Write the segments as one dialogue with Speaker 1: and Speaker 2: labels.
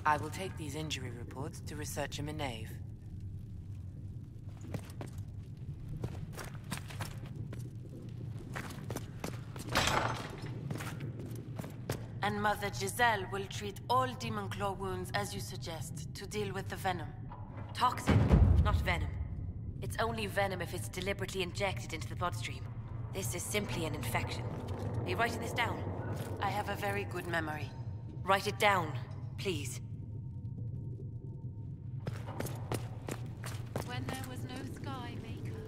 Speaker 1: I will take these injury reports to researcher Minave.
Speaker 2: And Mother Giselle will treat all demon claw wounds as you suggest, to deal with the venom.
Speaker 3: Toxin, not venom. It's only venom if it's deliberately injected into the bloodstream. This is simply an infection. Are you writing this down?
Speaker 2: I have a very good memory.
Speaker 3: Write it down, please.
Speaker 2: When there was no sky maker.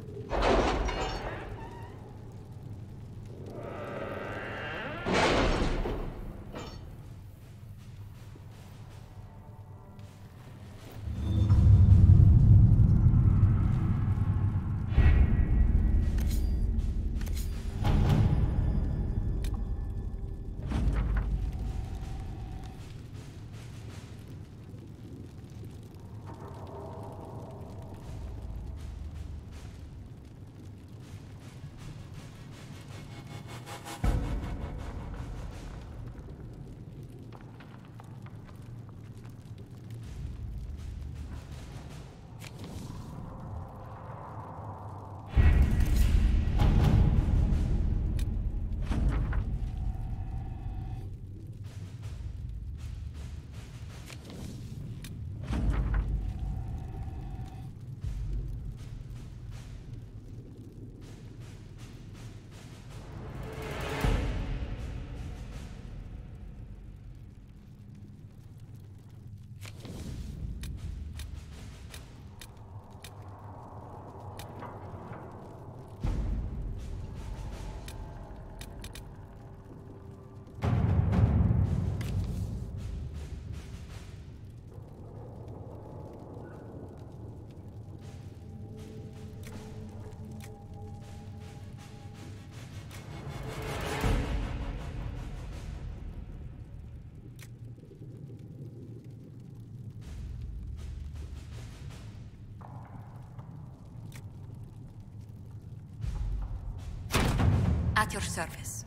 Speaker 3: At your service.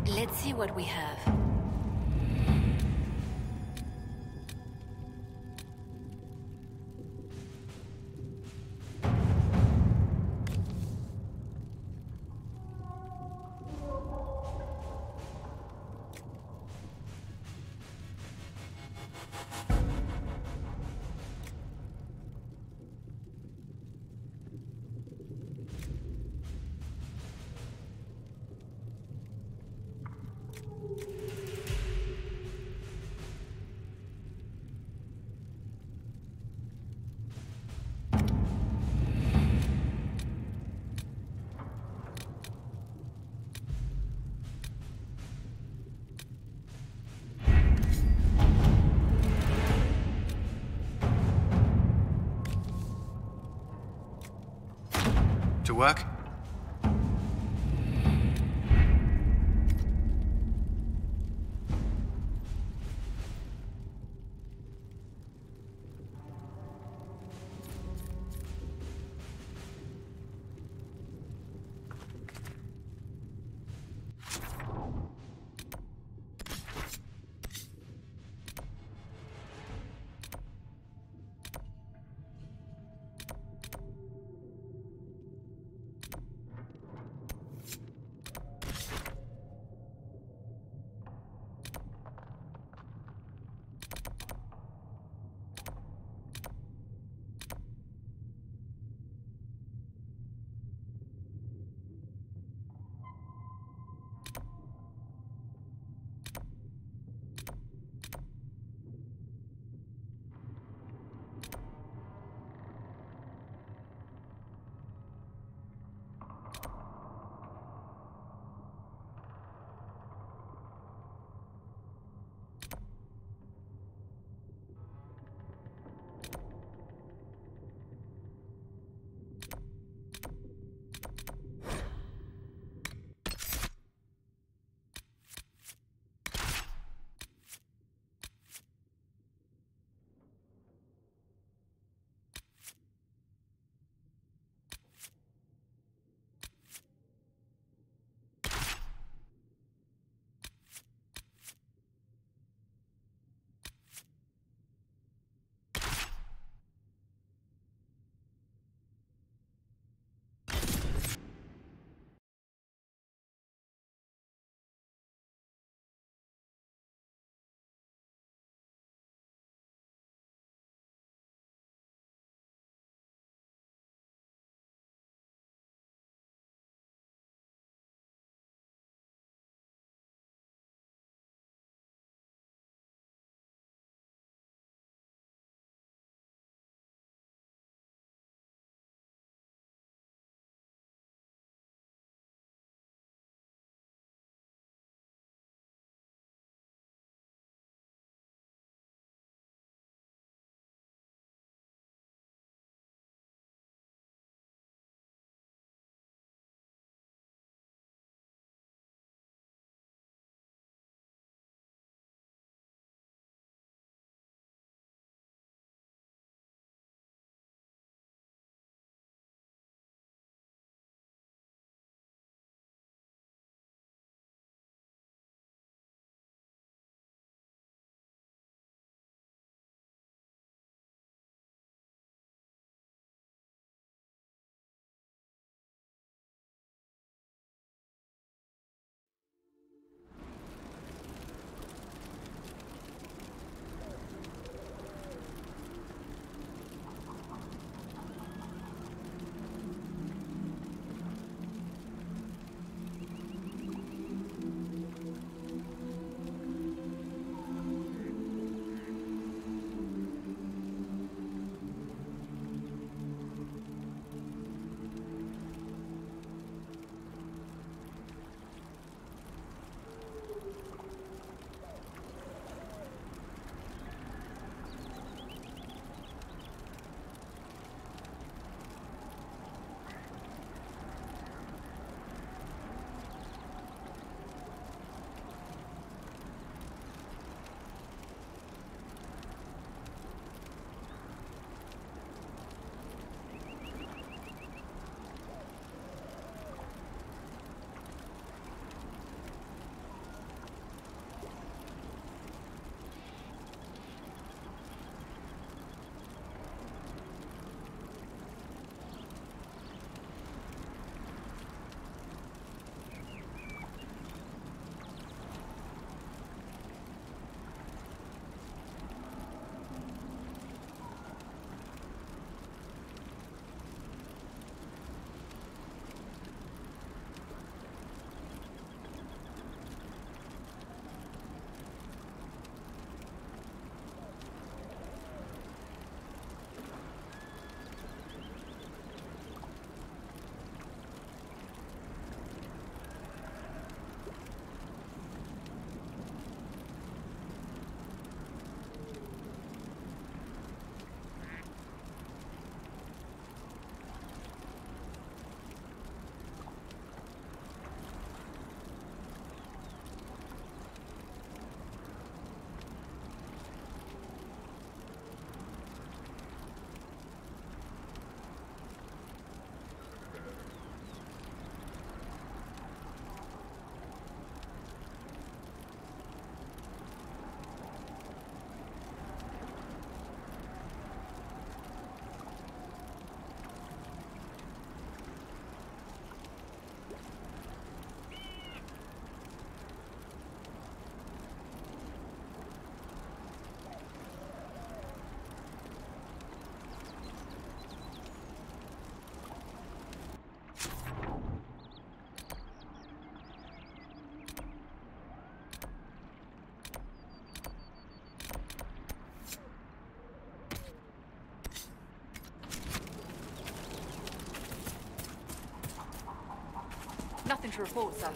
Speaker 3: Let's see what we have.
Speaker 4: To work? Nothing to report, sir.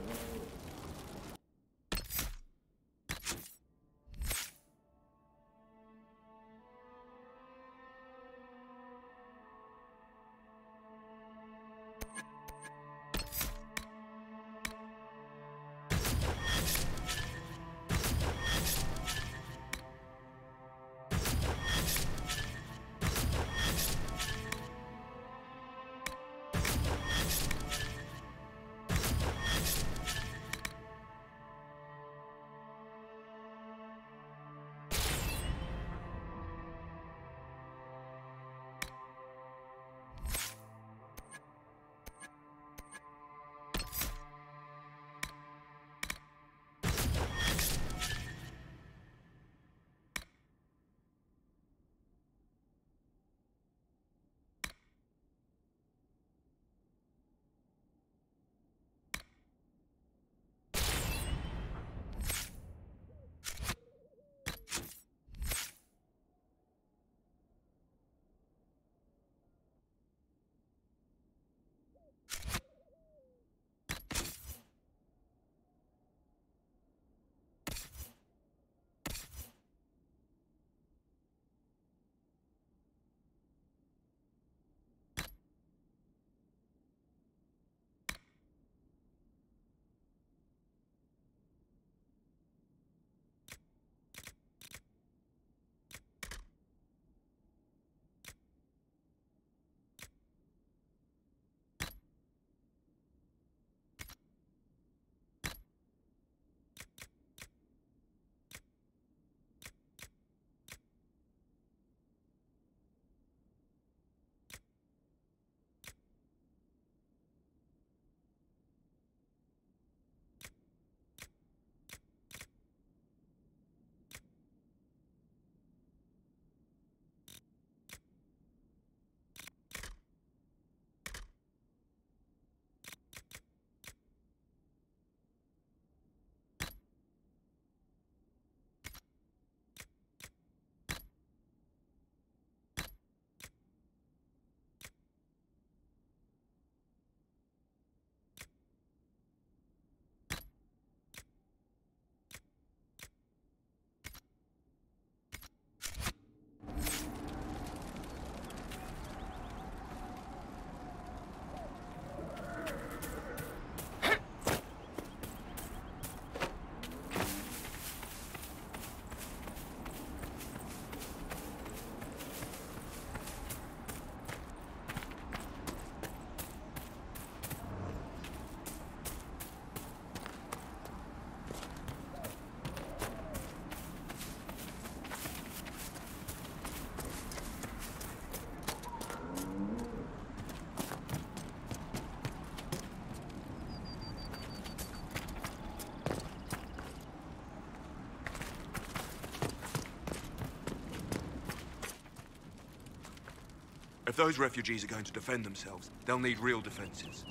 Speaker 5: If those refugees are going to defend themselves, they'll need real defenses.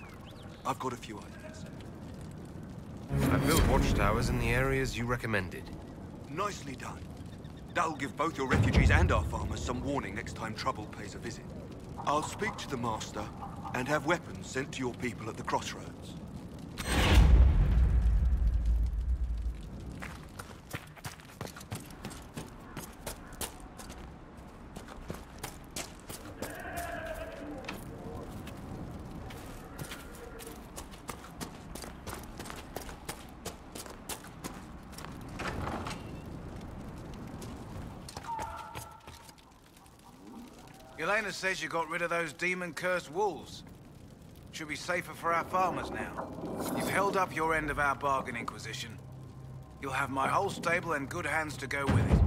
Speaker 5: I've got a few ideas.
Speaker 6: I built watchtowers in the areas you recommended.
Speaker 5: Nicely done. That'll give both your refugees and our farmers some warning next time trouble pays a visit. I'll speak to the Master and have weapons sent to your people at the crossroads.
Speaker 7: Elena says you got rid of those demon-cursed wolves. Should be safer for our farmers now. You've held up your end of our bargain, Inquisition. You'll have my whole stable and good hands to go with it.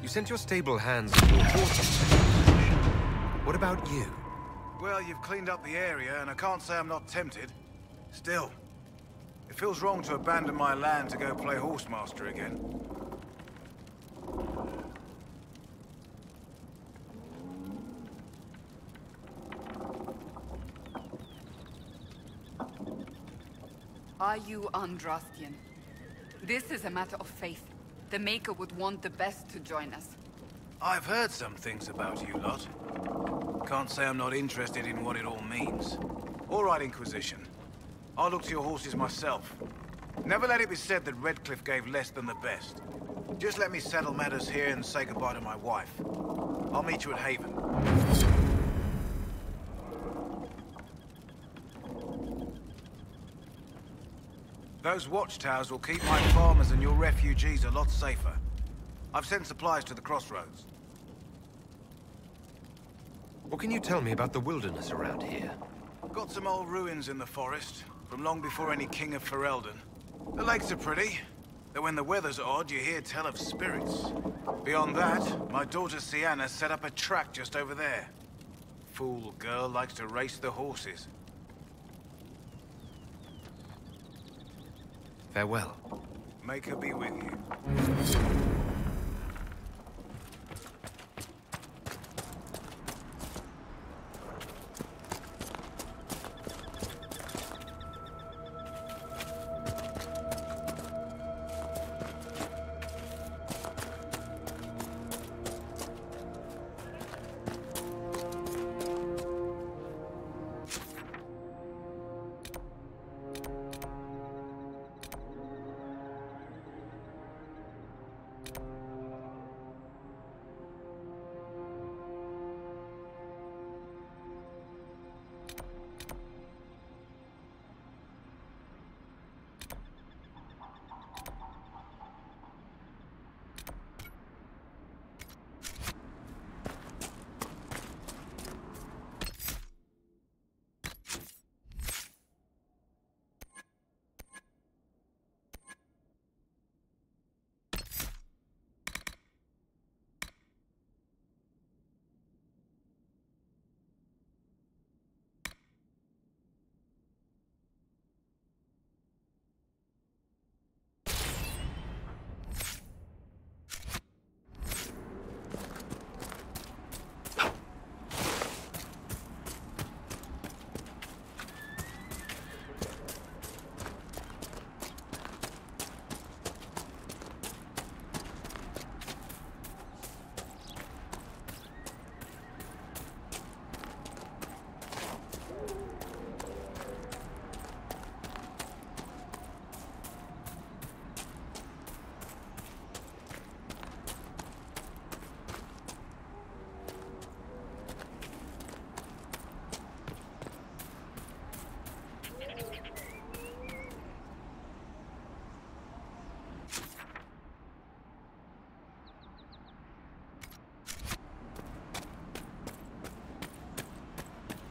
Speaker 6: You sent your stable hands and your horses. What about you?
Speaker 7: Well, you've cleaned up the area, and I can't say I'm not tempted. Still, it feels wrong to abandon my land to go play horsemaster again.
Speaker 4: Are you Andrastian? This is a matter of faith. The Maker would want the best to join us.
Speaker 7: I've heard some things about you lot. Can't say I'm not interested in what it all means. All right, Inquisition. I'll look to your horses myself. Never let it be said that Redcliffe gave less than the best. Just let me settle matters here and say goodbye to my wife. I'll meet you at Haven. Those watchtowers will keep my farmers and your refugees a lot safer. I've sent supplies to the crossroads.
Speaker 6: What can you tell me about the wilderness around here?
Speaker 7: Got some old ruins in the forest, from long before any king of Ferelden. The lakes are pretty, though when the weather's odd, you hear tell of spirits. Beyond that, my daughter Sienna set up a track just over there. Fool girl likes to race the horses.
Speaker 6: Farewell.
Speaker 7: Make her be with you.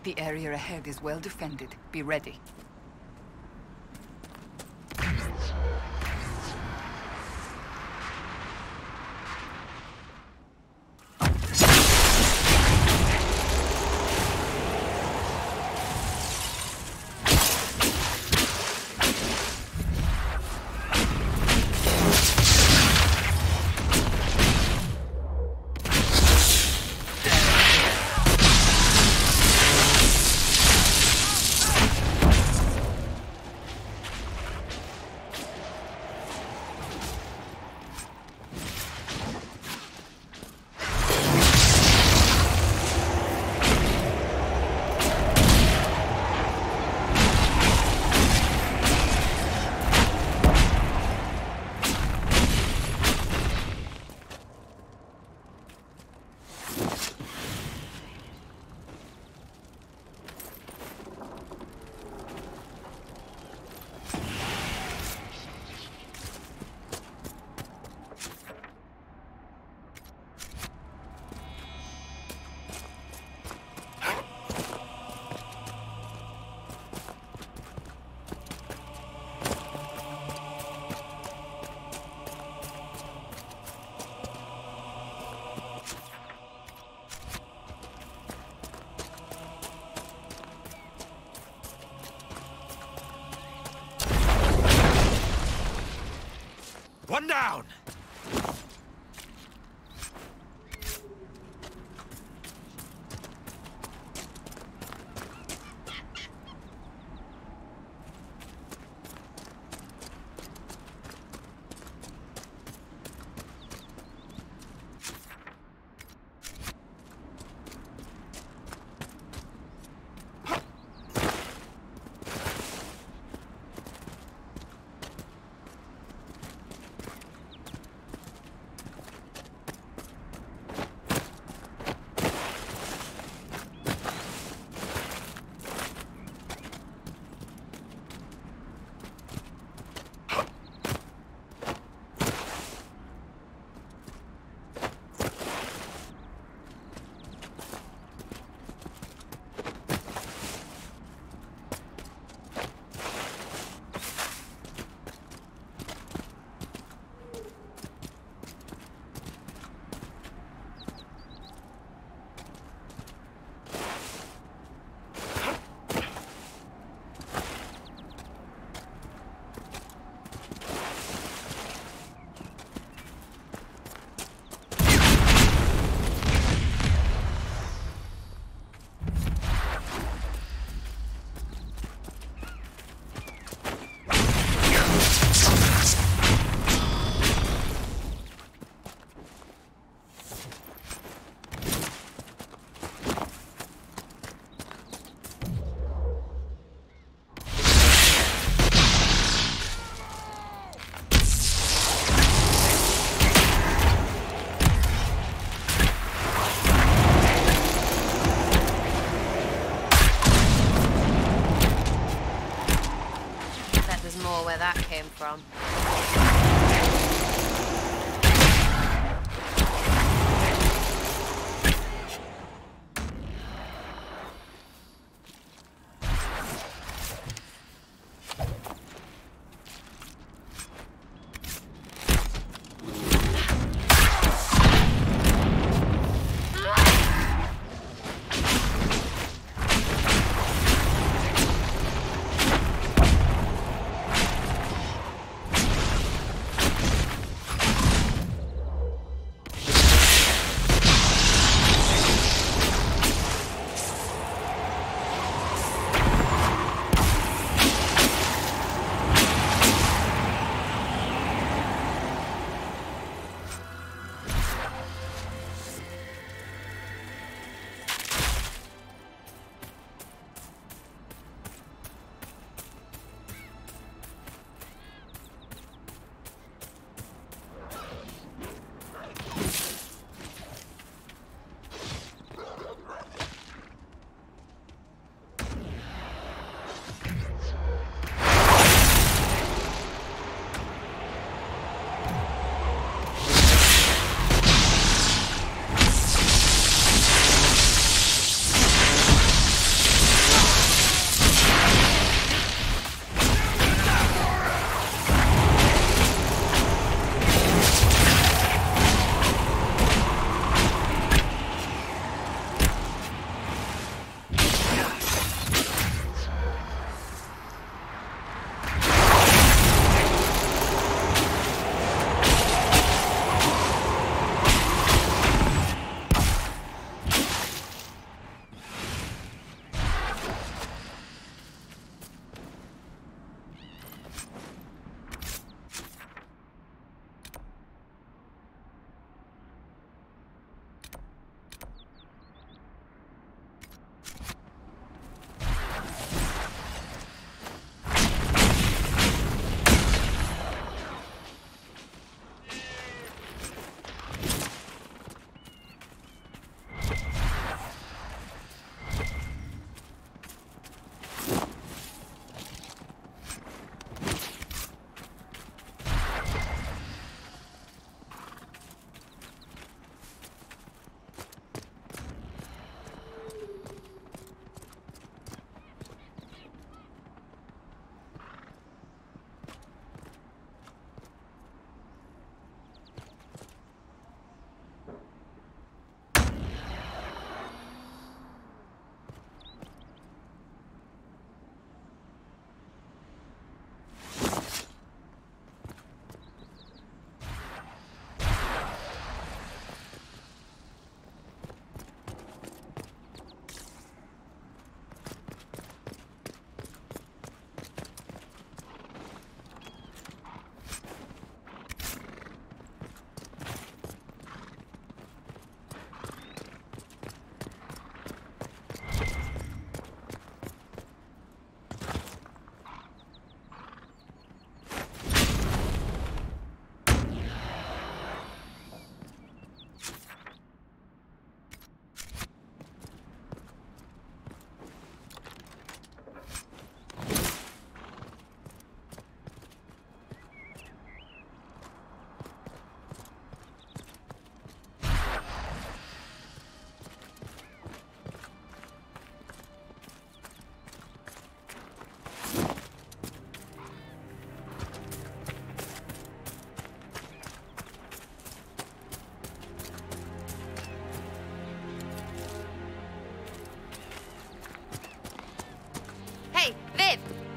Speaker 4: The area ahead is well defended. Be ready.
Speaker 6: One down!
Speaker 3: came from.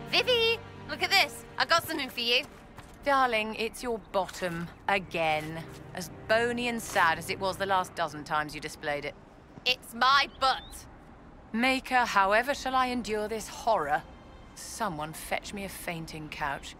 Speaker 3: Vivi, look at this. I got something for you.
Speaker 1: Darling, it's your bottom again. As bony and sad as it was the last dozen times you displayed it.
Speaker 3: It's my butt.
Speaker 1: Maker, however shall I endure this horror? Someone fetch me a fainting couch.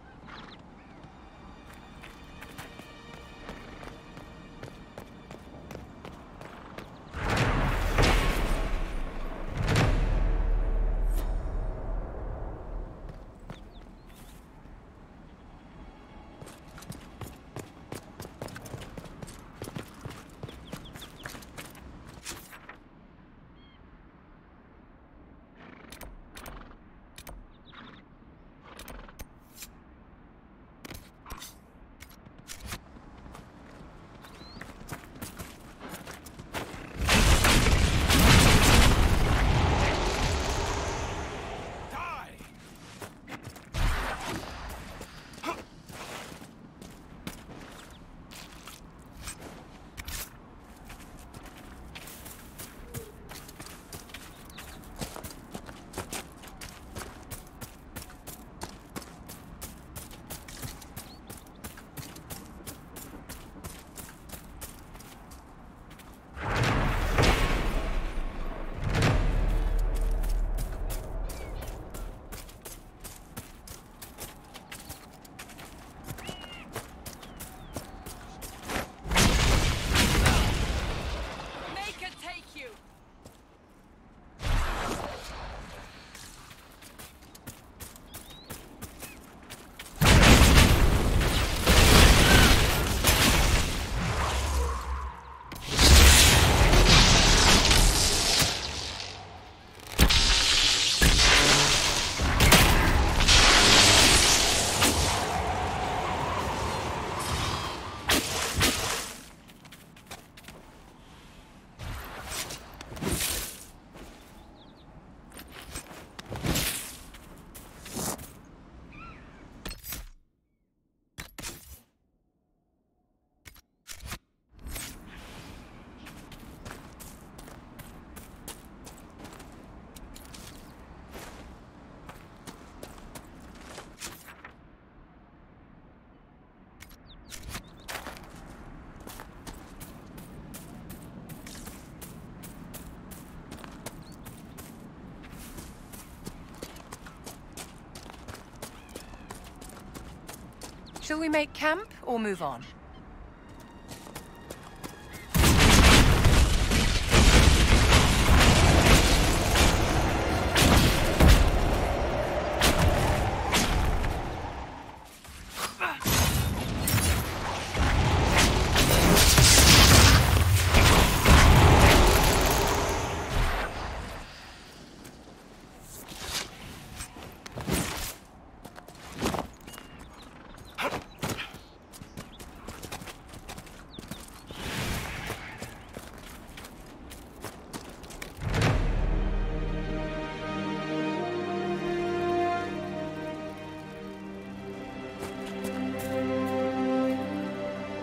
Speaker 1: Shall we make camp or move on?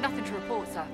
Speaker 4: Nothing to report, sir.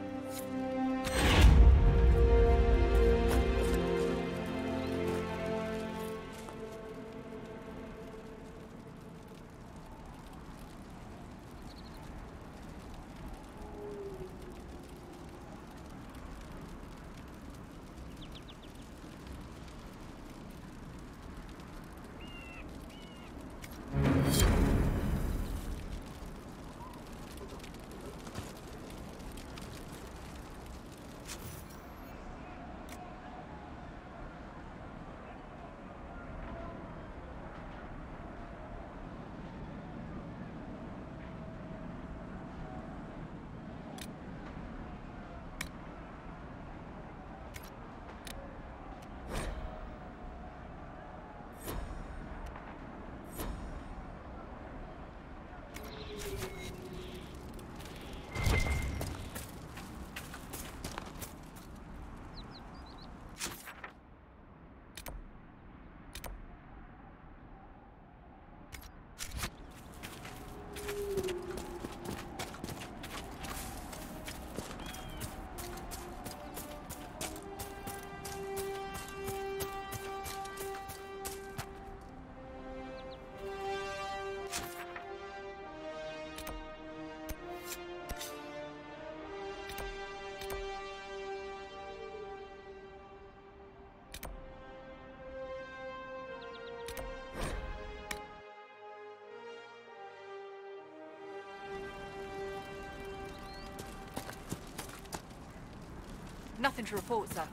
Speaker 4: Nothing to report, sir.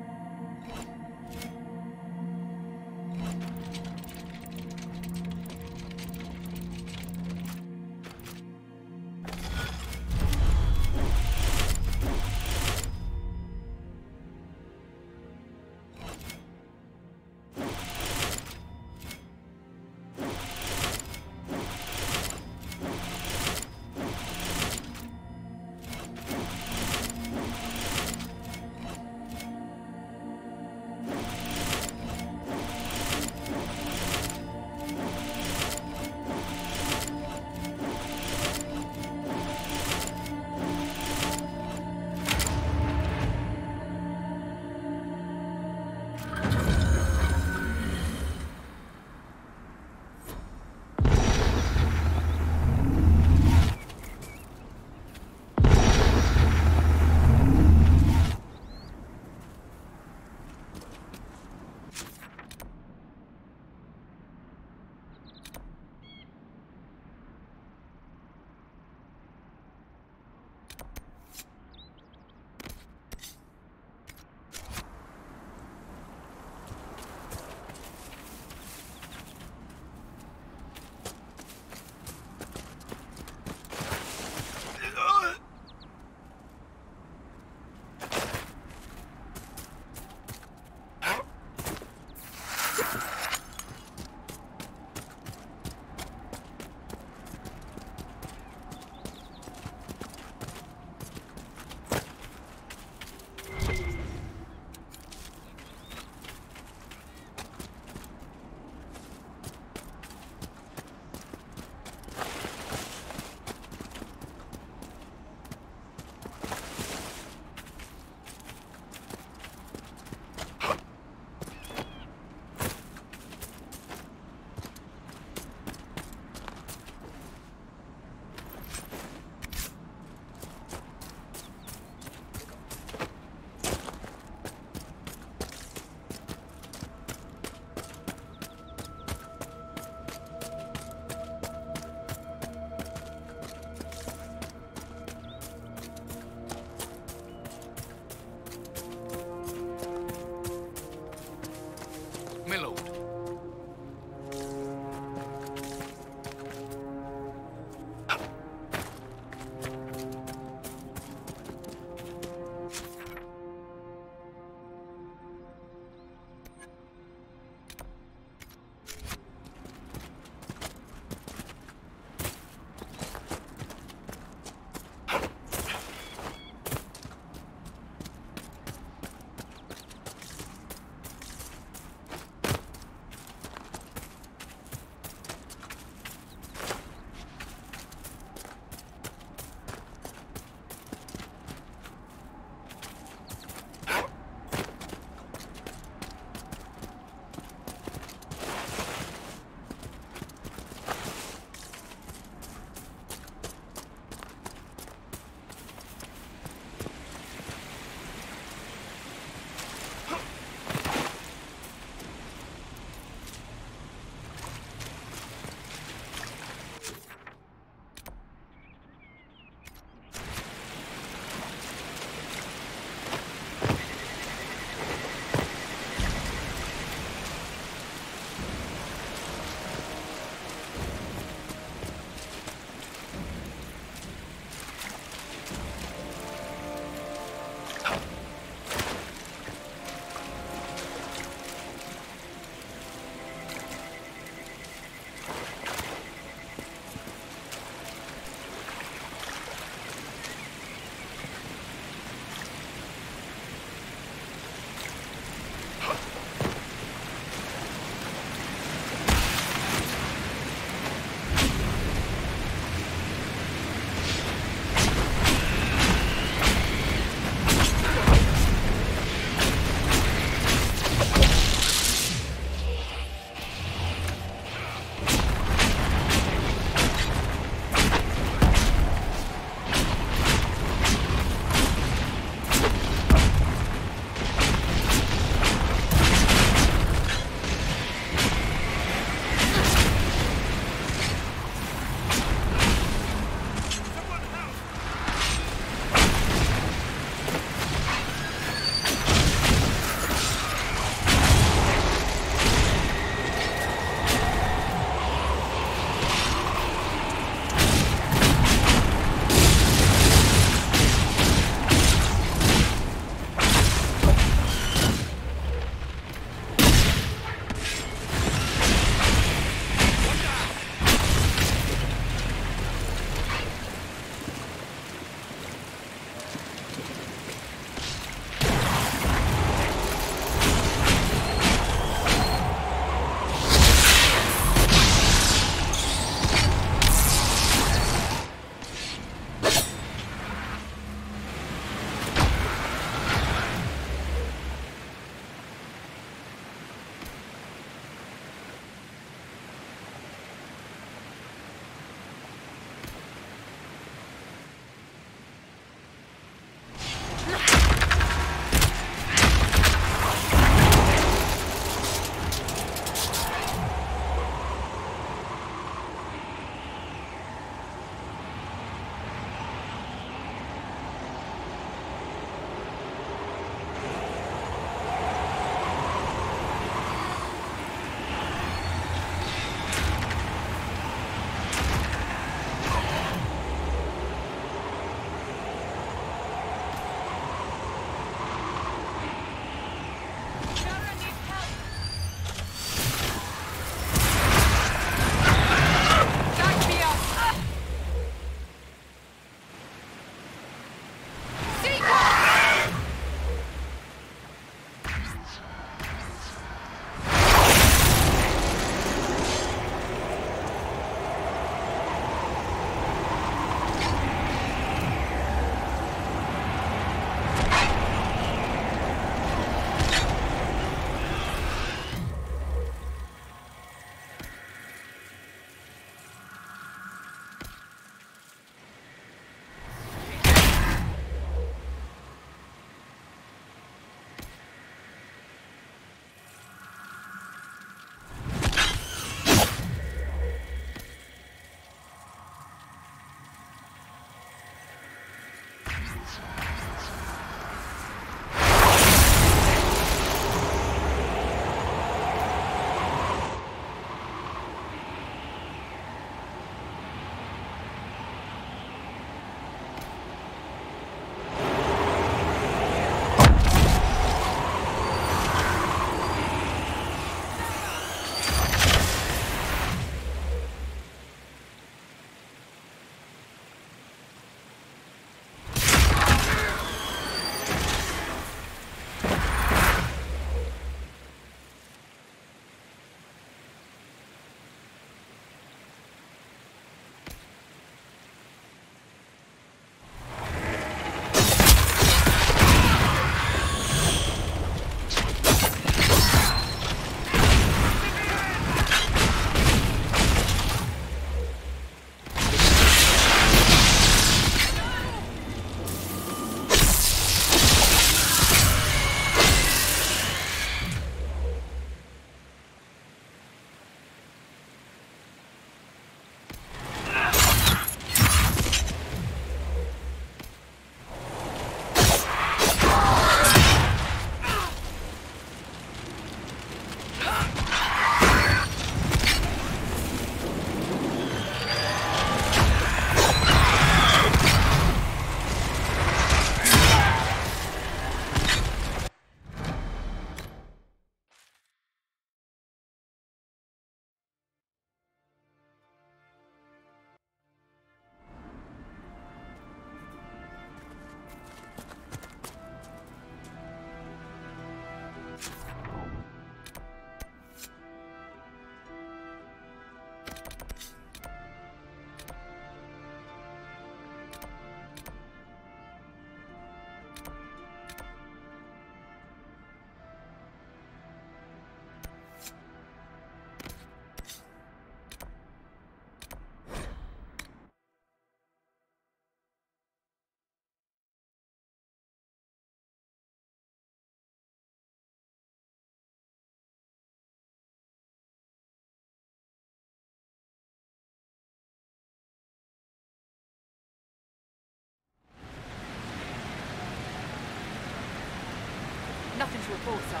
Speaker 4: Nothing to report, sir.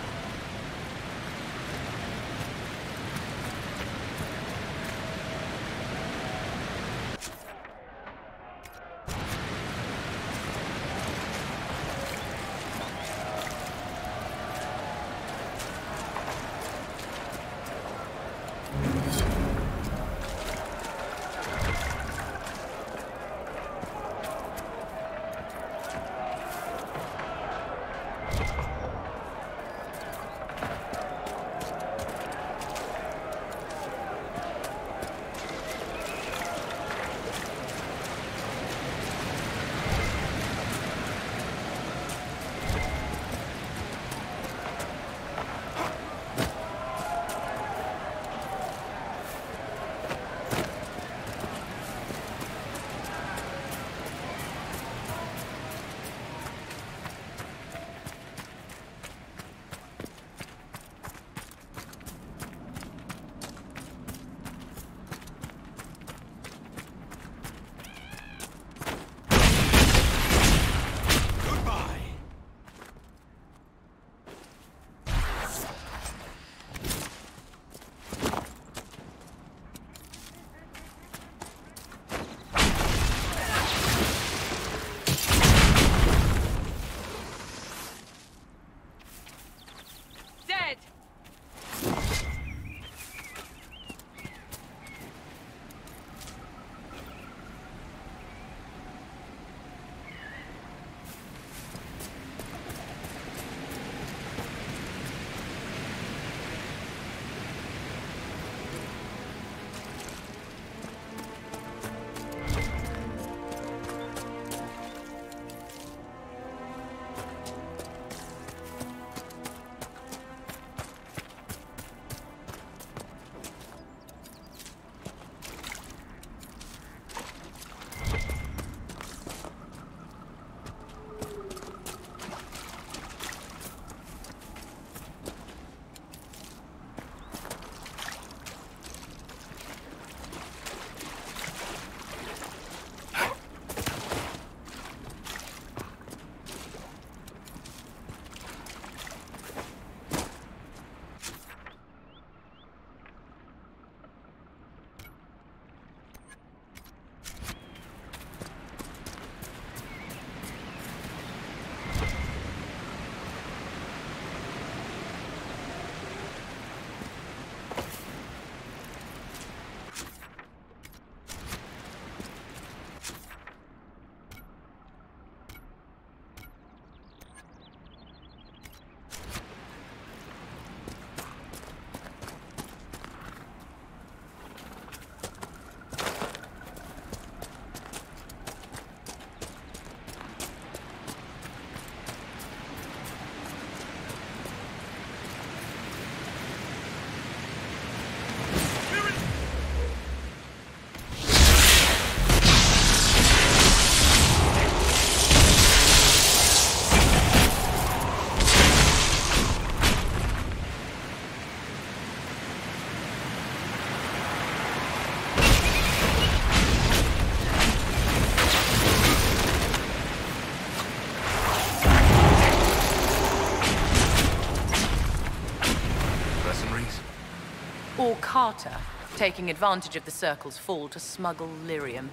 Speaker 1: Or Carter, taking advantage of the Circle's fall to smuggle lyrium.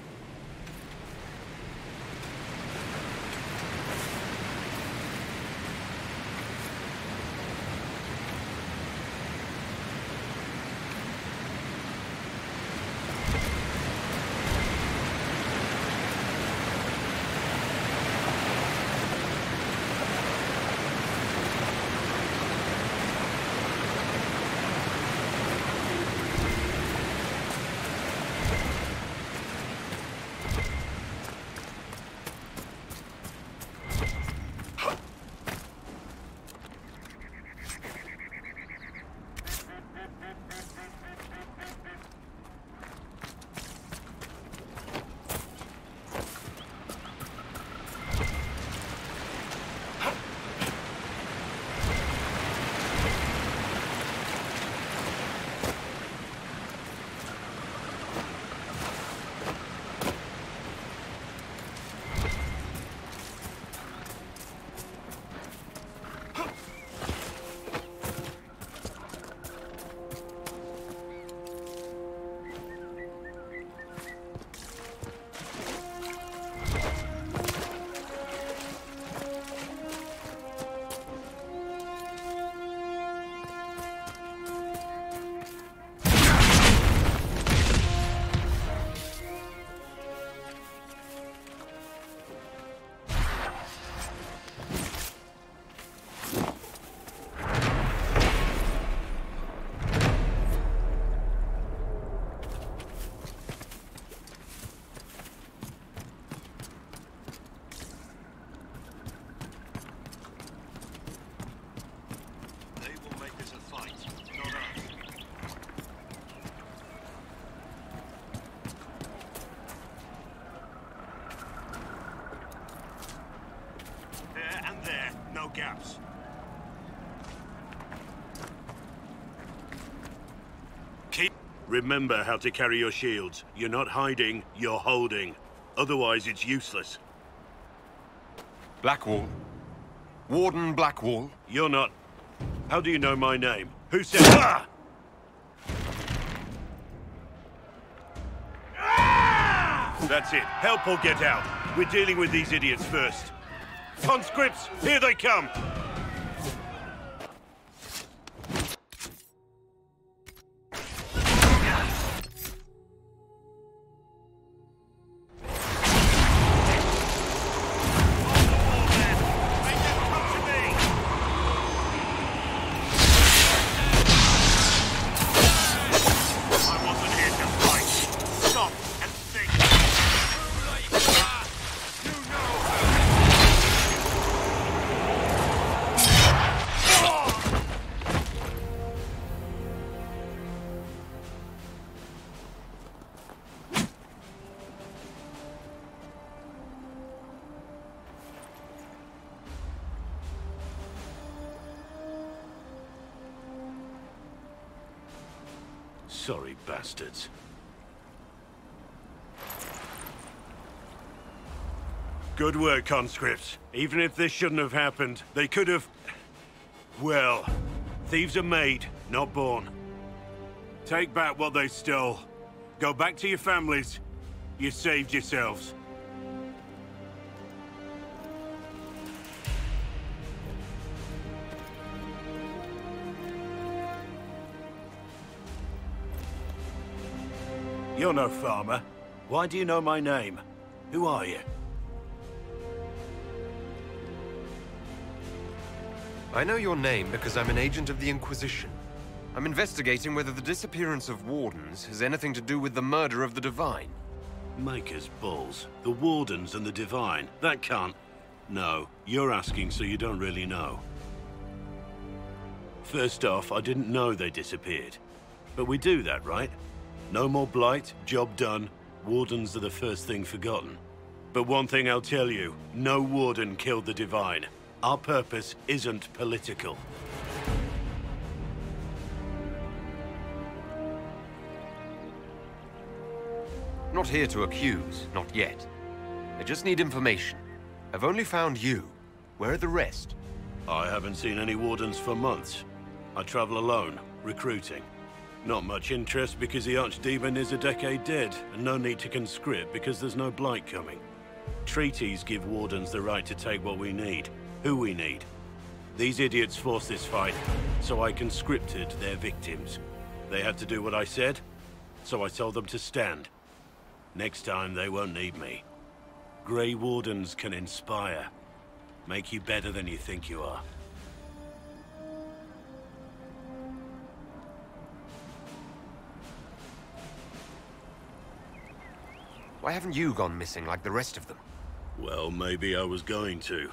Speaker 8: there and there. No gaps. Remember how to carry your shields. You're not hiding, you're holding. Otherwise, it's useless.
Speaker 6: Blackwall. Warden Blackwall.
Speaker 8: You're not... How do you know my name? Who said... Ah! That's it. Help or get out. We're dealing with these idiots first. Conscripts, here they come! Sorry, bastards. Good work, conscripts. Even if this shouldn't have happened, they could have... Well, thieves are made, not born. Take back what they stole. Go back to your families. You saved yourselves. You're no farmer. Why do you know my name? Who are you?
Speaker 6: I know your name because I'm an agent of the Inquisition. I'm investigating whether the disappearance of Wardens has anything to do with the murder of the Divine.
Speaker 8: Maker's balls. The Wardens and the Divine. That can't... No, you're asking so you don't really know. First off, I didn't know they disappeared. But we do that, right? No more blight, job done. Wardens are the first thing forgotten. But one thing I'll tell you, no Warden killed the Divine. Our purpose isn't political.
Speaker 6: Not here to accuse, not yet. I just need information. I've only found you. Where are the rest?
Speaker 8: I haven't seen any Wardens for months. I travel alone, recruiting. Not much interest because the Archdemon is a decade dead, and no need to conscript because there's no blight coming. Treaties give Wardens the right to take what we need, who we need. These idiots forced this fight, so I conscripted their victims. They had to do what I said, so I told them to stand. Next time they won't need me. Grey Wardens can inspire, make you better than you think you are.
Speaker 6: Why haven't you gone missing like the rest of them?
Speaker 8: Well, maybe I was going to.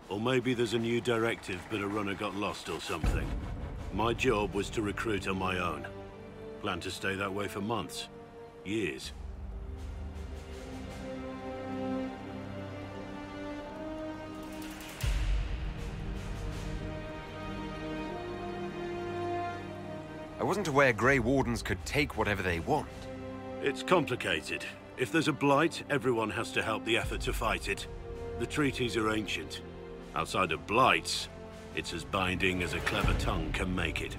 Speaker 8: Or maybe there's a new directive, but a runner got lost or something. My job was to recruit on my own. Plan to stay that way for months. Years.
Speaker 6: I wasn't aware Grey Wardens could take whatever they want.
Speaker 8: It's complicated. If there's a blight, everyone has to help the effort to fight it. The treaties are ancient. Outside of blights, it's as binding as a clever tongue can make it.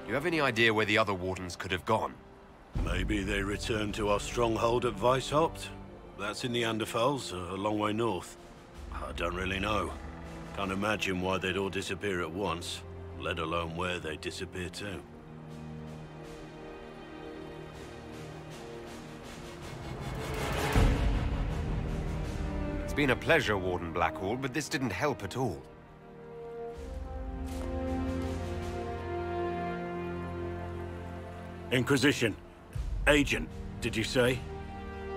Speaker 6: Do you have any idea where the other Wardens could have gone?
Speaker 8: Maybe they returned to our stronghold at Weishaupt? That's in the Anderfels, a long way north. I don't really know. Can't imagine why they'd all disappear at once, let alone where they'd disappear to.
Speaker 6: It's been a pleasure, Warden Blackwall, but this didn't help at all.
Speaker 8: Inquisition. Agent, did you say?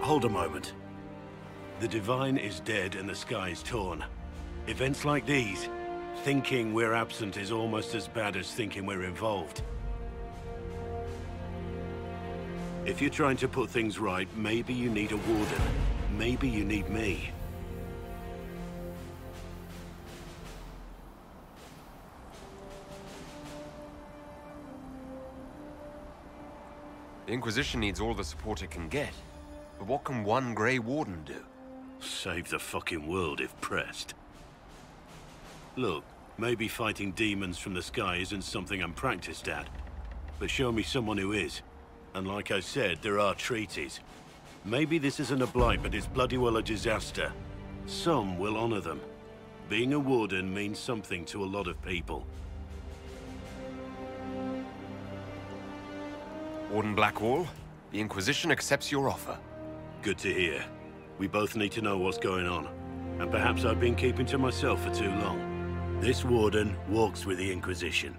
Speaker 8: Hold a moment. The Divine is dead and the sky is torn. Events like these, thinking we're absent is almost as bad as thinking we're involved. If you're trying to put things right, maybe you need a warden. Maybe you need me.
Speaker 6: The Inquisition needs all the support it can get. But what can one Grey Warden do?
Speaker 8: Save the fucking world if pressed. Look, maybe fighting demons from the sky isn't something I'm practiced at. But show me someone who is. And like I said, there are treaties. Maybe this isn't a blight, but it's bloody well a disaster. Some will honor them. Being a warden means something to a lot of people.
Speaker 6: Warden Blackwall, the Inquisition accepts your offer.
Speaker 8: Good to hear. We both need to know what's going on. And perhaps I've been keeping to myself for too long. This warden walks with the Inquisition.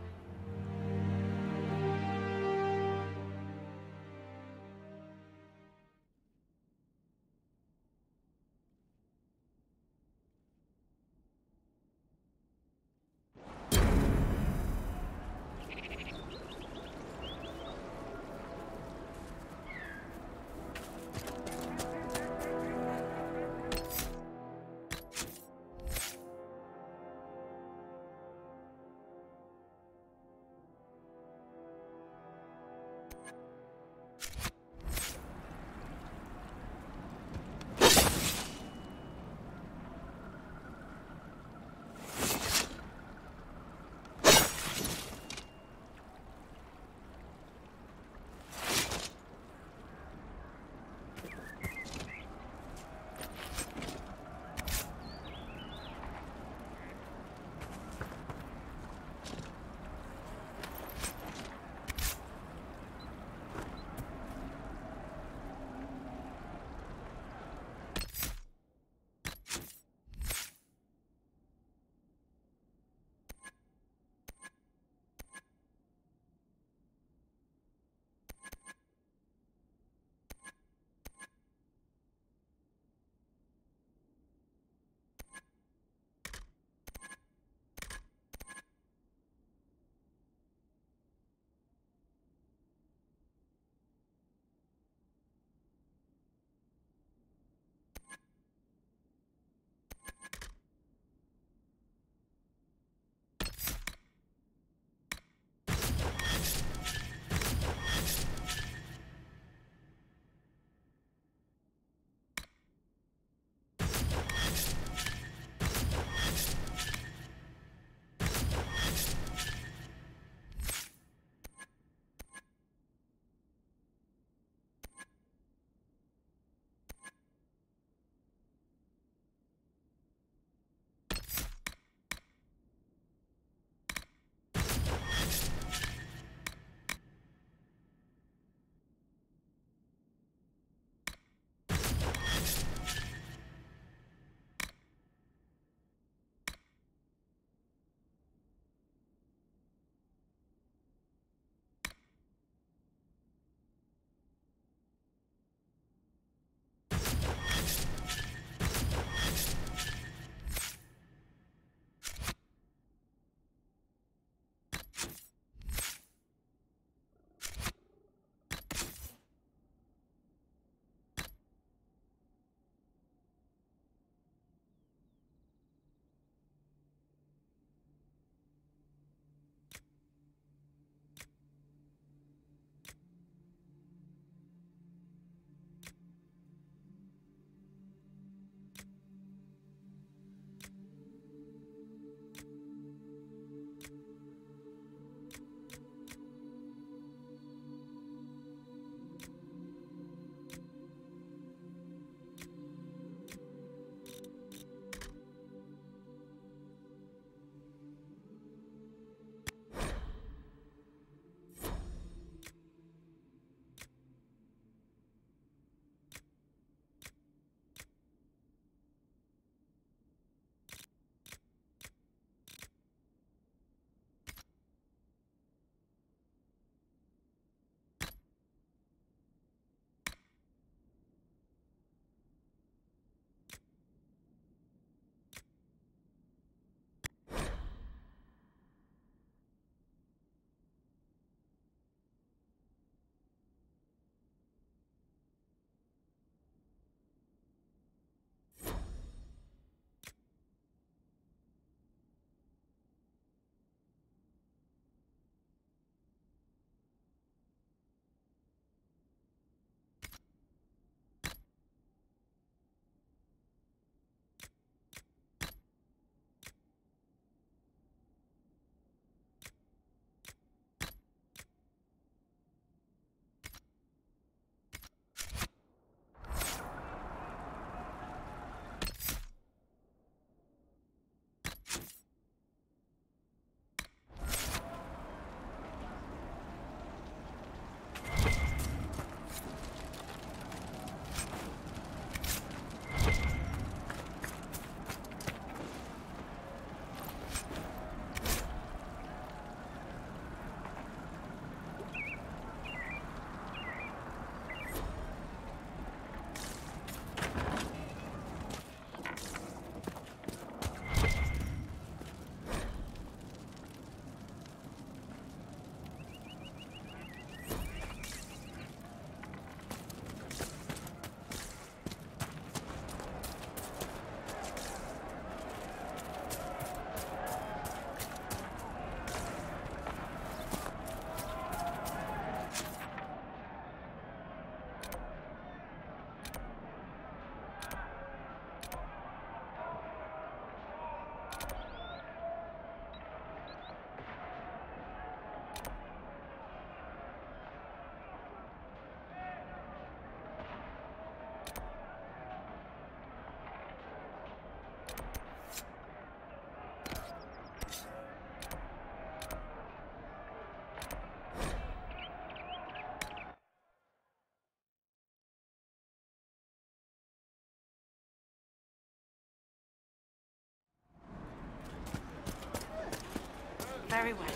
Speaker 2: Very well.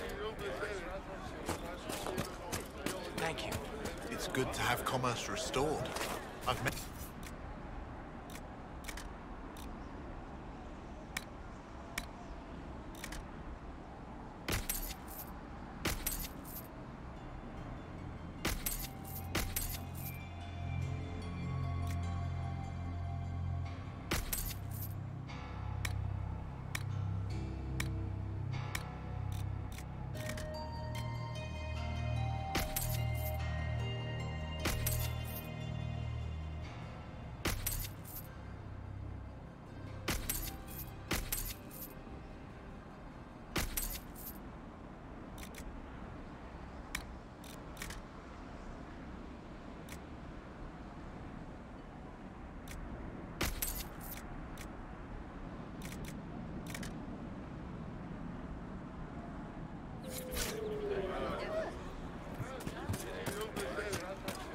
Speaker 9: Thank you.
Speaker 10: It's good to have commerce restored. I've met...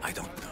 Speaker 9: I don't know.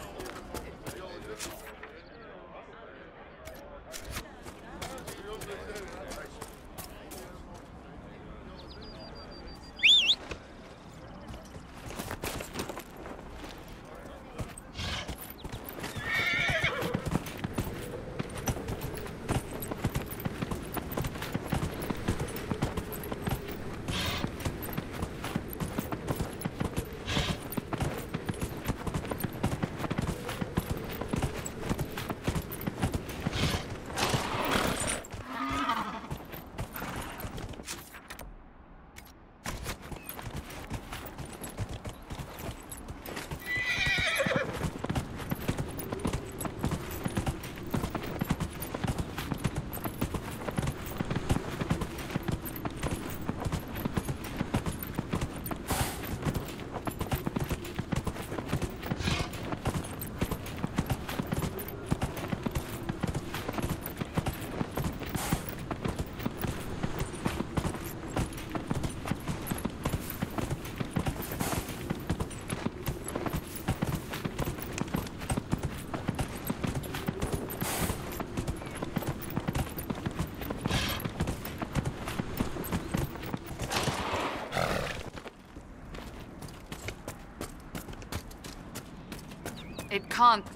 Speaker 4: It can't.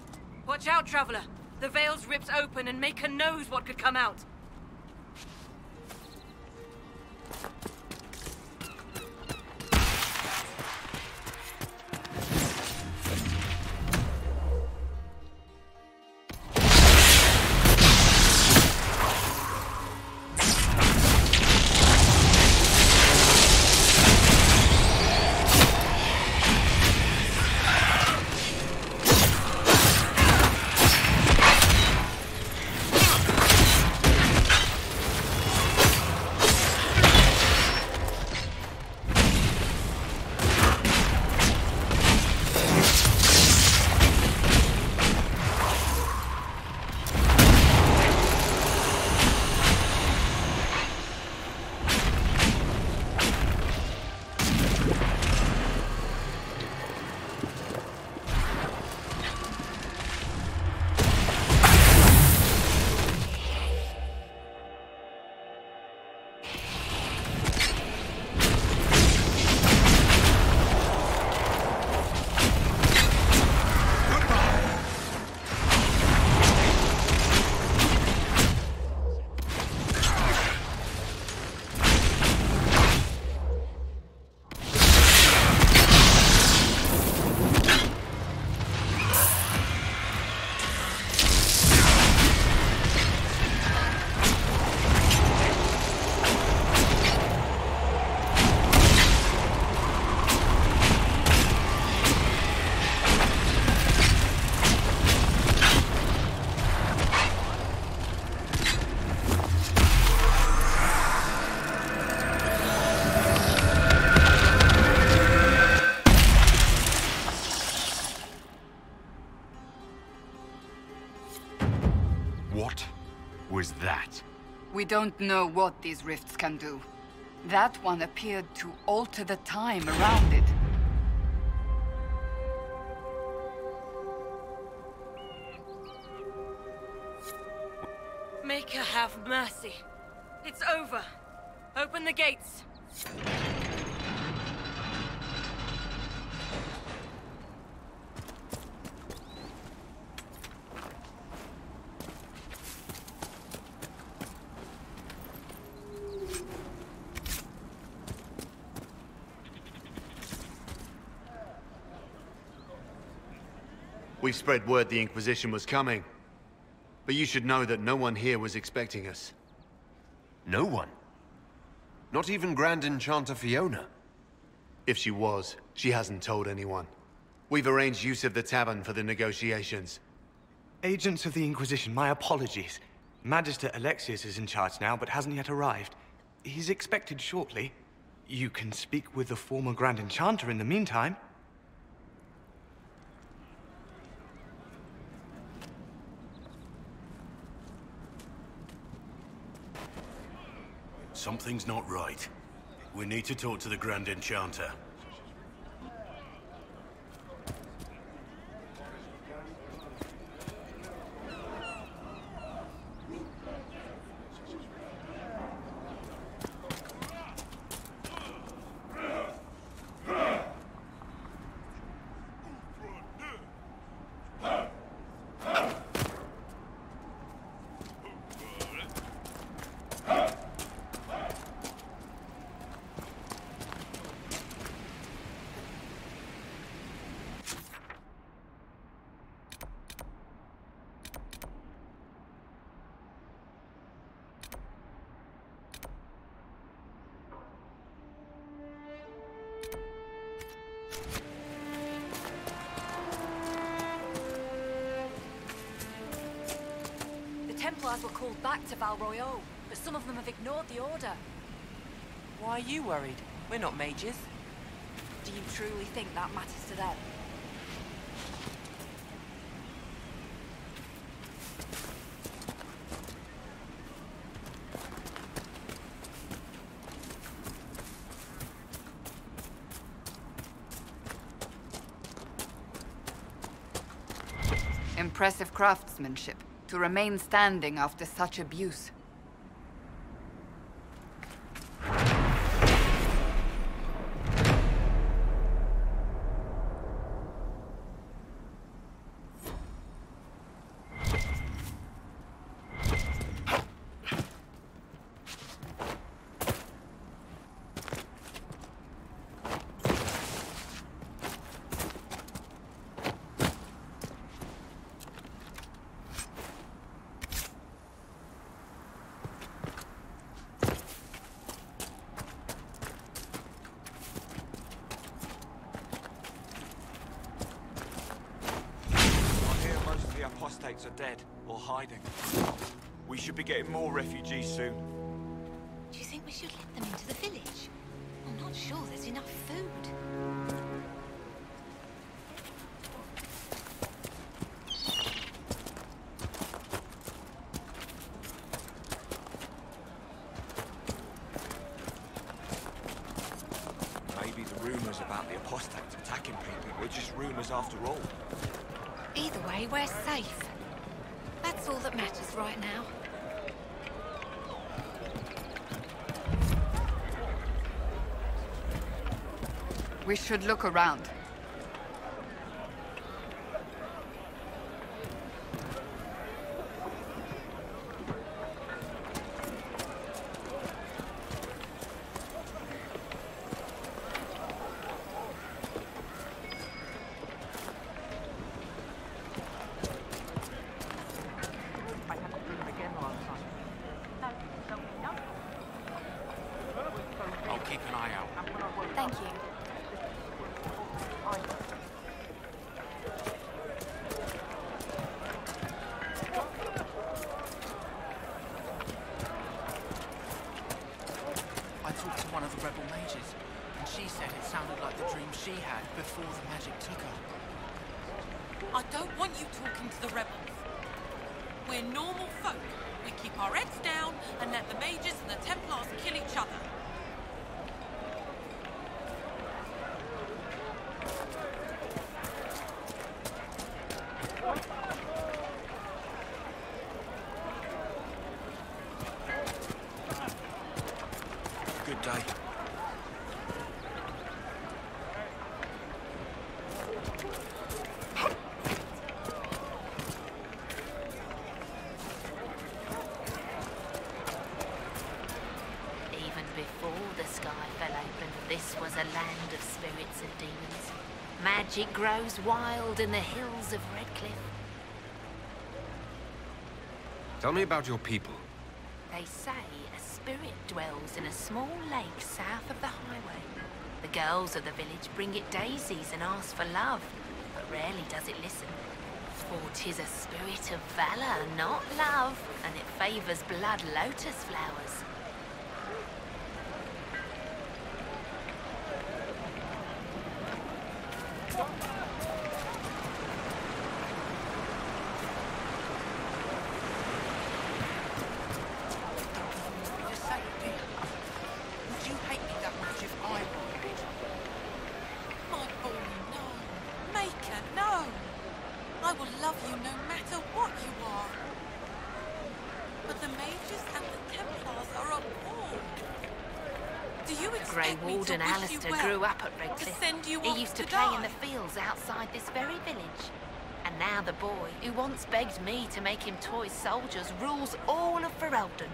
Speaker 3: Watch out, Traveler. The veil's ripped open and Maker knows what could come out.
Speaker 6: What was that?
Speaker 4: We don't know what these rifts can do. That one appeared to alter the time around it.
Speaker 3: Maker have mercy. It's over. Open the gates.
Speaker 11: We've spread word the Inquisition was coming. But you should know that no one here was expecting us.
Speaker 6: No one? Not even Grand Enchanter Fiona?
Speaker 11: If she was, she hasn't told anyone. We've arranged use of the tavern for the negotiations.
Speaker 9: Agents of the Inquisition, my apologies. Magister Alexius is in charge now, but hasn't yet arrived. He's expected shortly. You can speak with the former Grand Enchanter in the meantime.
Speaker 8: Something's not right. We need to talk to the Grand Enchanter.
Speaker 12: Templars were called back to Val Royeaux, but some of them have ignored the order.
Speaker 13: Why are you worried? We're not mages.
Speaker 12: Do you truly think that matters to them?
Speaker 4: Impressive craftsmanship. To remain standing after such abuse.
Speaker 14: Apostates are dead or hiding. We should be getting more refugees soon.
Speaker 3: Do you think we should let them into the village? I'm not sure there's enough food.
Speaker 14: Maybe the rumors about the apostates attacking people were just rumors after all.
Speaker 3: Either way, we're safe. That's all that matters right now.
Speaker 4: We should look around.
Speaker 14: I'll keep an eye out.
Speaker 12: Thank you.
Speaker 13: I talked to one of the rebel mages, and she said it sounded like the dream she had before the magic took her.
Speaker 2: I don't want you talking to the rebels. We're normal folk. We keep our heads down and let the mages and the Templars kill each other.
Speaker 14: Good day.
Speaker 3: Even before the sky fell open, this was a land of spirits and demons. Magic grows wild in the hills of Red Cliff. cliff.
Speaker 6: Tell me about your people.
Speaker 3: They say a spirit dwells in a small lake south of the highway. The girls of the village bring it daisies and ask for love, but rarely does it listen. For 'tis a spirit of valor, not love, and it favors blood lotus flowers. Grew up at Redcliffe. He used to play in the fields outside this very village. And now the boy, who once begged me to make him toy soldiers, rules all of Ferelden.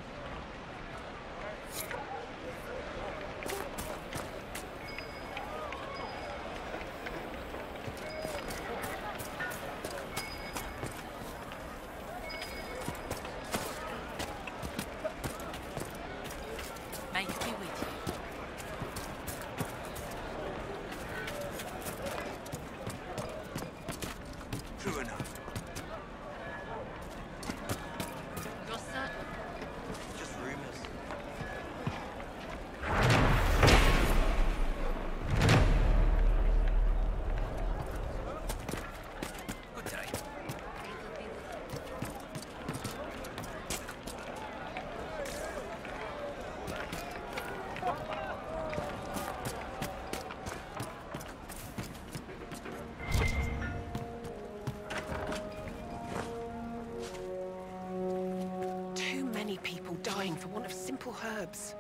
Speaker 3: For want of simple herbs.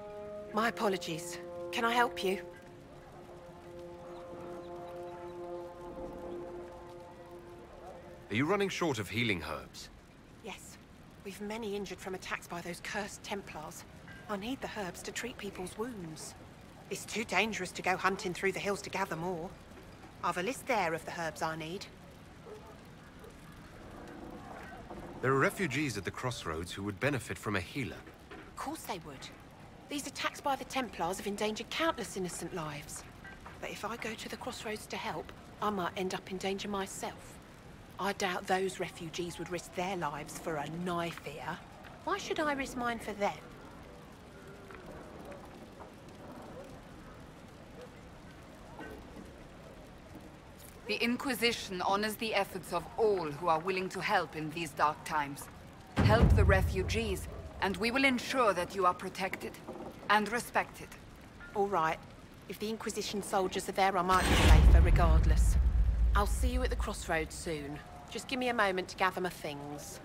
Speaker 3: My apologies. Can I help you?
Speaker 6: Are you running short of healing herbs?
Speaker 15: Yes. We've many injured from attacks by those cursed Templars. I need the herbs to treat people's wounds. It's too dangerous to go hunting through the hills to gather more. I've a list there of the herbs I need.
Speaker 6: There are refugees at the crossroads who would benefit from a healer.
Speaker 15: Of course they would. These attacks by the Templars have endangered countless innocent lives. But if I go to the crossroads to help, I might end up in danger myself. I doubt those refugees would risk their lives for a knife here. Why should I risk mine for them?
Speaker 4: The Inquisition honors the efforts of all who are willing to help in these dark times. Help the refugees, and we will ensure that you are protected and respected.
Speaker 15: All right. If the Inquisition soldiers are there, I might be safer regardless. I'll see you at the crossroads soon. Just give me a moment to gather my things.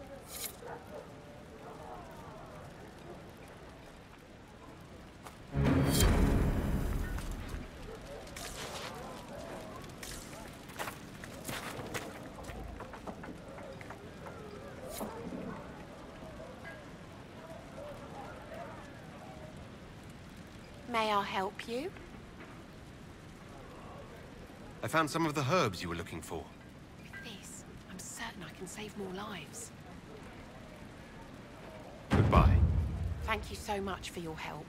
Speaker 15: May I help you?
Speaker 6: I found some of the herbs you were looking for.
Speaker 15: With this, I'm certain I can save more lives.
Speaker 6: Goodbye.
Speaker 15: Thank you so much for your help.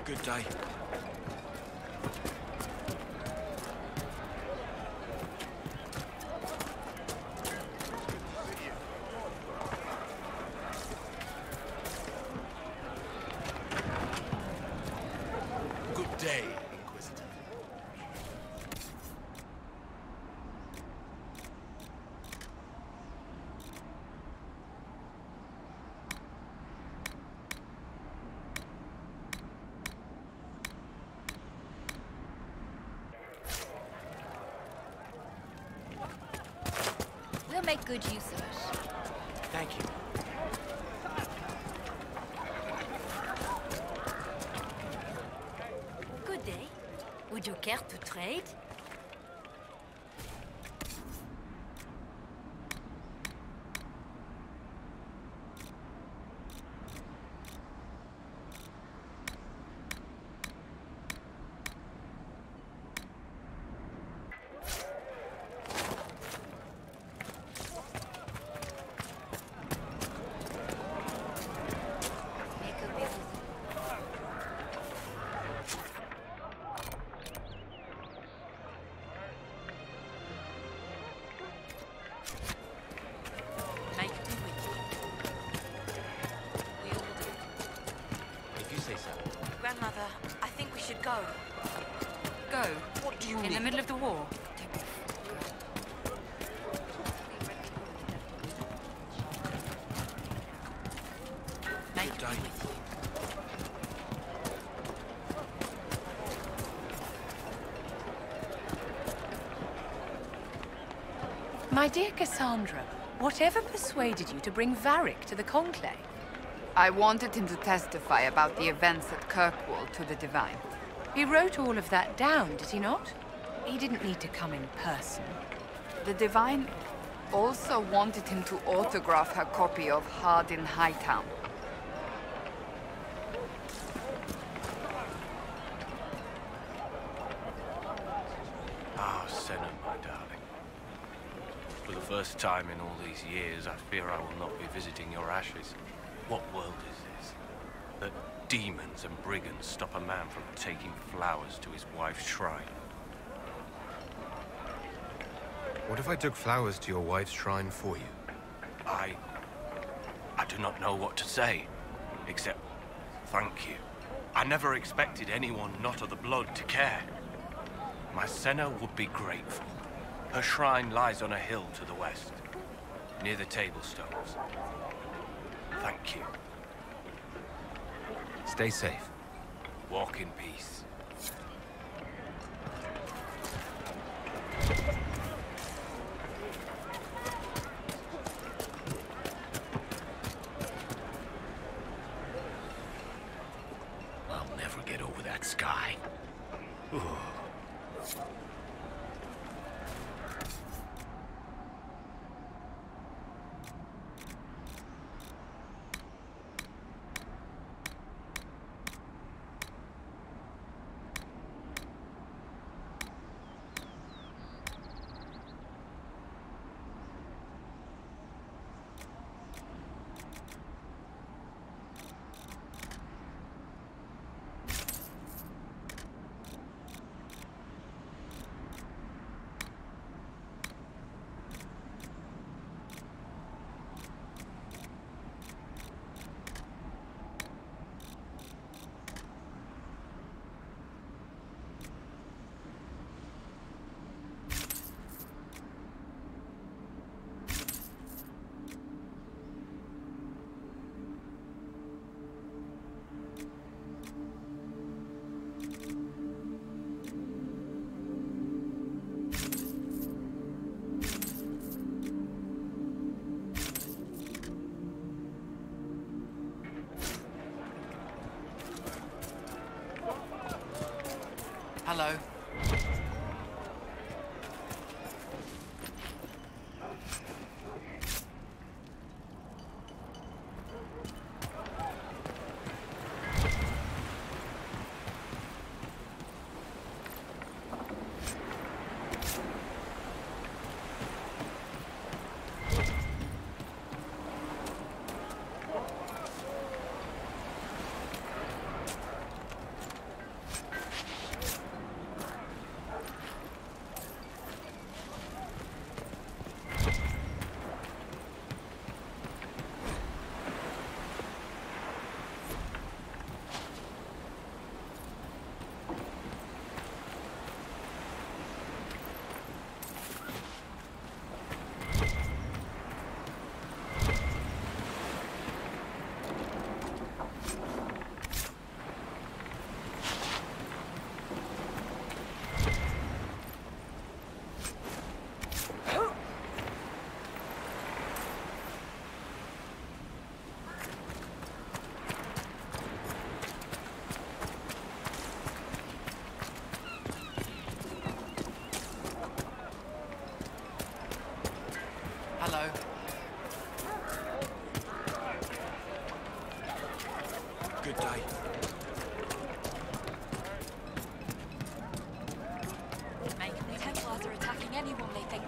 Speaker 14: Good day.
Speaker 10: Good day, Inquisitor.
Speaker 12: We'll make good use of it.
Speaker 14: Thank you.
Speaker 12: Good day. Would you care to trade?
Speaker 3: Grandmother, I think we should go.
Speaker 4: Go?
Speaker 6: What do you
Speaker 4: In
Speaker 6: mean?
Speaker 4: the middle of the war?
Speaker 3: Make me with you.
Speaker 1: My dear Cassandra, whatever persuaded you to bring Varric to the Conclave?
Speaker 4: I wanted him to testify about the events at Kirkwall to the Divine.
Speaker 1: He wrote all of that down, did he not? He didn't need to come in person.
Speaker 4: The Divine also wanted him to autograph her copy of Hard in Hightown.
Speaker 16: Ah, Senna, my darling. For the first time in all these years, I fear I will not be visiting your ashes. What world is this? That demons and brigands stop a man from taking flowers to his wife's shrine.
Speaker 6: What if I took flowers to your wife's shrine for you?
Speaker 16: I do not know what to say, except thank you. I never expected anyone not of the blood to care. My Senna would be grateful. Her shrine lies on a hill to the west, near the Tablestones. Thank you.
Speaker 6: Stay safe.
Speaker 16: Walk in peace.
Speaker 17: I'll never get over that sky.
Speaker 13: Hello.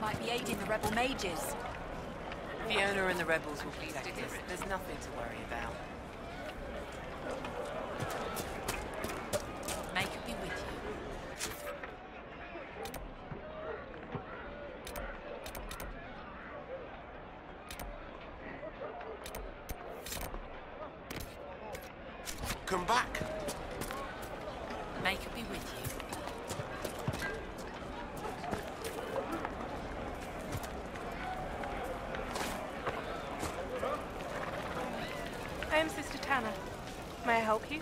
Speaker 12: might be aiding the rebel mages.
Speaker 1: Fiona and the rebels will be secure. There's nothing to worry about. May it be with you.
Speaker 10: Come back.
Speaker 1: May it be with you.
Speaker 18: I am Sister Tanner. May I help you?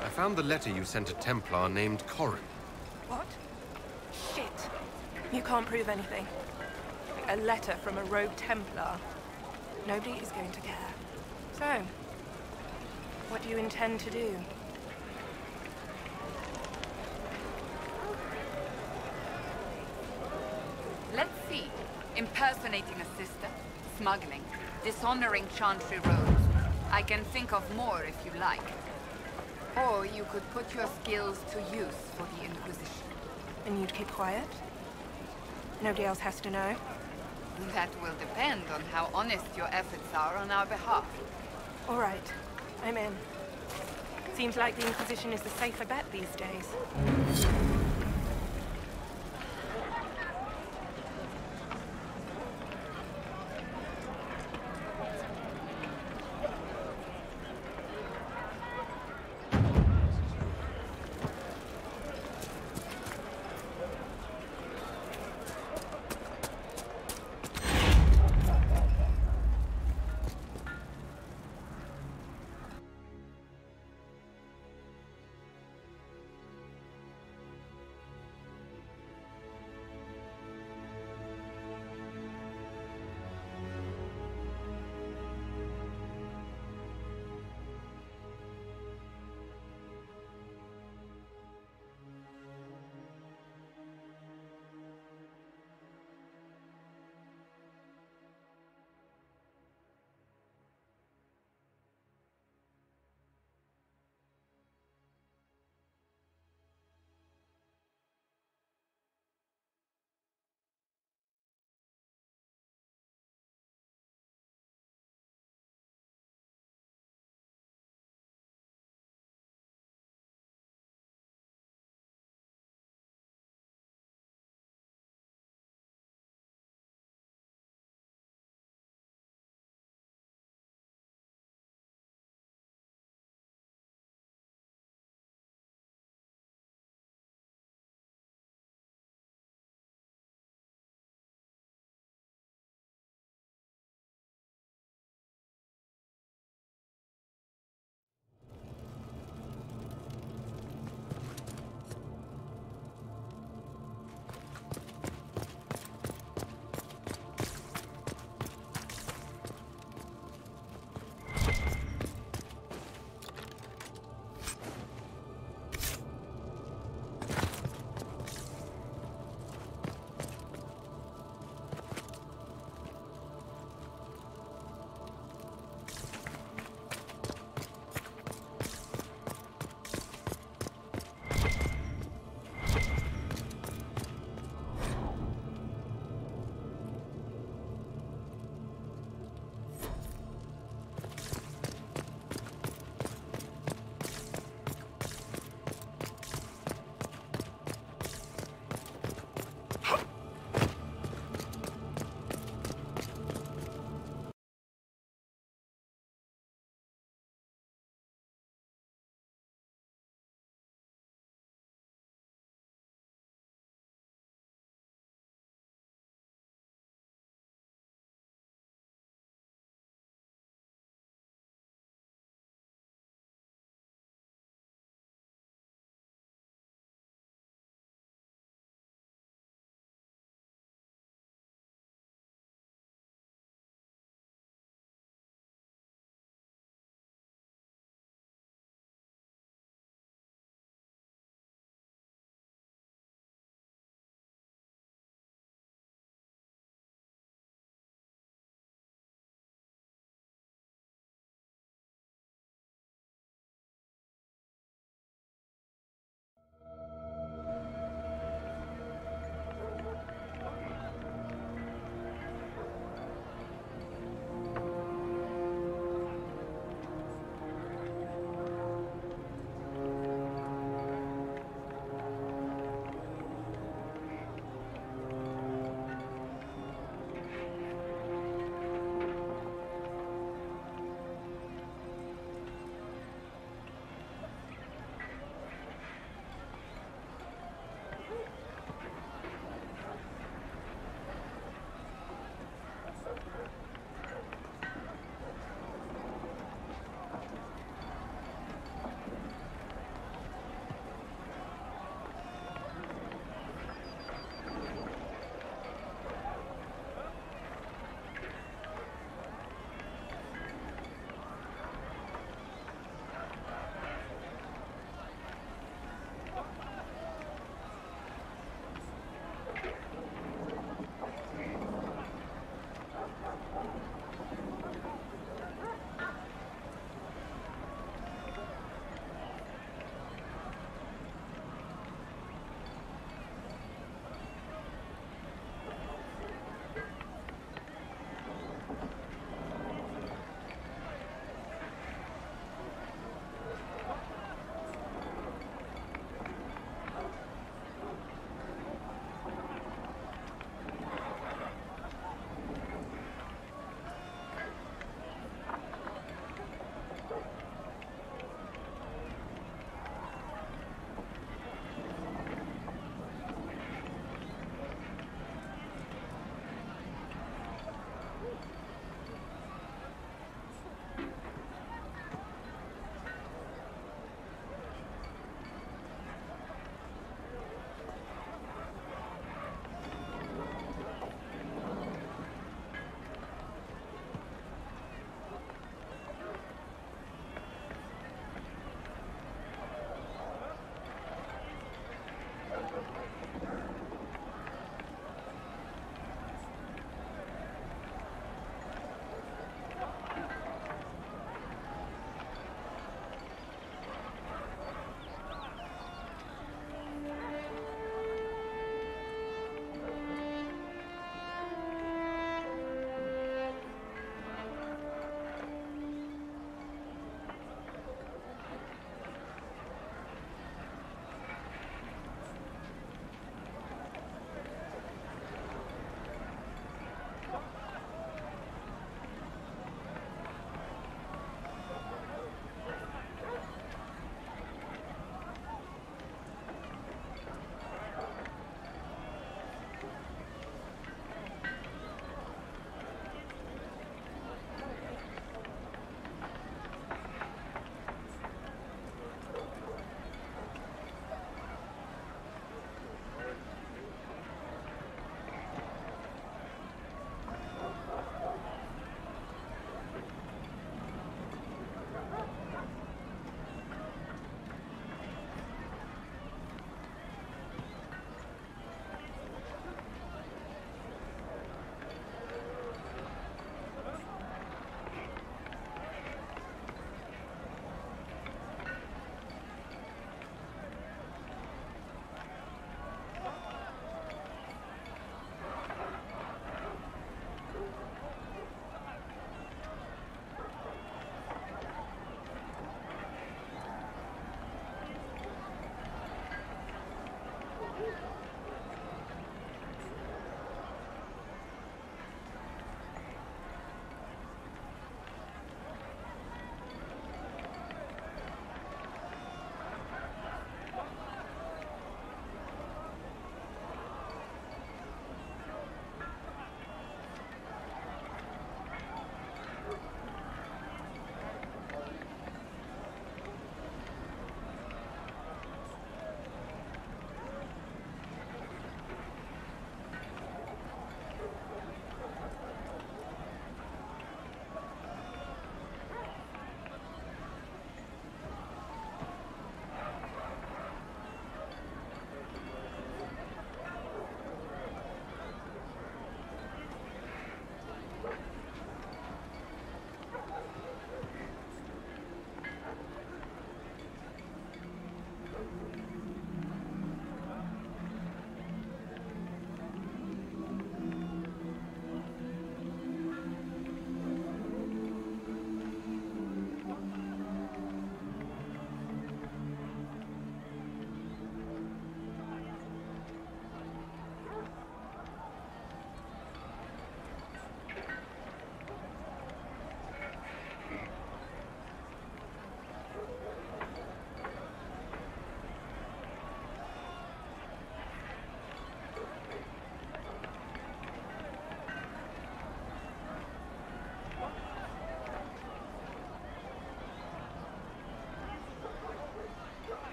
Speaker 6: I found the letter you sent a Templar named Corin.
Speaker 18: What? Shit. You can't prove anything. A letter from a rogue Templar. Nobody is going to care. So, what do you intend to do?
Speaker 4: Let's see. Impersonating a sister, smuggling, dishonoring Chantry roads. I can think of more if you like. Or you could put your skills to use for the Inquisition.
Speaker 18: And you'd keep quiet? Nobody else has to know?
Speaker 4: That will depend on how honest your efforts are on our behalf.
Speaker 18: All right. I'm in. Seems like the Inquisition is the safer bet these days.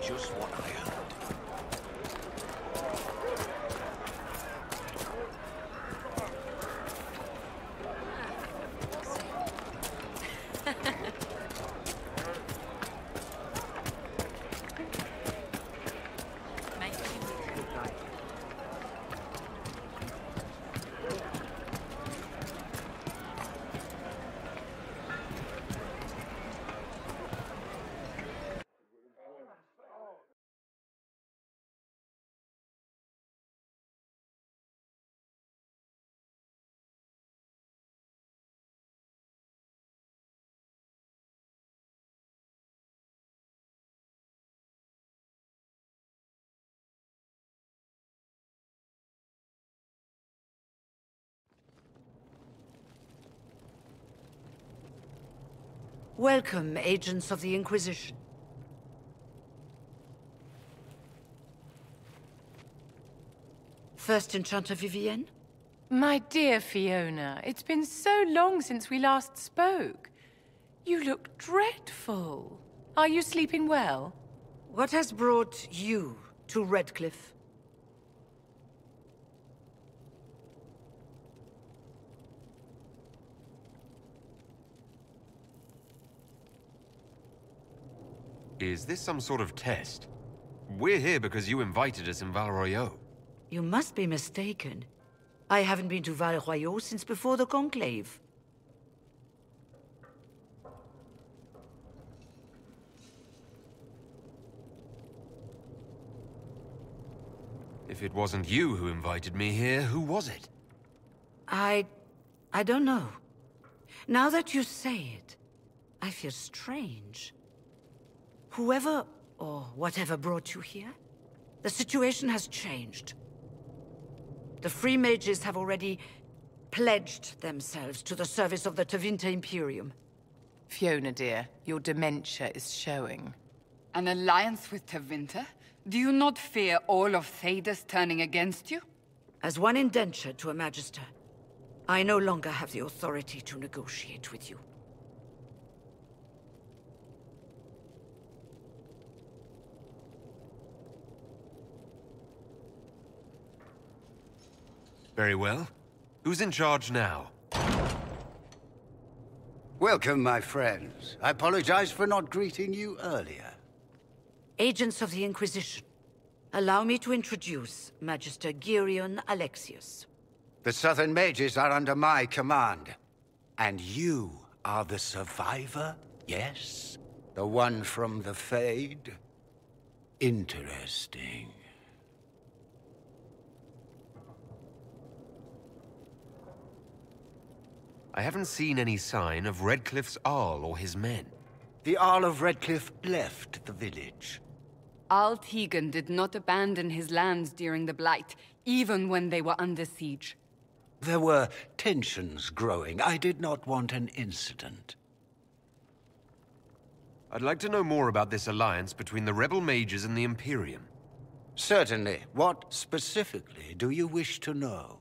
Speaker 17: just what I heard.
Speaker 19: Welcome, agents of the Inquisition. First Enchanter Vivienne?
Speaker 1: My dear Fiona, it's been so long since we last spoke. You look dreadful. Are you sleeping well?
Speaker 19: What has brought you to Redcliffe?
Speaker 6: Is this some sort of test? We're here because you invited us in Val Royeaux.
Speaker 19: You must be mistaken. I haven't been to Val Royeaux since before the Conclave.
Speaker 6: If it wasn't you who invited me here, who was it?
Speaker 19: I don't know. Now that you say it, I feel strange. Whoever or whatever brought you here, the situation has changed. The Free Mages have already pledged themselves to the service of the Tevinter Imperium.
Speaker 1: Fiona, dear, your dementia is showing.
Speaker 4: An alliance with Tevinter? Do you not fear all of Thedas turning against you?
Speaker 19: As one indentured to a Magister, I no longer have the authority to negotiate with you.
Speaker 6: Very well. Who's in charge now?
Speaker 20: Welcome, my friends. I apologize for not greeting you earlier.
Speaker 19: Agents of the Inquisition, allow me to introduce Magister Girion Alexius.
Speaker 20: The Southern Mages are under my command. And you are the survivor, yes? The one from the Fade? Interesting.
Speaker 6: I haven't seen any sign of Redcliffe's Arl or his men.
Speaker 20: The Arl of Redcliffe left the village.
Speaker 4: Arl Tegan did not abandon his lands during the Blight, even when they were under siege.
Speaker 20: There were tensions growing. I did not want an incident.
Speaker 6: I'd like to know more about this alliance between the rebel mages and the Imperium.
Speaker 20: Certainly. What specifically do you wish to know?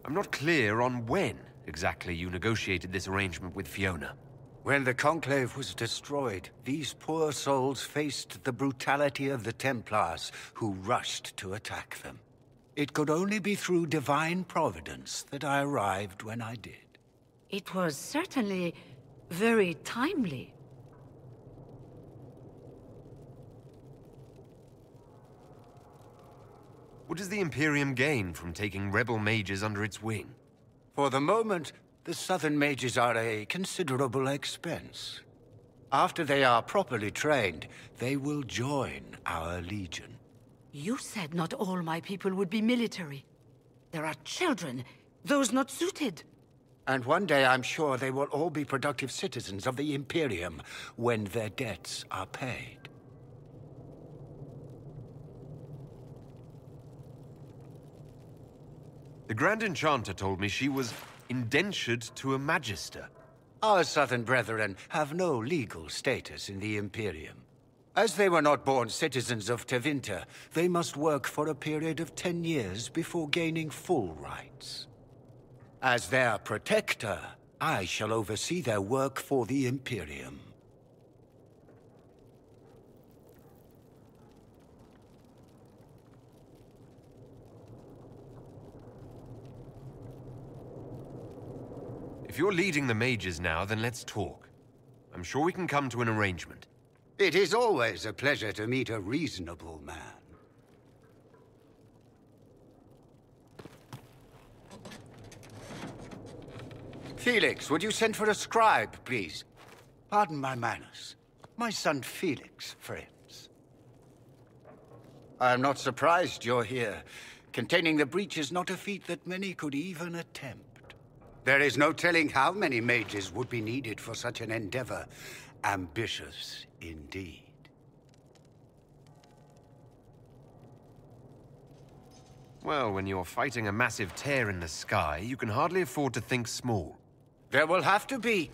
Speaker 6: I'm not clear on when exactly you negotiated this arrangement with Fiona.
Speaker 20: When the Conclave was destroyed, these poor souls faced the brutality of the Templars, who rushed to attack them. It could only be through divine providence that I arrived when I did.
Speaker 19: It was certainly very timely.
Speaker 6: What does the Imperium gain from taking rebel mages under its wing?
Speaker 20: For the moment, the Southern Mages are a considerable expense. After they are properly trained, they will join our Legion.
Speaker 19: You said not all my people would be military. There are children, those not suited.
Speaker 20: And one day I'm sure they will all be productive citizens of the Imperium when their debts are paid.
Speaker 6: The Grand Enchanter told me she was indentured to a Magister.
Speaker 20: Our Southern brethren have no legal status in the Imperium. As they were not born citizens of Tevinter, they must work for a period of 10 years before gaining full rights. As their protector, I shall oversee their work for the Imperium.
Speaker 6: If you're leading the mages now, then let's talk. I'm sure we can come to an arrangement.
Speaker 20: It is always a pleasure to meet a reasonable man. Felix, would you send for a scribe, please? Pardon my manners. My son Felix, friends. I am not surprised you're here. Containing the breach is not a feat that many could even attempt. There is no telling how many mages would be needed for such an endeavor. Ambitious, indeed.
Speaker 6: Well, when you're fighting a massive tear in the sky, you can hardly afford to think small.
Speaker 20: There will have to be.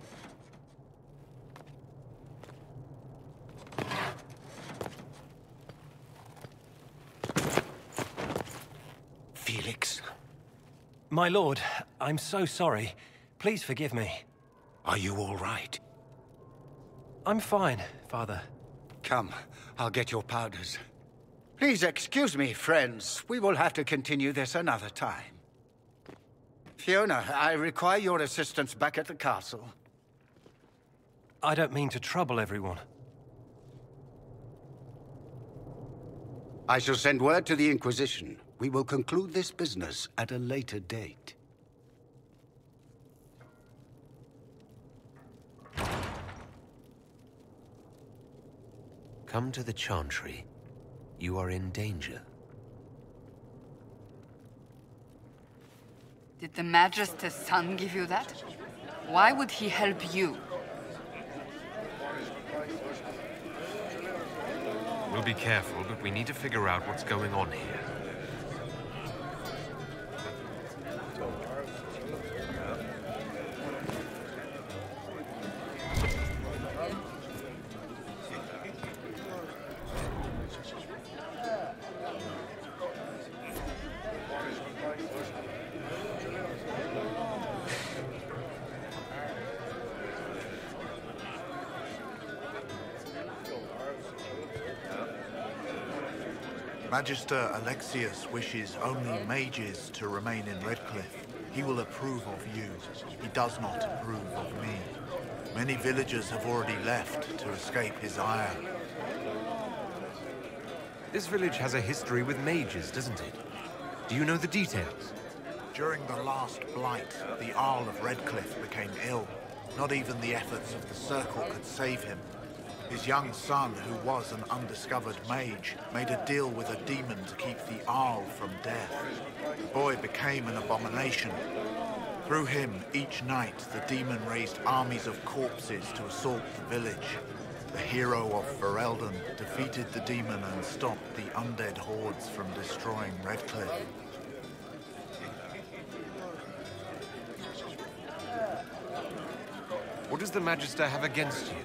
Speaker 20: Felix.
Speaker 21: My lord, I'm so sorry. Please forgive me.
Speaker 20: Are you all right?
Speaker 21: I'm fine, Father.
Speaker 20: Come, I'll get your powders. Please excuse me, friends. We will have to continue this another time. Fiona, I require your assistance back at the castle.
Speaker 21: I don't mean to trouble everyone.
Speaker 20: I shall send word to the Inquisition. We will conclude this business at a later date.
Speaker 6: Come to the Chantry. You are in danger.
Speaker 4: Did the Magister's son give you that? Why would he help you?
Speaker 6: We'll be careful, but we need to figure out what's going on here.
Speaker 10: Magister Alexius wishes only mages to remain in Redcliffe. He will approve of you. He does not approve of me. Many villagers have already left to escape his ire.
Speaker 6: This village has a history with mages, doesn't it? Do you know the details?
Speaker 10: During the last blight, the Arl of Redcliffe became ill. Not even the efforts of the Circle could save him. His young son, who was an undiscovered mage, made a deal with a demon to keep the Arl from death. The boy became an abomination. Through him, each night, the demon raised armies of corpses to assault the village. The hero of Ferelden defeated the demon and stopped the undead hordes from destroying Redcliffe.
Speaker 6: What does the Magister have against you?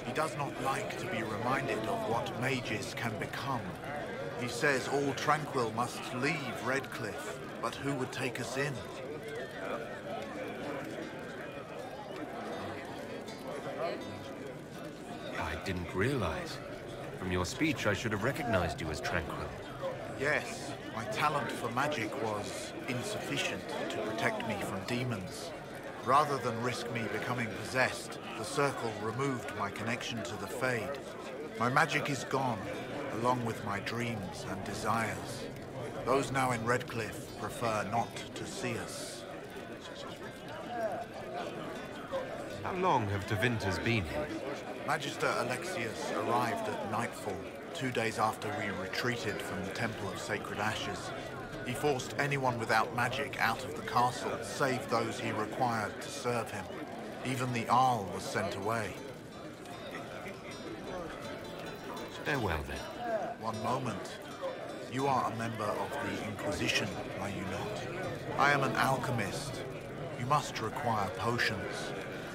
Speaker 10: He does not like to be reminded of what mages can become. He says all Tranquil must leave Redcliffe, but who would take us in?
Speaker 6: I didn't realize. From your speech, I should have recognized you as Tranquil.
Speaker 10: Yes, my talent for magic was insufficient to protect me from demons. Rather than risk me becoming possessed, the Circle removed my connection to the Fade. My magic is gone, along with my dreams and desires. Those now in Redcliffe prefer not to see us.
Speaker 6: How long have Tevinters been here?
Speaker 10: Magister Alexius arrived at nightfall, 2 days after we retreated from the Temple of Sacred Ashes. He forced anyone without magic out of the castle, save those he required to serve him. Even the Arl was sent away.
Speaker 6: Farewell, then.
Speaker 10: One moment. You are a member of the Inquisition, are you not? I am an alchemist. You must require potions.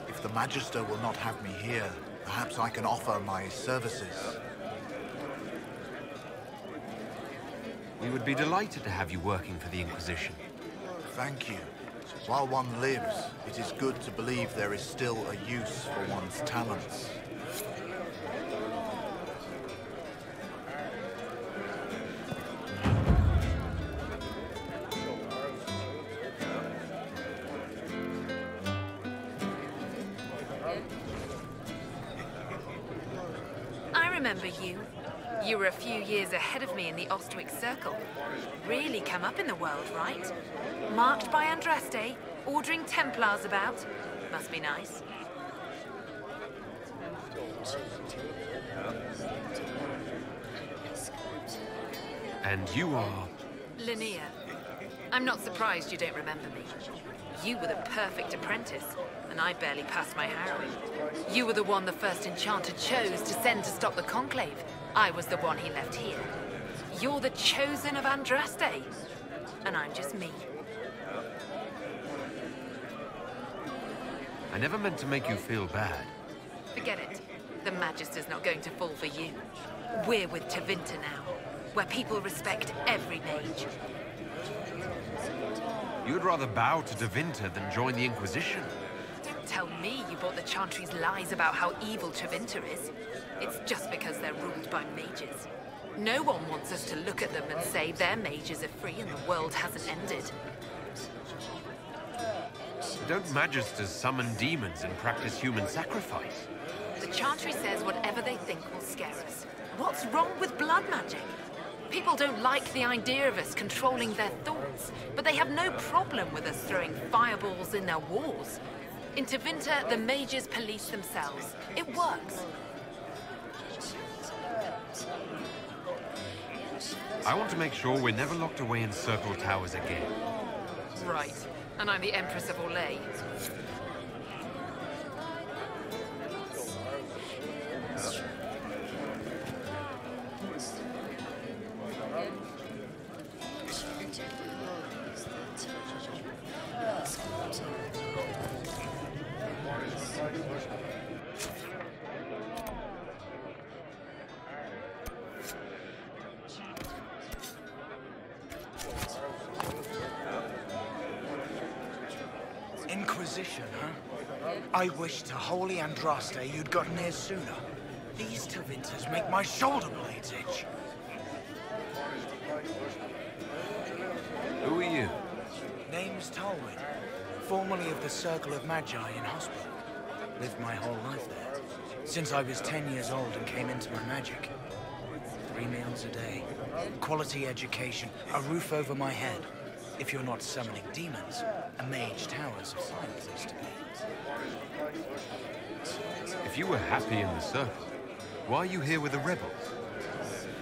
Speaker 10: If the Magister will not have me here, perhaps I can offer my services.
Speaker 6: We would be delighted to have you working for the Inquisition.
Speaker 10: Thank you. While one lives, it is good to believe there is still a use for one's talents.
Speaker 3: I remember you. You were a few years ahead of me in the Ostwick Circle. Really come up in the world, right? Marked by Andraste, ordering Templars about. Must be nice.
Speaker 6: And you are...
Speaker 3: Linnea. I'm not surprised you don't remember me. You were the perfect apprentice, and I barely passed my harrowing. You were the one the first enchanter chose to send to stop the Conclave. I was the one he left here. You're the chosen of Andraste, and I'm just me.
Speaker 6: I never meant to make you feel bad.
Speaker 3: Forget it. The Magister's not going to fall for you. We're with Tevinter now, where people respect every mage.
Speaker 6: You'd rather bow to Tevinter than join the Inquisition.
Speaker 3: Don't tell me you bought the Chantry's lies about how evil Tevinter is. It's just because they're ruled by mages. No one wants us to look at them and say their mages are free and the world hasn't ended.
Speaker 6: Don't Magisters summon demons and practice human sacrifice?
Speaker 3: The Chantry says whatever they think will scare us. What's wrong with blood magic? People don't like the idea of us controlling their thoughts, but they have no problem with us throwing fireballs in their wars. In Tevinter, the mages police themselves. It works.
Speaker 6: I want to make sure we're never locked away in Circle Towers again.
Speaker 3: Right. And I'm the Empress of Orlais.
Speaker 7: Inquisition, huh? I wish to holy Andraste you'd gotten here sooner. These Tevinters make my shoulder blades itch.
Speaker 6: Who are you?
Speaker 7: Name's Talwyn, formerly of the Circle of Magi in Hospital. Lived my whole life there, since I was 10 years old and came into my magic. 3 meals a day, quality education, a roof over my head. If you're not summoning demons, a mage tower's a fine place to be.
Speaker 6: If you were happy in the Circle, why are you here with the rebels?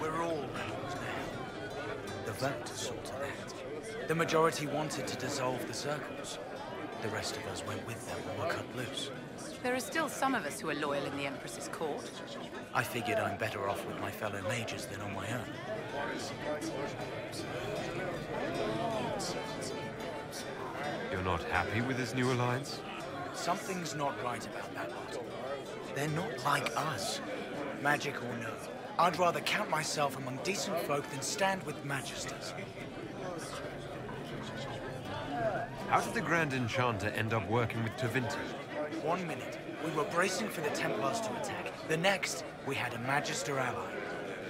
Speaker 7: We're all rebels now. The vote saw to that. The majority wanted to dissolve the circles. The rest of us went with them and were cut loose.
Speaker 1: There are still some of us who are loyal in the Empress's court.
Speaker 7: I figured I'm better off with my fellow mages than on my own.
Speaker 6: You're not happy with this new alliance?
Speaker 7: Something's not right about that lot. They're not like us. Magic or no, I'd rather count myself among decent folk than stand with Magisters.
Speaker 6: How did the Grand Enchanter end up working with Tevinter?
Speaker 7: 1 minute, we were bracing for the Templars to attack. The next, we had a Magister ally.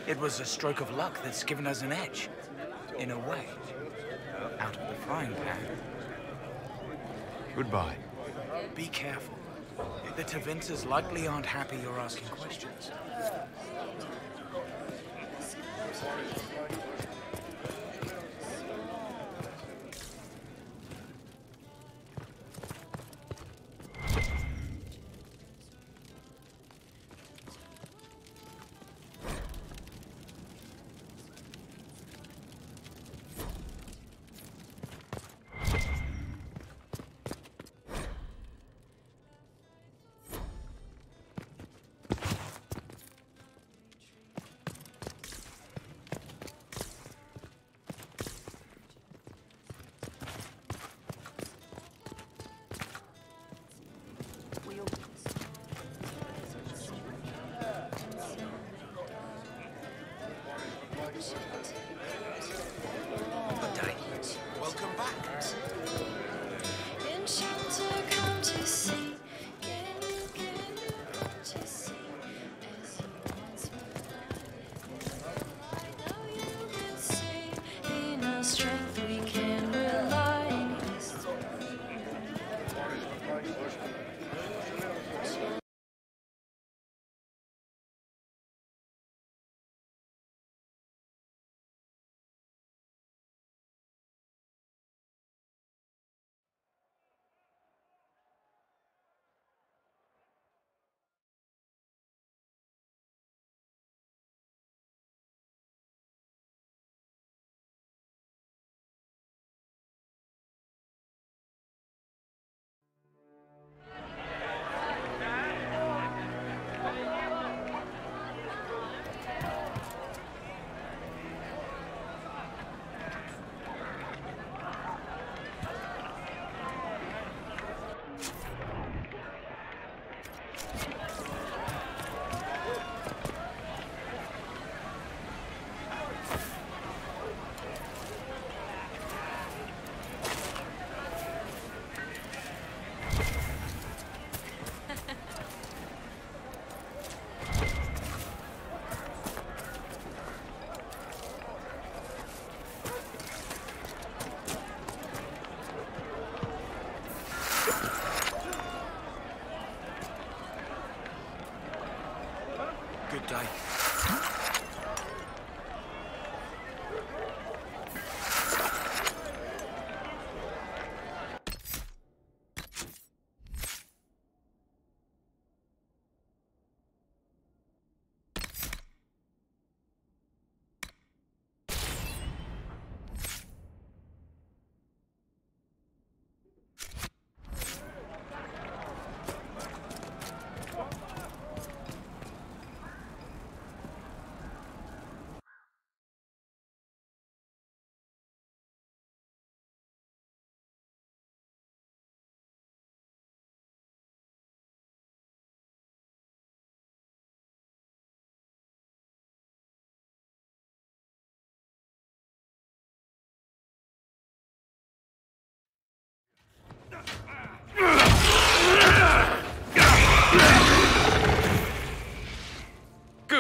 Speaker 7: It was a stroke of luck that's given us an edge. In a way. Out of the frying pan.
Speaker 6: Goodbye.
Speaker 7: Be careful. The Tevinters likely aren't happy you're asking questions. Good day. Welcome back.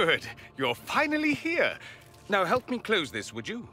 Speaker 5: Good. You're finally here. Now help me close this, would you?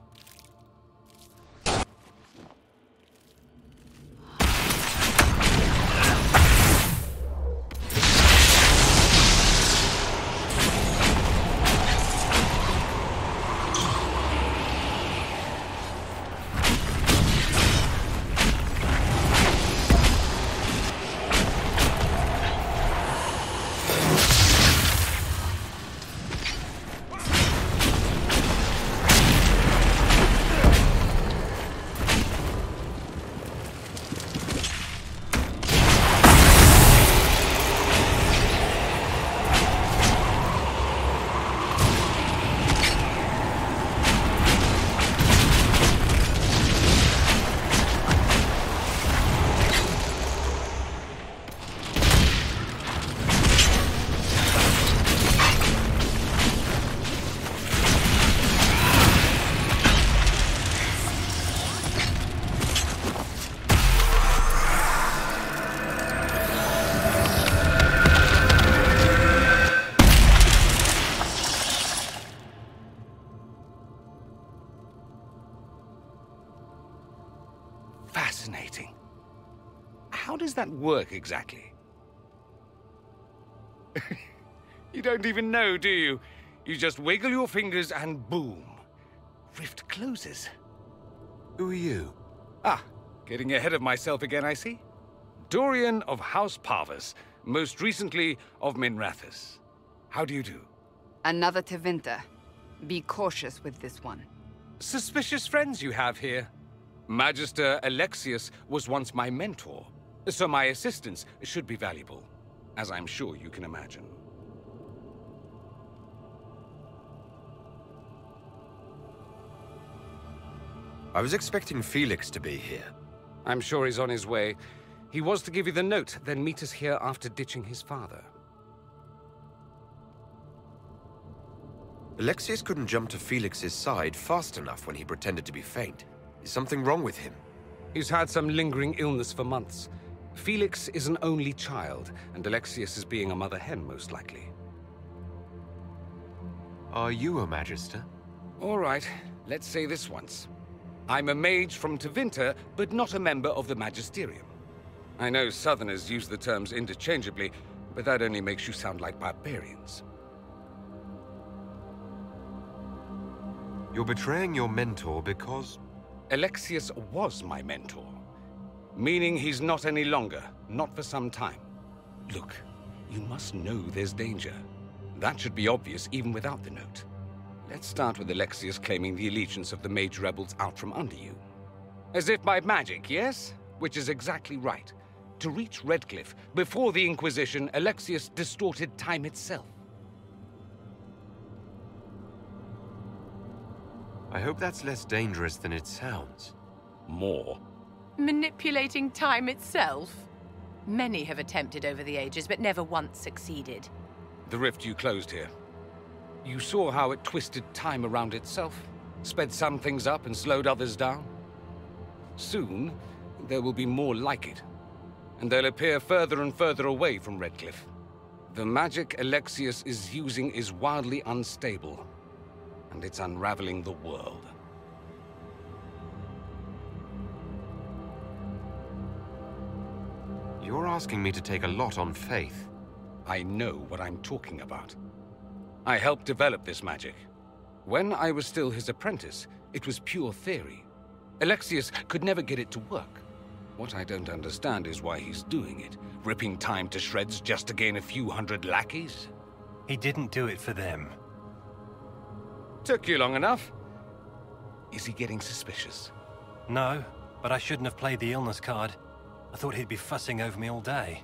Speaker 5: Fascinating. How does that work exactly? You don't even know, do you? You just wiggle your fingers and boom. Rift closes. Who are you? Ah, getting ahead of myself again, I see. Dorian of House Parvus, most recently of Minrathous. How do you do?
Speaker 4: Another Tevinter. Be cautious with this one.
Speaker 5: Suspicious friends you have here. Magister Alexius was once my mentor, so my assistance should be valuable, as I'm sure you can imagine.
Speaker 6: I was expecting Felix to be here.
Speaker 5: I'm sure he's on his way. He was to give you the note, then meet us here after ditching his father.
Speaker 6: Alexius couldn't jump to Felix's side fast enough when he pretended to be faint. Is something wrong with him?
Speaker 5: He's had some lingering illness for months. Felix is an only child, and Alexius is being a mother hen, most likely.
Speaker 6: Are you a Magister?
Speaker 5: All right, let's say this once. I'm a mage from Tevinter, but not a member of the Magisterium. I know Southerners use the terms interchangeably, but that only makes you sound like barbarians.
Speaker 6: You're betraying your mentor because...
Speaker 5: Alexius was my mentor. Meaning he's not any longer, not for some time. Look, you must know there's danger. That should be obvious even without the note. Let's start with Alexius claiming the allegiance of the mage rebels out from under you. As if by magic, yes? Which is exactly right. To reach Redcliffe, before the Inquisition, Alexius distorted time itself.
Speaker 6: I hope that's less dangerous than it sounds.
Speaker 5: More.
Speaker 1: Manipulating time itself? Many have attempted over the ages, but never once succeeded.
Speaker 5: The rift you closed here. You saw how it twisted time around itself, sped some things up and slowed others down. Soon, there will be more like it, and they'll appear further and further away from Redcliffe. The magic Alexius is using is wildly unstable, and it's unraveling the world.
Speaker 6: You're asking me to take a lot on faith.
Speaker 5: I know what I'm talking about. I helped develop this magic. When I was still his apprentice, it was pure theory. Alexius could never get it to work. What I don't understand is why he's doing it, ripping time to shreds just to gain a few hundred lackeys.
Speaker 21: He didn't do it for them.
Speaker 5: Took you long enough. Is he getting suspicious?
Speaker 21: No, but I shouldn't have played the illness card. I thought he'd be fussing over me all day.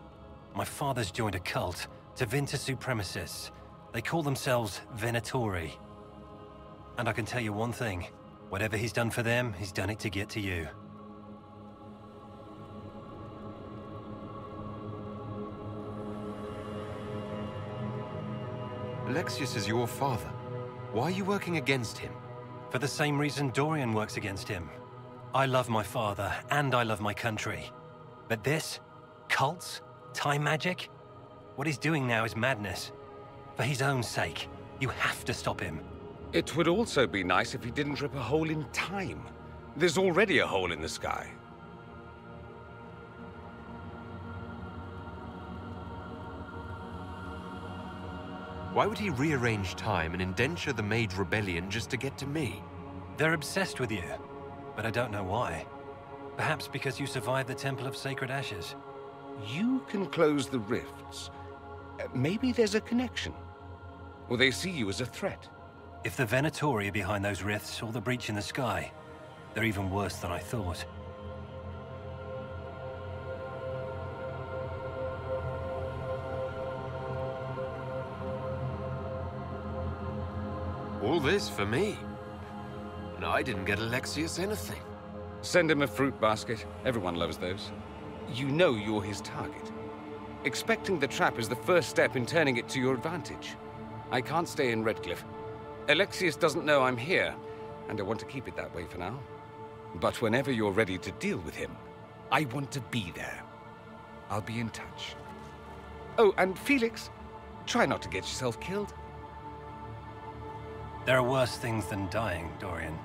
Speaker 21: My father's joined a cult, Tevinter Supremacists. They call themselves Venatori. And I can tell you one thing. Whatever he's done for them, he's done it to get to you.
Speaker 6: Alexius is your father. Why are you working against him?
Speaker 21: For the same reason Dorian works against him. I love my father, and I love my country. But this? Cults? Time magic? What he's doing now is madness. For his own sake. You have to stop him.
Speaker 5: It would also be nice if he didn't rip a hole in time. There's already a hole in the sky.
Speaker 6: Why would he rearrange time and indenture the Mage Rebellion just to get to me?
Speaker 21: They're obsessed with you, but I don't know why. Perhaps because you survived the Temple of Sacred Ashes.
Speaker 5: You can close the rifts. Maybe there's a connection. Or they see you as a threat.
Speaker 21: If the Venatori are behind those rifts or the breach in the sky, they're even worse than I thought.
Speaker 6: All this for me? And I didn't get Alexius anything.
Speaker 5: Send him a fruit basket. Everyone loves those. You know you're his target. Expecting the trap is the first step in turning it to your advantage. I can't stay in Redcliffe. Alexius doesn't know I'm here, and I want to keep it that way for now. But whenever you're ready to deal with him, I want to be there. I'll be in touch. Oh, and Felix, try not to get yourself killed.
Speaker 21: There are worse things than dying, Dorian.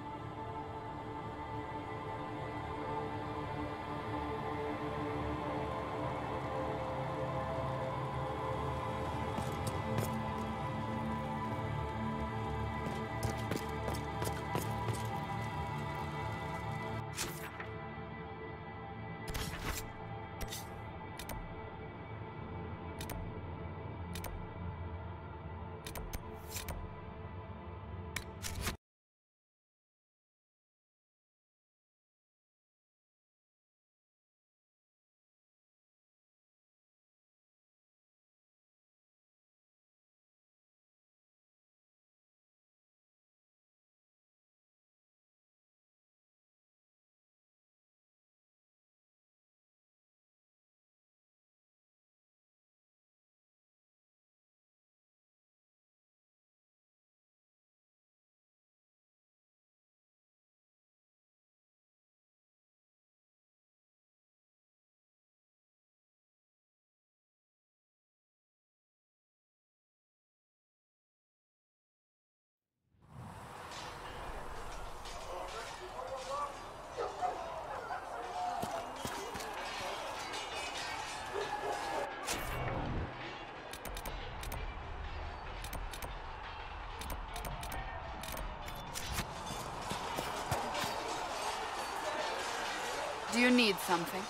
Speaker 4: Do you need something?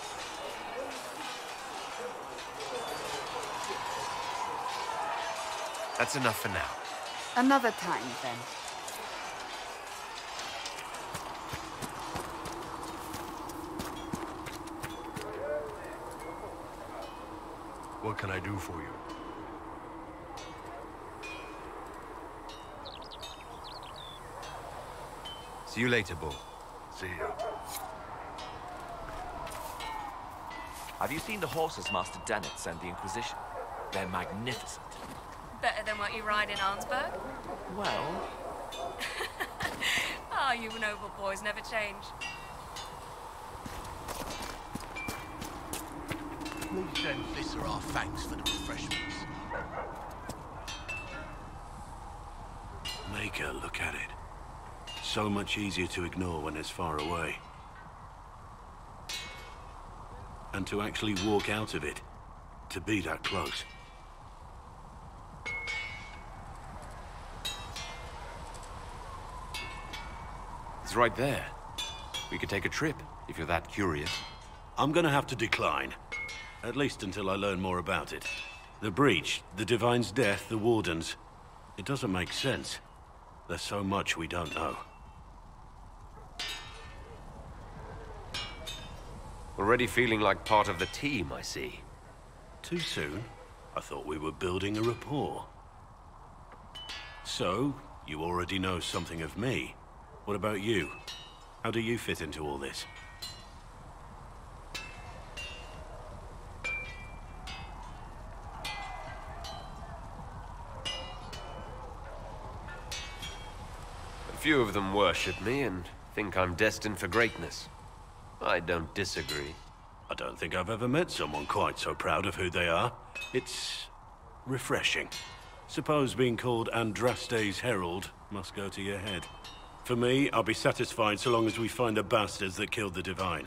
Speaker 6: That's enough for now.
Speaker 4: Another time, then.
Speaker 17: What can I do for you?
Speaker 6: See you later, Bull.
Speaker 17: See you.
Speaker 14: Have you seen the horses Master Dennett sent the Inquisition? They're magnificent.
Speaker 12: Better than what you ride in Arnsberg?
Speaker 14: Well...
Speaker 12: Ah, you noble boys never change.
Speaker 17: Please send Visser our thanks for the refreshments.
Speaker 8: Make her look at it. So much easier to ignore when it's far away. And to actually walk out of it, to be that close.
Speaker 6: It's right there. We could take a trip, if you're that curious.
Speaker 8: I'm gonna have to decline. At least until I learn more about it. The breach, the Divine's death, the Wardens. It doesn't make sense. There's so much we don't know.
Speaker 6: Already feeling like part of the team, I see.
Speaker 8: Too soon? I thought we were building a rapport. So, you already know something of me. What about you? How do you fit into all this?
Speaker 6: A few of them worship me and think I'm destined for greatness. I don't disagree.
Speaker 8: I don't think I've ever met someone quite so proud of who they are. It's refreshing. Suppose being called Andraste's Herald must go to your head. For me, I'll be satisfied so long as we find the bastards that killed the Divine.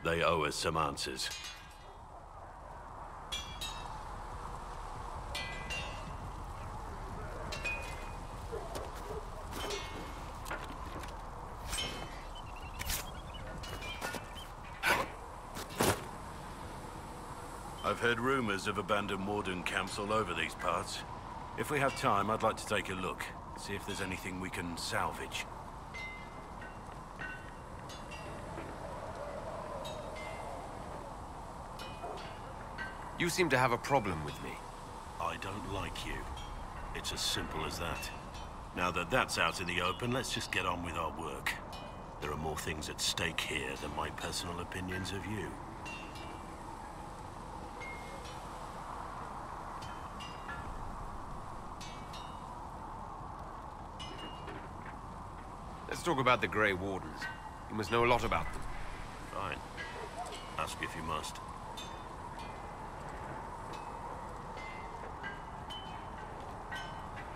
Speaker 8: They owe us some answers. I've heard rumors of abandoned Warden camps all over these parts. If we have time, I'd like to take a look, see if there's anything we can salvage.
Speaker 6: You seem to have a problem with me.
Speaker 8: I don't like you. It's as simple as that. Now that that's out in the open, let's just get on with our work. There are more things at stake here than my personal opinions of you.
Speaker 6: Let's talk about the Grey Wardens. You must know a lot about them.
Speaker 8: Fine. Ask if you must.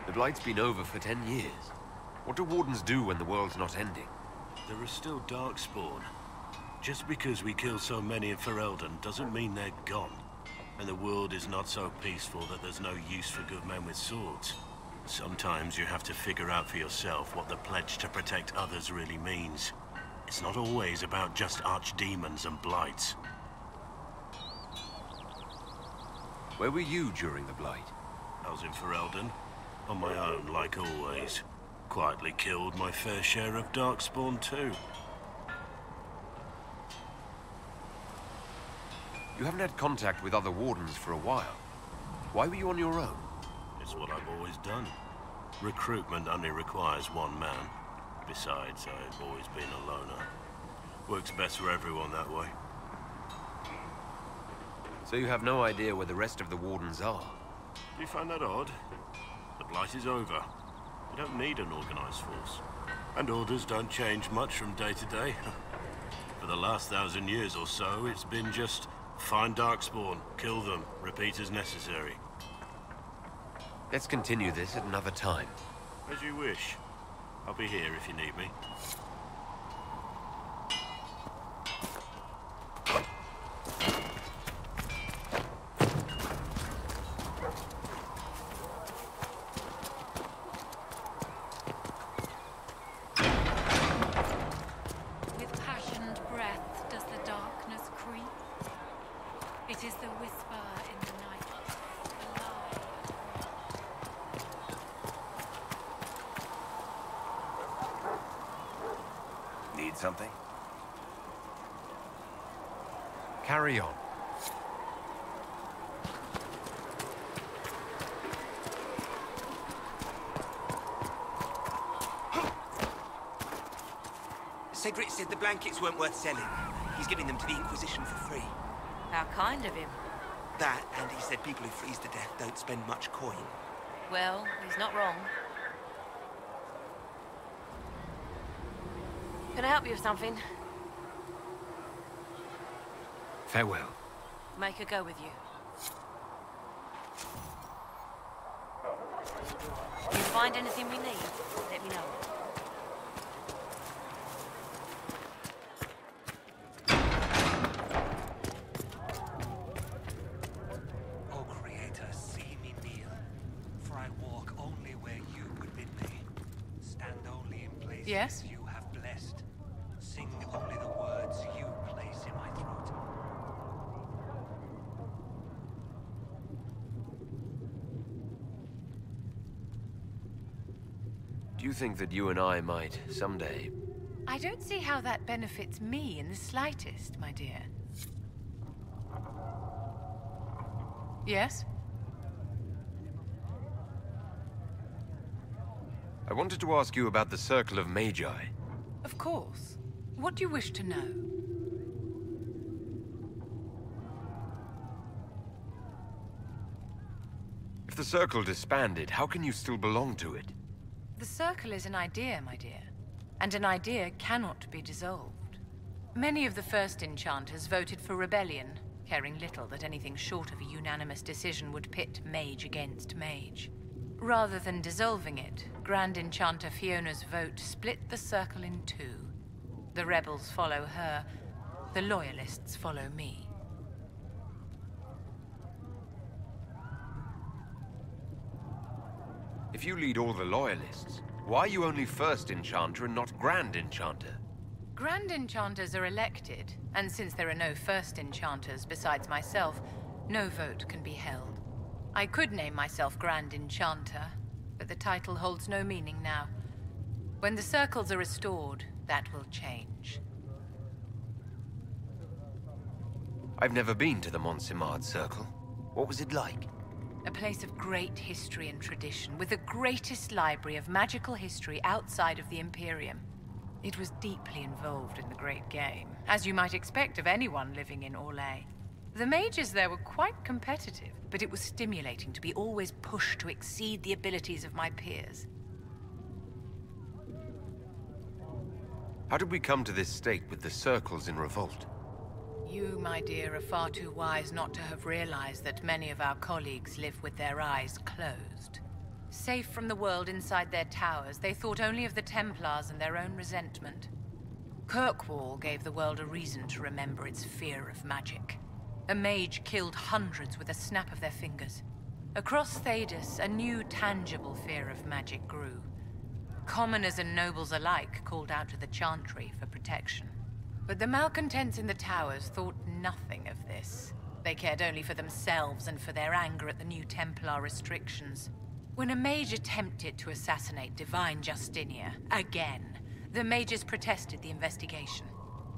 Speaker 6: The Blight's been over for 10 years. What do Wardens do when the world's not ending?
Speaker 8: There are still Darkspawn. Just because we kill so many in Ferelden doesn't mean they're gone. And the world is not so peaceful that there's no use for good men with swords. Sometimes you have to figure out for yourself what the pledge to protect others really means. It's not always about just archdemons and blights.
Speaker 6: Where were you during the Blight?
Speaker 8: I was in Ferelden, on my own like always. Quietly killed my fair share of Darkspawn too.
Speaker 6: You haven't had contact with other Wardens for a while. Why were you on your own?
Speaker 8: It's what I've always done. Recruitment only requires one man. Besides, I've always been a loner. Works best for everyone that way.
Speaker 6: So you have no idea where the rest of the Wardens are?
Speaker 8: Do you find that odd? The Blight is over. We don't need an organized force. And orders don't change much from day to day. For the last 1,000 years or so, it's been just find Darkspawn, kill them, repeat as necessary.
Speaker 6: Let's continue this at another time.
Speaker 8: As you wish. I'll be here if you need me.
Speaker 1: With passioned breath does the darkness creep. It is the whisper in the night.
Speaker 16: Need something?
Speaker 6: Carry on.
Speaker 11: Cedric said the blankets weren't worth selling. He's giving them to the Inquisition for free.
Speaker 3: How kind of him.
Speaker 11: That, and he said people who freeze to death don't spend much coin.
Speaker 3: Well, he's not wrong. Can I help you with something?
Speaker 20: Farewell.
Speaker 3: Make a go with you. If you find anything we need, let me know.
Speaker 11: O Creator, see me kneel, for I walk only where you would bid me. Stand only in places
Speaker 1: Yes?
Speaker 11: you have blessed. Sing only the words you place in my throat.
Speaker 6: Do you think that you and I might, someday...
Speaker 1: I don't see how that benefits me in the slightest, my dear. Yes?
Speaker 6: I wanted to ask you about the Circle of Magi.
Speaker 1: Of course. What do you wish to know?
Speaker 6: If the Circle disbanded, how can you still belong to it?
Speaker 1: The Circle is an idea, my dear. And an idea cannot be dissolved. Many of the first enchanters voted for rebellion, caring little that anything short of a unanimous decision would pit mage against mage. Rather than dissolving it, Grand Enchanter Fiona's vote split the circle in two. The rebels follow her, the loyalists follow me.
Speaker 6: If you lead all the loyalists, why are you only First Enchanter and not Grand Enchanter?
Speaker 1: Grand Enchanters are elected, and since there are no First Enchanters besides myself, no vote can be held. I could name myself Grand Enchanter, but the title holds no meaning now. When the circles are restored, that will change.
Speaker 6: I've never been to the Montsimard Circle. What was it like?
Speaker 1: A place of great history and tradition, with the greatest library of magical history outside of the Imperium. It was deeply involved in the Great Game, as you might expect of anyone living in Orlais. The mages there were quite competitive, but it was stimulating to be always pushed to exceed the abilities of my peers.
Speaker 6: How did we come to this state with the circles in revolt?
Speaker 1: You, my dear, are far too wise not to have realized that many of our colleagues live with their eyes closed. Safe from the world inside their towers, they thought only of the Templars and their own resentment. Kirkwall gave the world a reason to remember its fear of magic. A mage killed hundreds with a snap of their fingers. Across Thedas, a new tangible fear of magic grew. Commoners and nobles alike called out to the Chantry for protection. But the malcontents in the towers thought nothing of this. They cared only for themselves and for their anger at the new Templar restrictions. When a mage attempted to assassinate Divine Justinia, again, the mages protested the investigation.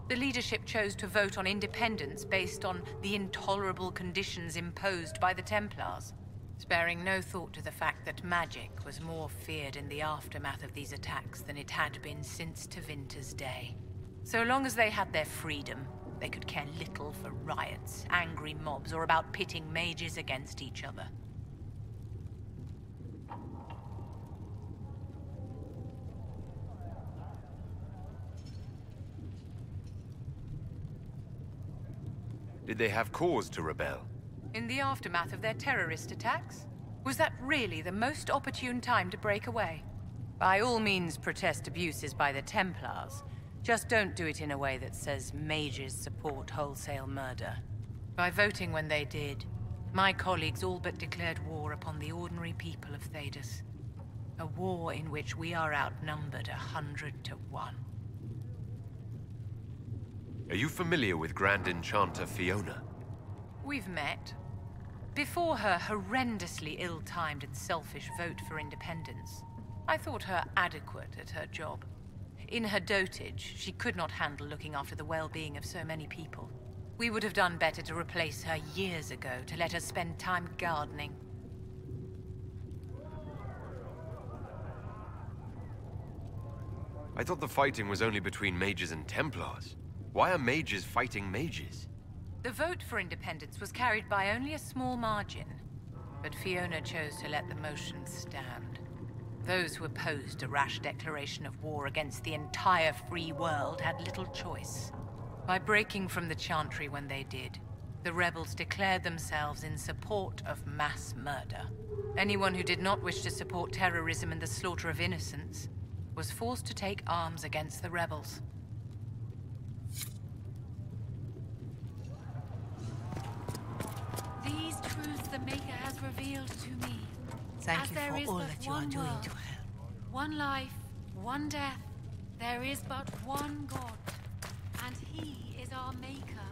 Speaker 1: The leadership chose to vote on independence based on the intolerable conditions imposed by the Templars, sparing no thought to the fact that magic was more feared in the aftermath of these attacks than it had been since Tevinter's day. So long as they had their freedom, they could care little for riots, angry mobs, or about pitting mages against each other.
Speaker 6: Did they have cause to rebel?
Speaker 1: In the aftermath of their terrorist attacks? Was that really the most opportune time to break away? By all means, protest abuses by the Templars. Just don't do it in a way that says mages support wholesale murder. By voting when they did, my colleagues all but declared war upon the ordinary people of Thedas. A war in which we are outnumbered 100 to 1.
Speaker 6: Are you familiar with Grand Enchanter Fiona?
Speaker 1: We've met. Before her horrendously ill-timed and selfish vote for independence, I thought her adequate at her job. In her dotage, she could not handle looking after the well-being of so many people. We would have done better to replace her years ago, to let her spend time gardening.
Speaker 6: I thought the fighting was only between mages and Templars. Why are mages fighting mages?
Speaker 1: The vote for independence was carried by only a small margin, but Fiona chose to let the motion stand. Those who opposed a rash declaration of war against the entire free world had little choice. By breaking from the Chantry when they did, the rebels declared themselves in support of mass murder. Anyone who did not wish to support terrorism and the slaughter of innocents was forced to take arms against the rebels.
Speaker 9: These truths the Maker has revealed to me.
Speaker 19: Thank you for all that you are doing to help.
Speaker 9: One life, one death. There is but one God, and He is our Maker.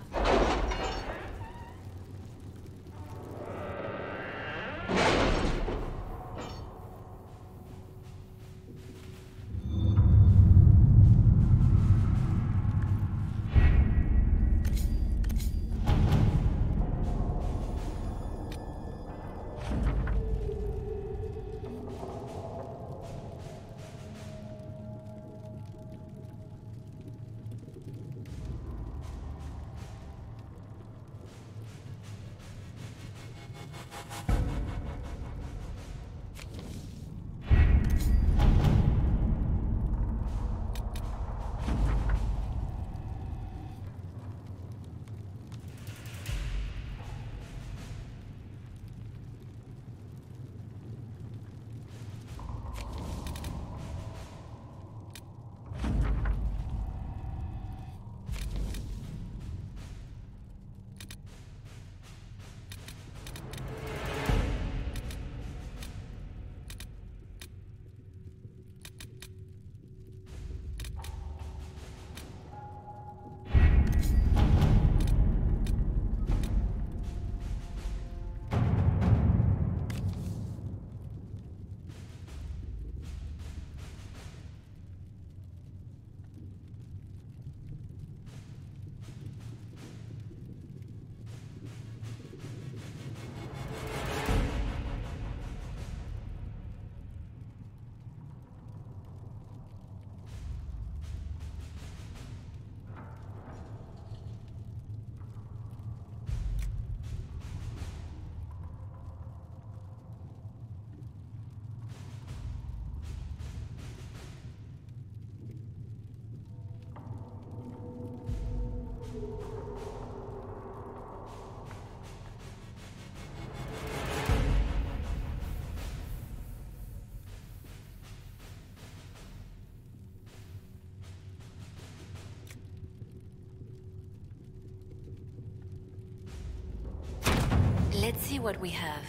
Speaker 3: see what we have.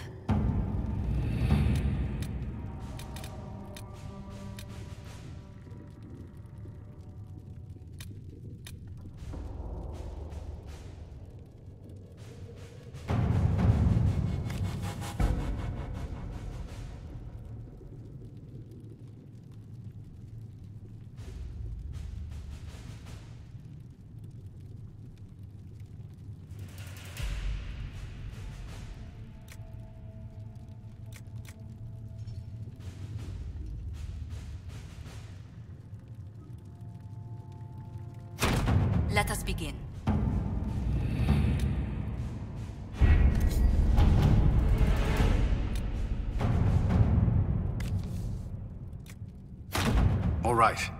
Speaker 3: Let us begin.
Speaker 20: All right.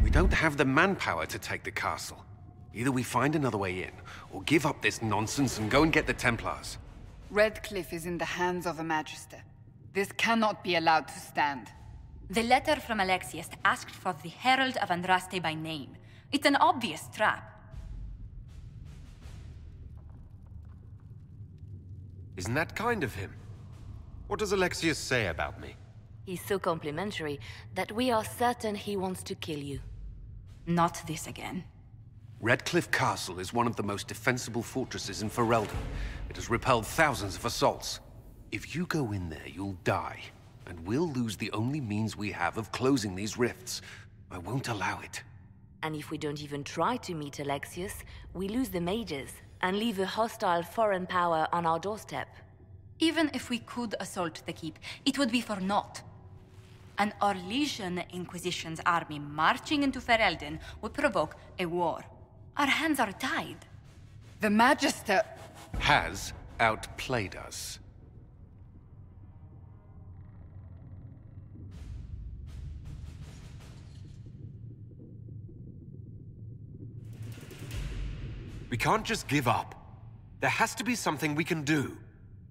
Speaker 6: We don't have the manpower to take the castle. Either we find another way in, or give up this nonsense and go and get the Templars.
Speaker 4: Redcliffe is in the hands of the Magister. This cannot be allowed to stand.
Speaker 2: The letter from Alexius asked for the Herald of Andraste by name. It's an obvious trap.
Speaker 6: Isn't that kind of him? What does Alexius say about me?
Speaker 3: He's so complimentary that we are certain he wants to kill you.
Speaker 2: Not this again.
Speaker 6: Redcliffe Castle is one of the most defensible fortresses in Ferelden. It has repelled thousands of assaults. If you go in there, you'll die. And we'll lose the only means we have of closing these rifts. I won't allow it.
Speaker 3: And if we don't even try to meet Alexius, we lose the mages and leave a hostile foreign power on our doorstep.
Speaker 2: Even if we could assault the keep, it would be for naught. An Orlesian Inquisition's army marching into Ferelden would provoke a war. Our hands are tied.
Speaker 4: The Magister
Speaker 6: has outplayed us. We can't just give up. There has to be something we can do.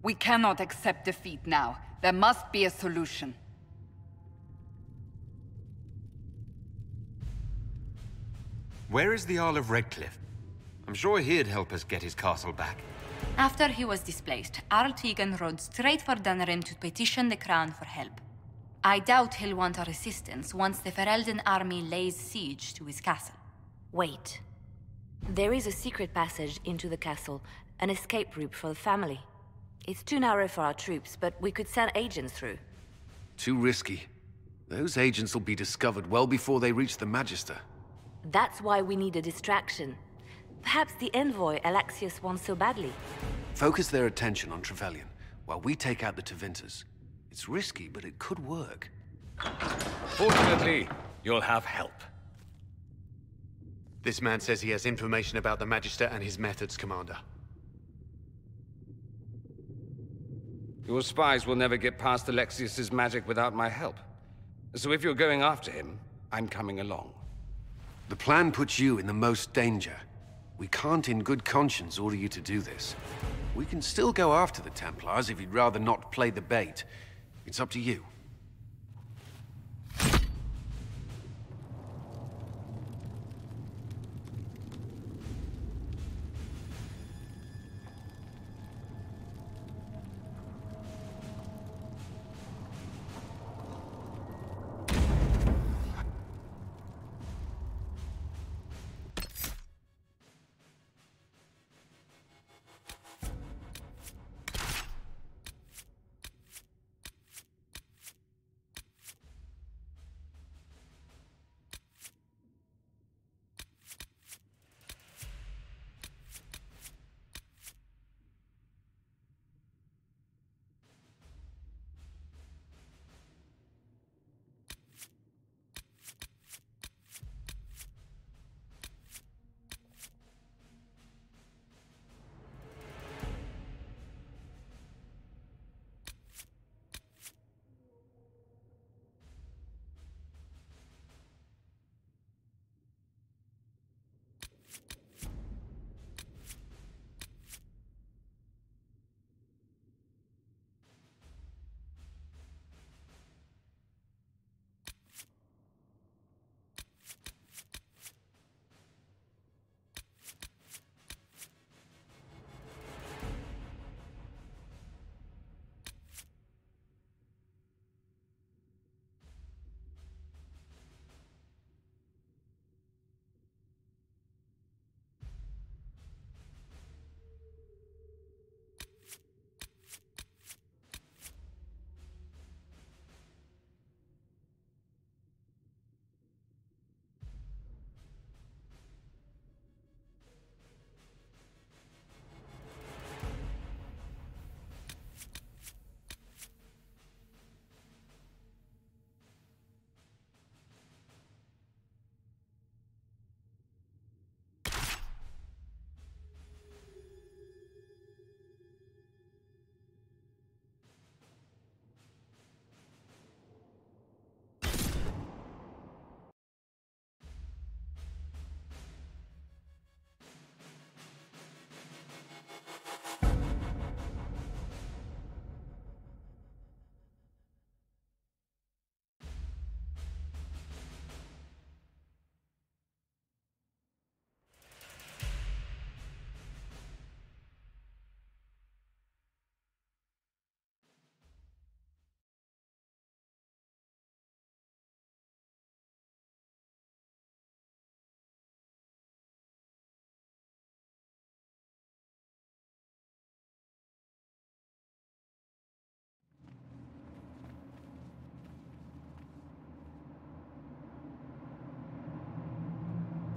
Speaker 4: We cannot accept defeat now. There must be a solution.
Speaker 6: Where is the Jarl of Redcliffe? I'm sure he'd help us get his castle back.
Speaker 2: After he was displaced, Arl Tegan rode straight for Dunrim to petition the Crown for help. I doubt he'll want our assistance once the Ferelden army lays siege to his castle.
Speaker 3: Wait. There is a secret passage into the castle, an escape route for the family. It's too narrow for our troops, but we could send agents through.
Speaker 6: Too risky. Those agents will be discovered well before they reach the Magister.
Speaker 3: That's why we need a distraction. Perhaps the envoy Alexius wants so badly.
Speaker 6: Focus their attention on Trevelyan, while we take out the Tevinters. It's risky, but it could work.
Speaker 5: Fortunately, you'll have help.
Speaker 22: This man says he has information about the Magister and his methods, Commander.
Speaker 5: Your spies will never get past Alexius's magic without my help. So if you're going after him, I'm coming along.
Speaker 6: The plan puts you in the most danger. We can't in good conscience order you to do this. We can still go after the Templars if you'd rather not play the bait. It's up to you.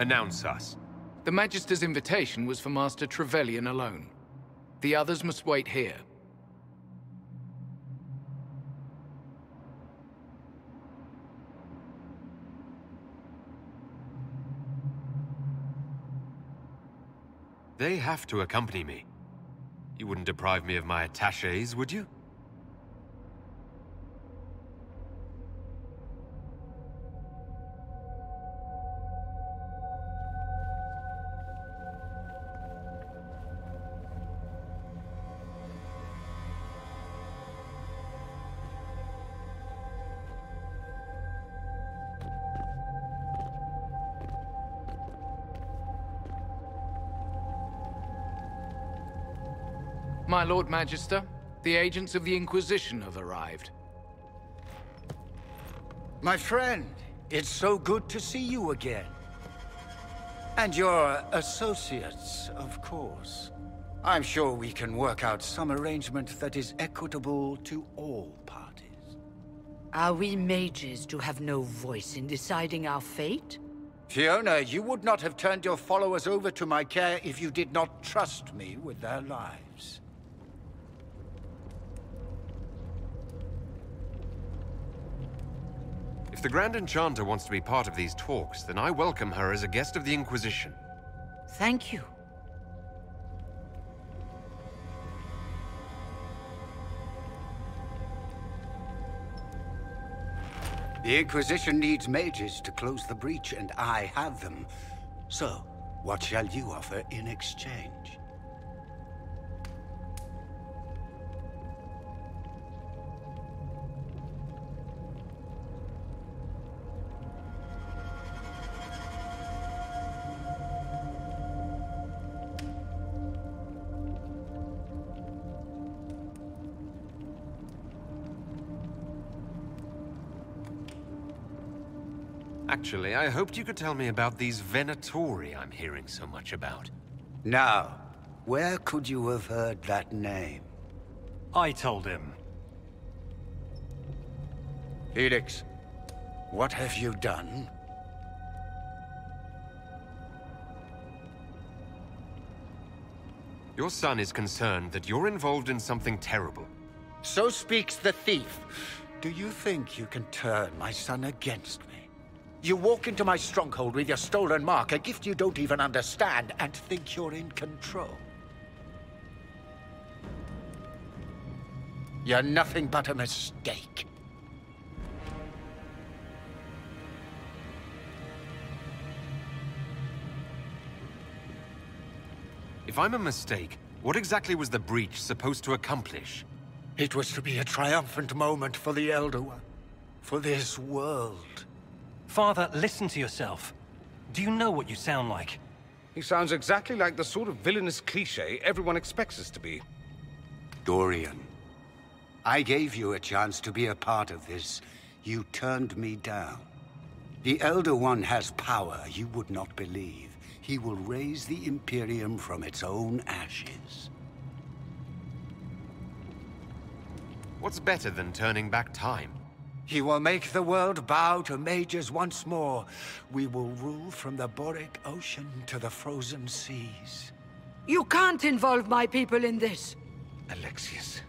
Speaker 6: Announce us.
Speaker 13: The Magister's invitation was for Master Trevelyan alone. The others must wait here.
Speaker 6: They have to accompany me. You wouldn't deprive me of my attachés, would you?
Speaker 13: My Lord Magister, the agents of the Inquisition have arrived.
Speaker 20: My friend, it's so good to see you again. And your associates, of course. I'm sure we can work out some arrangement that is equitable to all parties.
Speaker 19: Are we mages to have no voice in deciding our fate?
Speaker 20: Fiona, you would not have turned your followers over to my care if you did not trust me with their lives.
Speaker 6: If the Grand Enchanter wants to be part of these talks, then I welcome her as a guest of the Inquisition.
Speaker 19: Thank you.
Speaker 20: The Inquisition needs mages to close the breach, and I have them. So, what shall you offer in exchange?
Speaker 6: Actually, I hoped you could tell me about these Venatori I'm hearing so much about.
Speaker 20: Now, where could you have heard that name?
Speaker 21: I told him.
Speaker 20: Felix, what have you done?
Speaker 6: Your son is concerned that you're involved in something terrible.
Speaker 20: So speaks the thief. Do you think you can turn my son against me? You walk into my stronghold with your stolen mark, a gift you don't even understand, and think you're in control. You're nothing but a mistake.
Speaker 6: If I'm a mistake, what exactly was the breach supposed to accomplish?
Speaker 20: It was to be a triumphant moment for the Elder One, for this world.
Speaker 21: Father, listen to yourself. Do you know what you sound like?
Speaker 5: He sounds exactly like the sort of villainous cliché everyone expects us to be.
Speaker 20: Dorian, I gave you a chance to be a part of this. You turned me down. The Elder One has power you would not believe. He will raise the Imperium from its own ashes.
Speaker 6: What's better than turning back time?
Speaker 20: He will make the world bow to mages once more. We will rule from the Boric Ocean to the frozen seas.
Speaker 19: You can't involve my people in this.
Speaker 5: Alexius,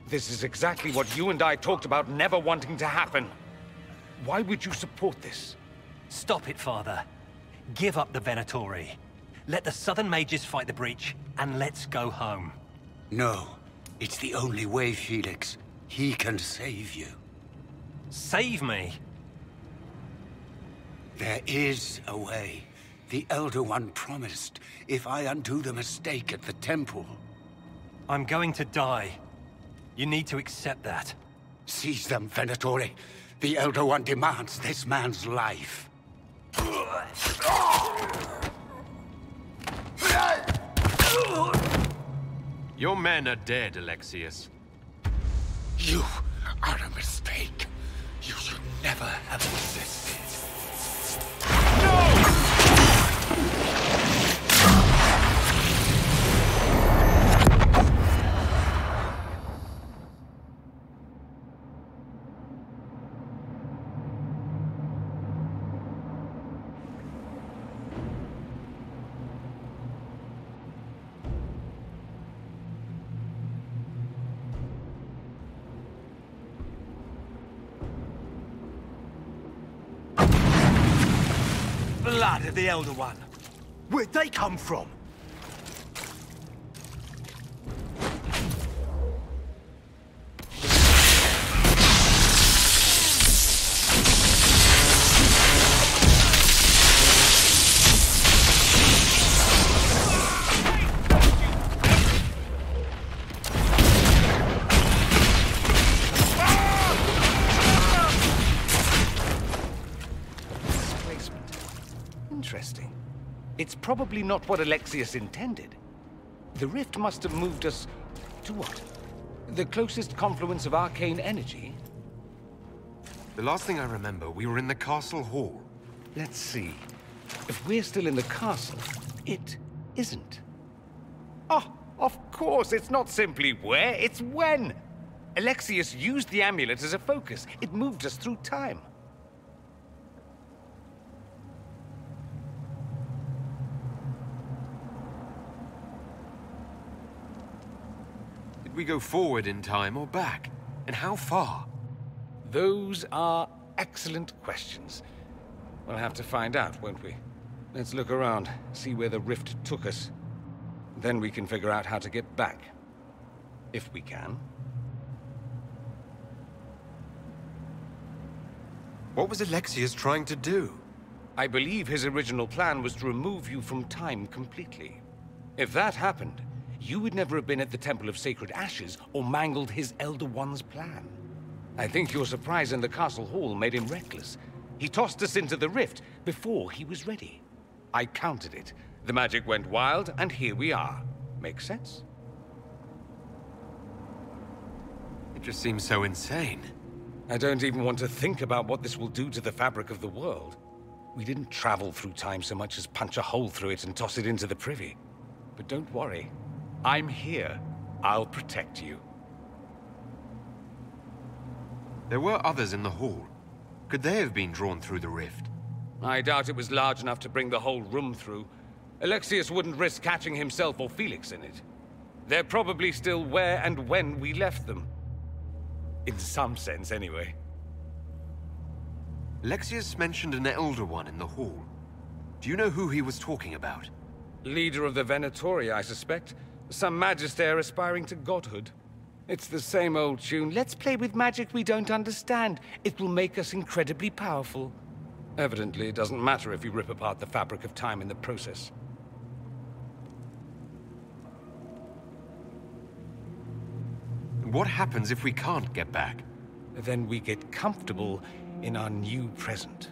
Speaker 5: this is exactly what you and I talked about never wanting to happen. Why would you support this?
Speaker 21: Stop it, Father. Give up the Venatori. Let the Southern Mages fight the breach, and let's go home.
Speaker 20: No, it's the only way, Felix. He can save you.
Speaker 21: Save me?
Speaker 20: There is a way. The Elder One promised, if I undo the mistake at the temple.
Speaker 21: I'm going to die. You need to accept that.
Speaker 20: Seize them, Venatori. The Elder One demands this man's life.
Speaker 6: Your men are dead, Alexius.
Speaker 20: You are a mistake. You should never have existed.
Speaker 17: blood of the Elder One. Where'd they come from?
Speaker 5: Interesting. It's probably not what Alexius intended. The rift must have moved us to what? The closest confluence of arcane energy?
Speaker 6: The last thing I remember, we were in the castle hall.
Speaker 5: Let's see. If we're still in the castle, it isn't. Oh, of course, it's not simply where, it's when! Alexius used the amulet as a focus. It moved us through time.
Speaker 6: Did we go forward in time or back? And how far?
Speaker 5: Those are excellent questions. We'll have to find out, won't we? Let's look around, see where the rift took us. Then we can figure out how to get back. If we can.
Speaker 6: What was Alexius trying to do?
Speaker 5: I believe his original plan was to remove you from time completely. If that happened, you would never have been at the Temple of Sacred Ashes or mangled his Elder One's plan. I think your surprise in the castle hall made him reckless. He tossed us into the rift before he was ready. I counted it. The magic went wild, and here we are. Make sense?
Speaker 6: It just seems so insane.
Speaker 5: I don't even want to think about what this will do to the fabric of the world. We didn't travel through time so much as punch a hole through it and toss it into the privy. But don't worry. I'm here. I'll protect you.
Speaker 6: There were others in the hall. Could they have been drawn through the rift?
Speaker 5: I doubt it was large enough to bring the whole room through. Alexius wouldn't risk catching himself or Felix in it. They're probably still where and when we left them. In some sense, anyway.
Speaker 6: Alexius mentioned an Elder One in the hall. Do you know who he was talking about?
Speaker 5: Leader of the Venatori, I suspect. Some magister aspiring to godhood. It's the same old tune. Let's play with magic we don't understand. It will make us incredibly powerful. Evidently, it doesn't matter if you rip apart the fabric of time in the process.
Speaker 6: What happens if we can't get back?
Speaker 5: Then we get comfortable in our new present.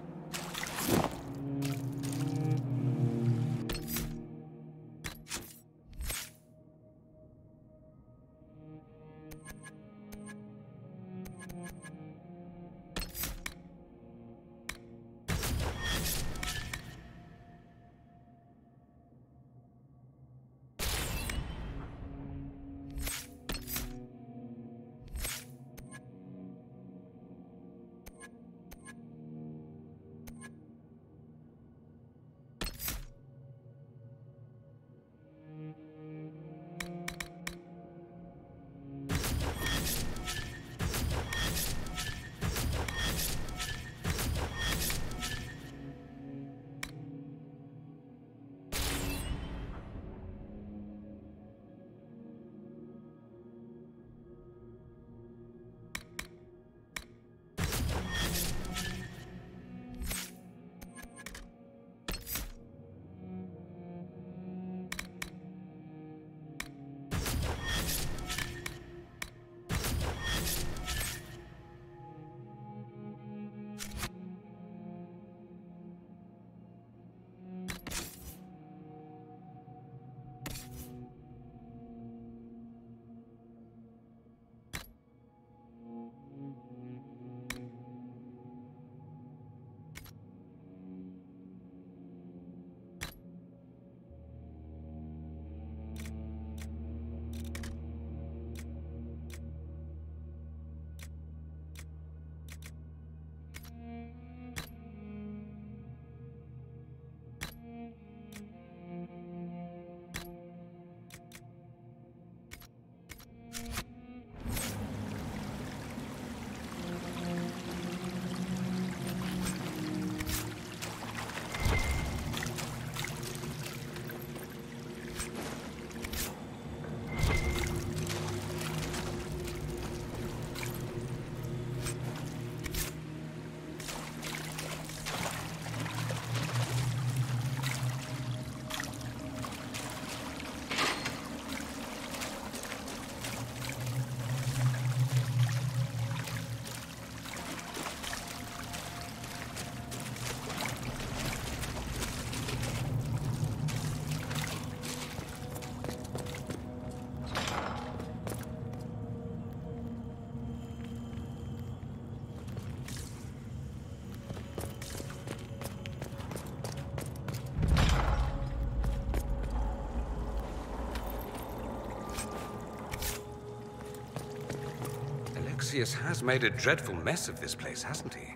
Speaker 5: Alexius has made a dreadful mess of this place, hasn't he?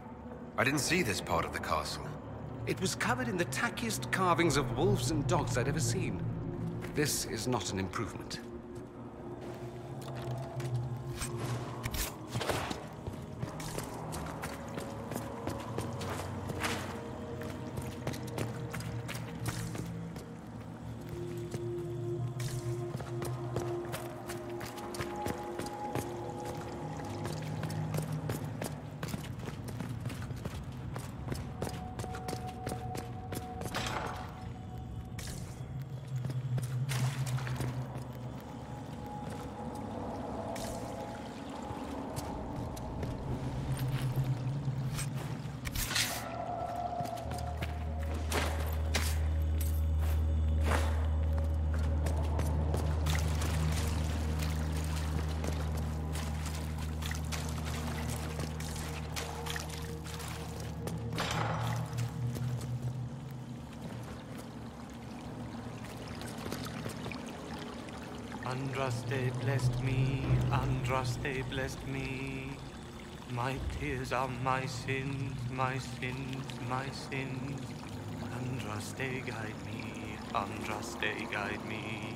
Speaker 6: I didn't see this part of the castle.
Speaker 5: It was covered in the tackiest carvings of wolves and dogs I'd ever seen. This is not an improvement.
Speaker 11: Andraste blessed me, Andraste blessed me. My tears are my sins, my sins, my sins. Andraste guide me, Andraste guide me.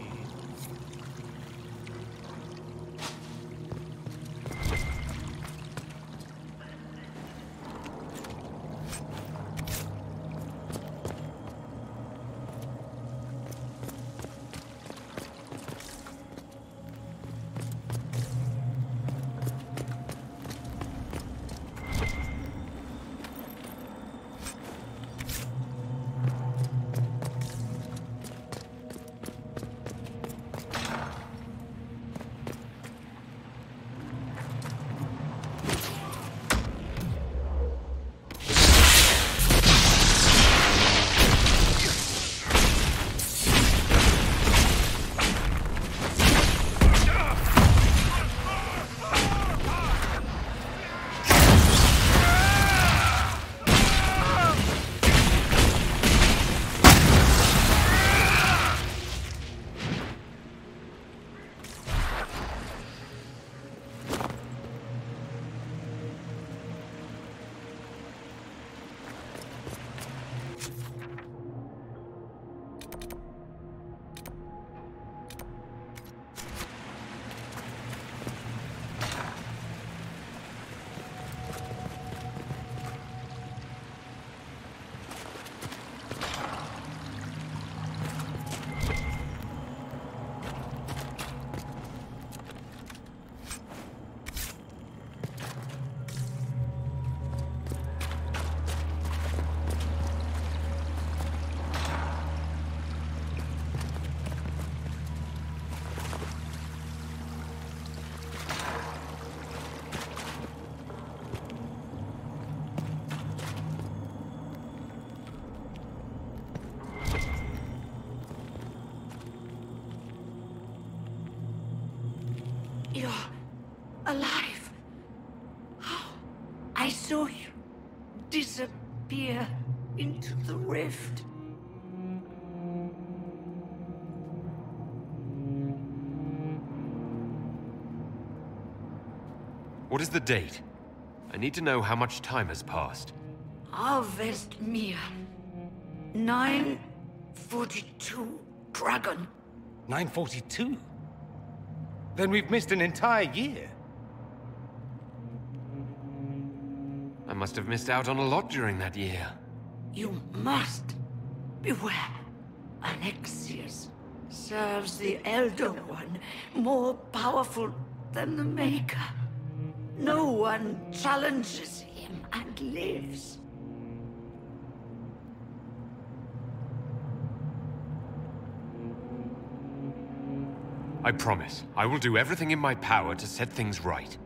Speaker 19: You're alive. Oh, I saw you disappear into the rift.
Speaker 6: What is the date? I need to know how much time has passed.
Speaker 19: Harvestmere. 942 Dragon.
Speaker 5: 942? Then we've missed an entire year.
Speaker 6: I must have missed out on a lot during that year.
Speaker 19: You must beware. Alexius serves the Elder One, more powerful than the Maker. No one challenges him and lives.
Speaker 6: I promise, I will do everything in my power to set things right.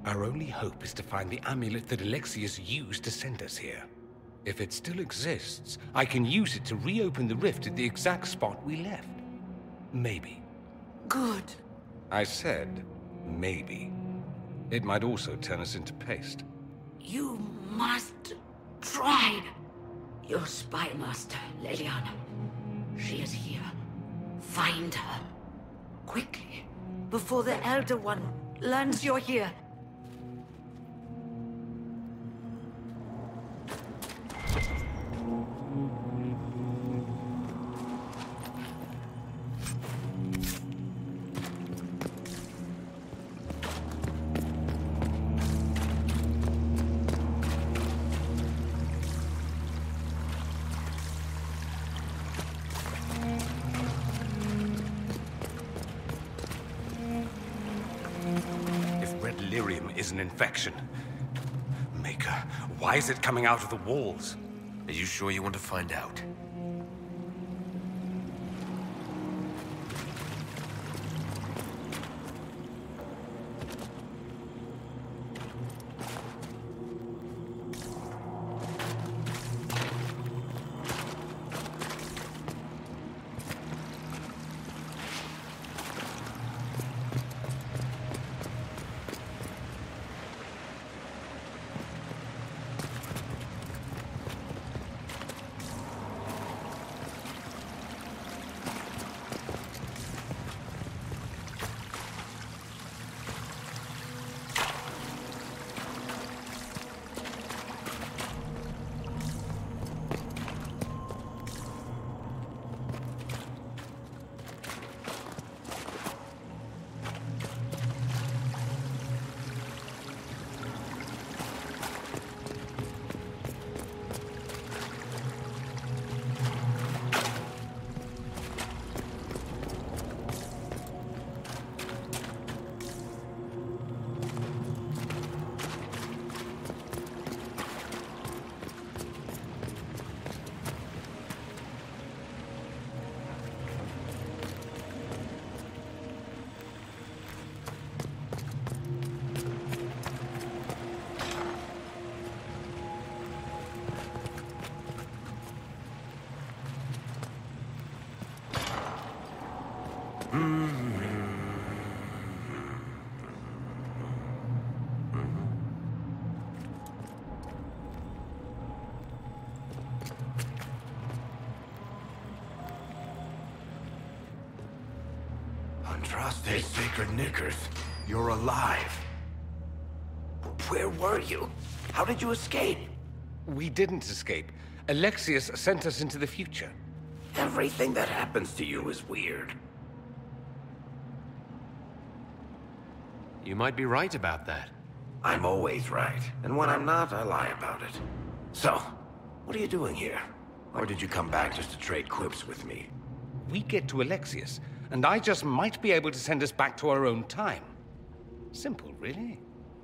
Speaker 5: Our only hope is to find the amulet that Alexius used to send us here. If it still exists, I can use it to reopen the rift at the exact spot we left. Maybe.
Speaker 19: Good.
Speaker 5: I said, maybe. It might also turn us into paste.
Speaker 19: You must try. Your spy master, Leliana. She is here. Find her. Quickly, before the Elder One learns you're here.
Speaker 5: is an infection. Maker, why is it coming out of the walls?
Speaker 16: Are you sure you want to find out?
Speaker 17: Andraste Sacred Knickers, you're alive. Where were you? How did you escape?
Speaker 5: We didn't escape. Alexius sent us into the future.
Speaker 17: Everything that happens to you is weird.
Speaker 6: You might be right about that.
Speaker 17: I'm always right, and when I'm not, I lie about it. So, what are you doing here? Or did you come back just to trade quips with me?
Speaker 5: We get to Alexius, and I just might be able to send us back to our own time. Simple, really.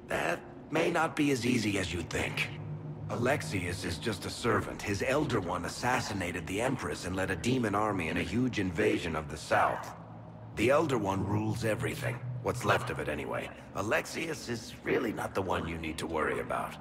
Speaker 17: That may not be as easy as you think. Alexius is just a servant. His Elder One assassinated the Empress and led a demon army in a huge invasion of the South. The Elder One rules everything. What's left of it, anyway. Alexius is really not the one you need to worry about.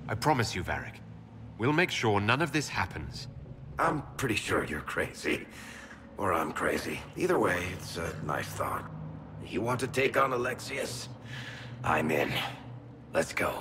Speaker 6: I promise you, Varric. We'll make sure none of this happens.
Speaker 17: I'm pretty sure you're crazy. Or I'm crazy. Either way, it's a nice thought. You want to take on Alexius? I'm in. Let's go.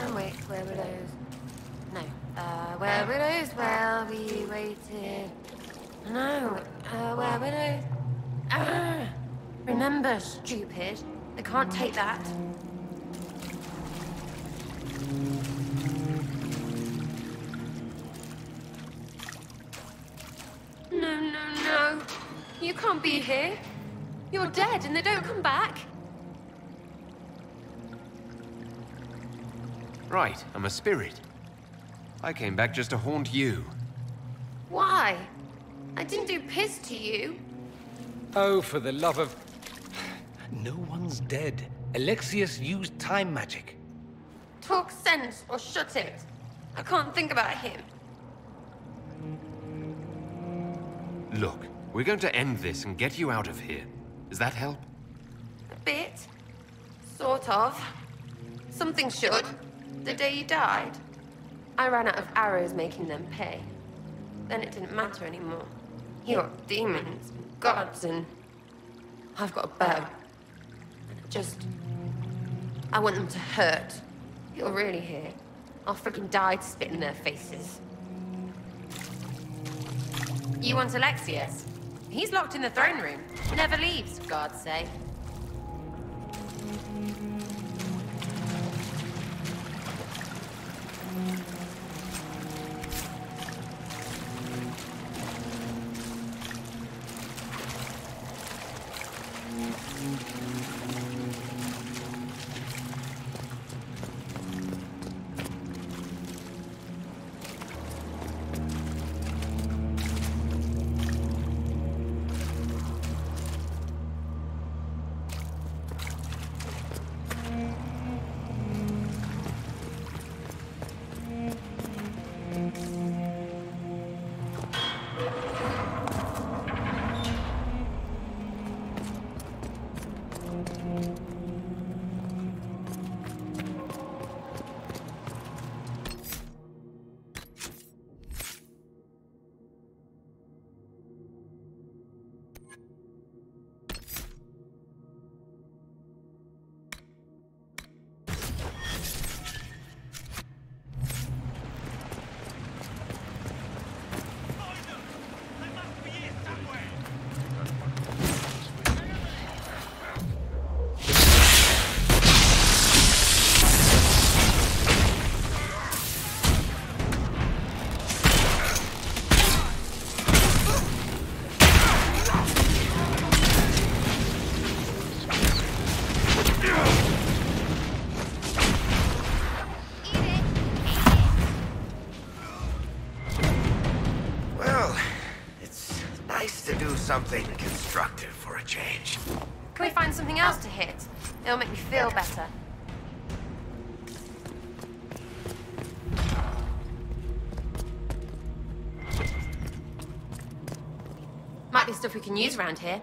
Speaker 3: Oh wait, where were those? No. Where were those? Well, we waited. No. Where were those? Ah! Remember, stupid. I can't take that. No. You can't be here. You're dead and they don't come back.
Speaker 15: Right, I'm a spirit. I came back just to haunt you.
Speaker 18: Why? I didn't do piss to you.
Speaker 5: Oh, for the love of... No one's dead. Alexius used time magic.
Speaker 18: Talk sense or shut it. I can't think about him.
Speaker 15: Look, we're going to end this and get you out of here. Does that help?
Speaker 18: A bit. Sort of. Something should. The day you died. I ran out of arrows making them pay. Then it didn't matter anymore. You got demons, and gods, and... I've got a bow. I want them to hurt. You're really here. I'll freaking die to spit in their faces. You want Alexius? He's locked in the throne room. Never leaves, for God's sake.
Speaker 17: Something constructive for a change.
Speaker 18: Can we find something else to hit? It'll make me feel better. Might be stuff we can use around here.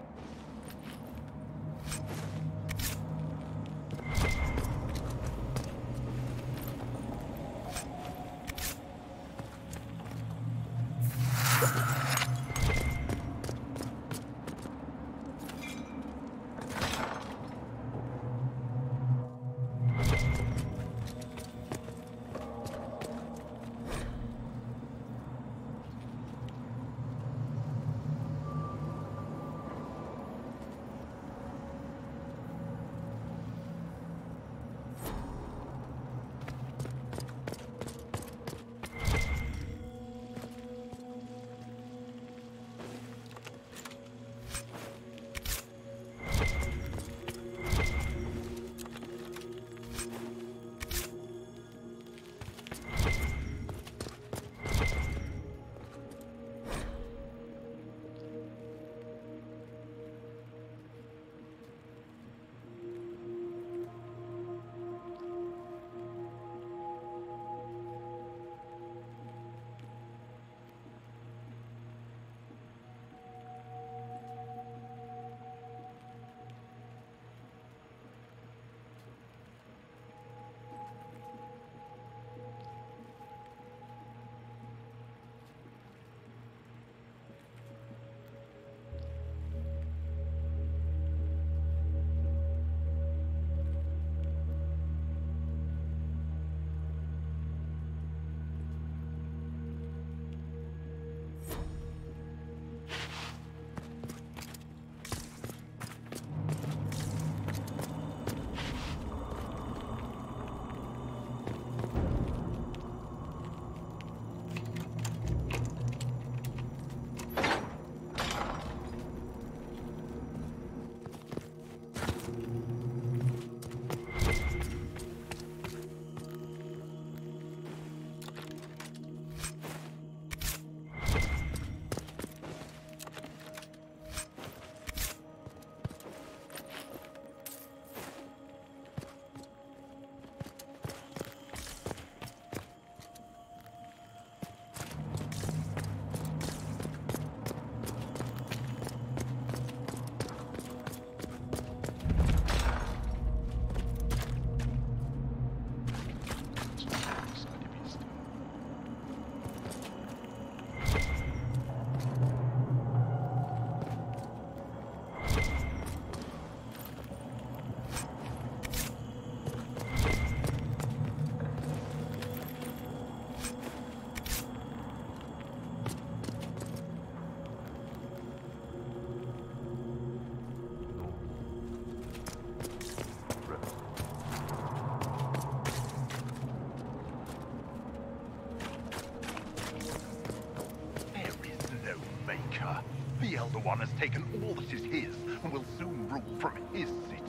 Speaker 7: Emperor. The Elder One has taken all that is his and will soon rule from his city.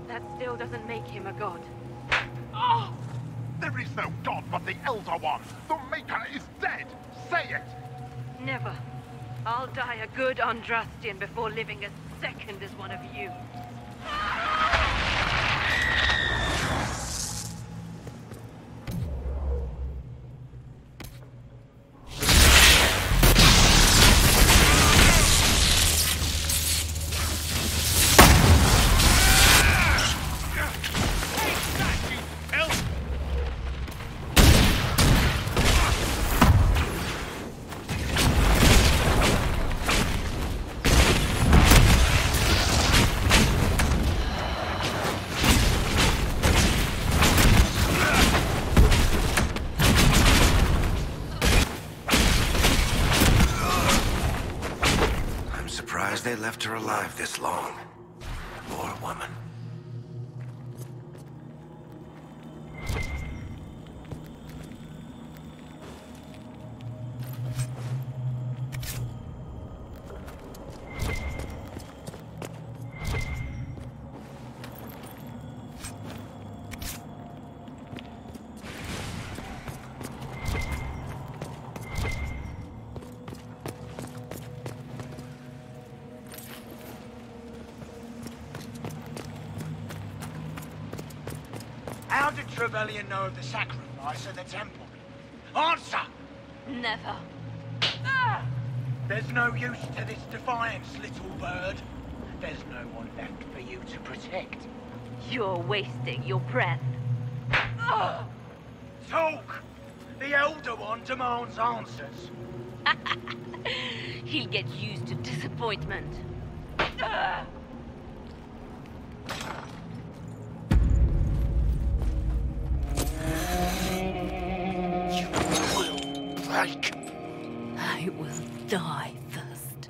Speaker 10: That still doesn't make him a god.
Speaker 7: Oh! There is no god but the Elder One! The Maker is dead! Say it!
Speaker 10: Never. I'll die a good Andrastian before living a second as one of you.
Speaker 17: They left her alive this long. Poor woman.
Speaker 23: How did Trevelyan know of the sacrifice at the temple? Answer!
Speaker 10: Never.
Speaker 23: Ah! There's no use to this defiance, little bird. There's no one left for you to protect.
Speaker 10: You're wasting your breath.
Speaker 23: Ah! Talk! The Elder One demands answers.
Speaker 10: He'll get used to disappointment.
Speaker 23: Ah!
Speaker 10: I will die first.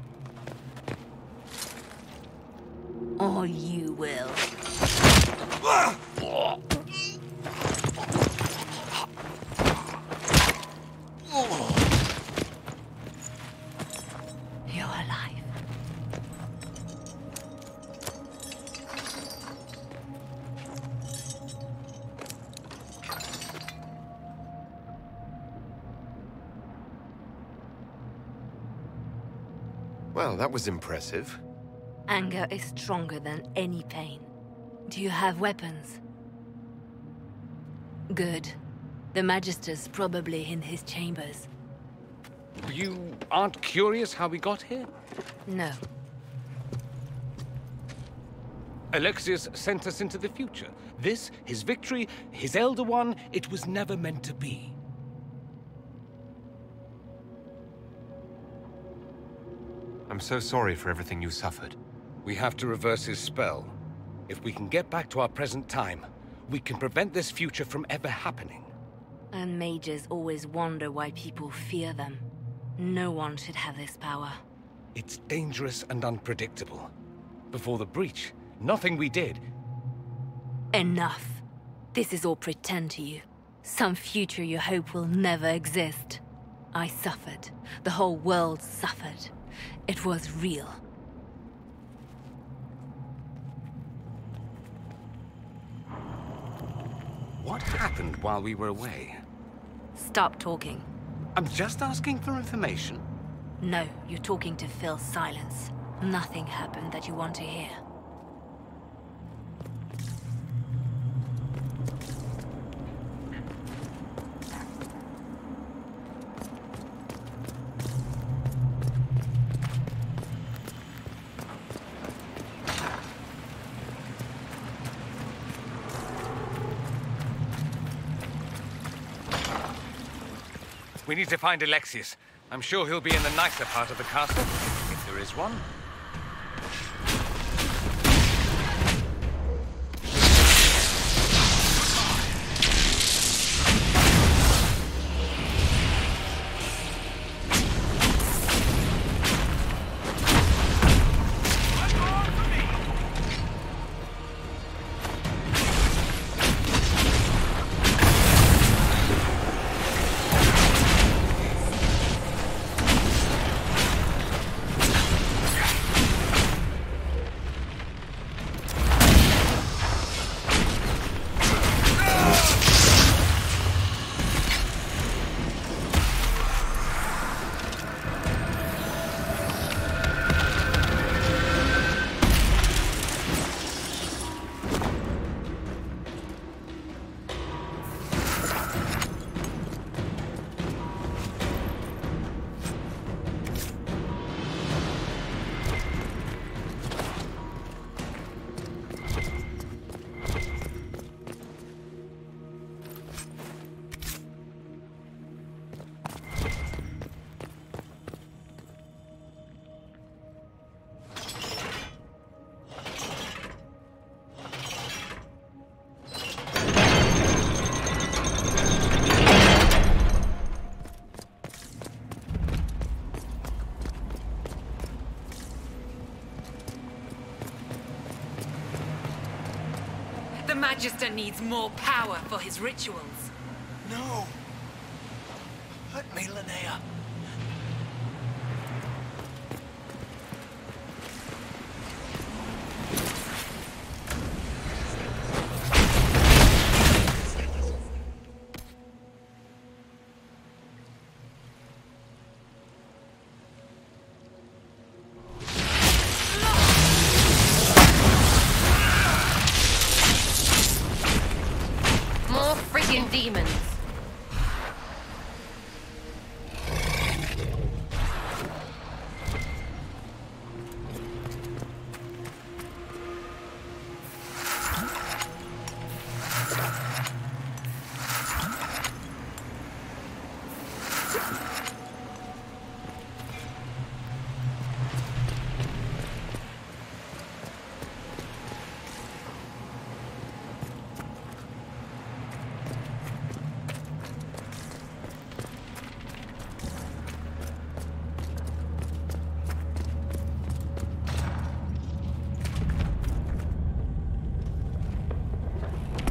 Speaker 10: Or you will. You're alive.
Speaker 15: Well, that was impressive.
Speaker 10: Anger is stronger than any pain. Do you have weapons? Good. The Magister's probably in his chambers.
Speaker 5: You aren't curious how we got here?
Speaker 10: No.
Speaker 5: Alexius sent us into the future. This, his victory, his Elder One, it was never meant to be.
Speaker 15: I'm so sorry for everything you suffered.
Speaker 5: We have to reverse his spell. If we can get back to our present time, we can prevent this future from ever happening.
Speaker 10: And mages always wonder why people fear them. No one should have this power.
Speaker 5: It's dangerous and unpredictable. Before the breach, nothing we did.
Speaker 10: Enough. This is all pretend to you. Some future you hope will never exist. I suffered. The whole world suffered. It was real.
Speaker 5: What happened while we were away?
Speaker 10: Stop talking.
Speaker 5: I'm just asking for information.
Speaker 10: No, you're talking to fill silence. Nothing happened that you want to hear.
Speaker 5: We need to find Alexius. I'm sure he'll be in the nicer part of the castle, if there is one.
Speaker 8: The Magister needs more power for his rituals.
Speaker 16: No! Let me, Linnea.
Speaker 18: More freaking demons.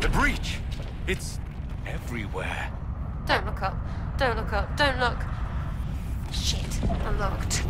Speaker 5: The breach! It's everywhere.
Speaker 18: Don't look up. Don't look up. Don't look. Shit. Unlocked.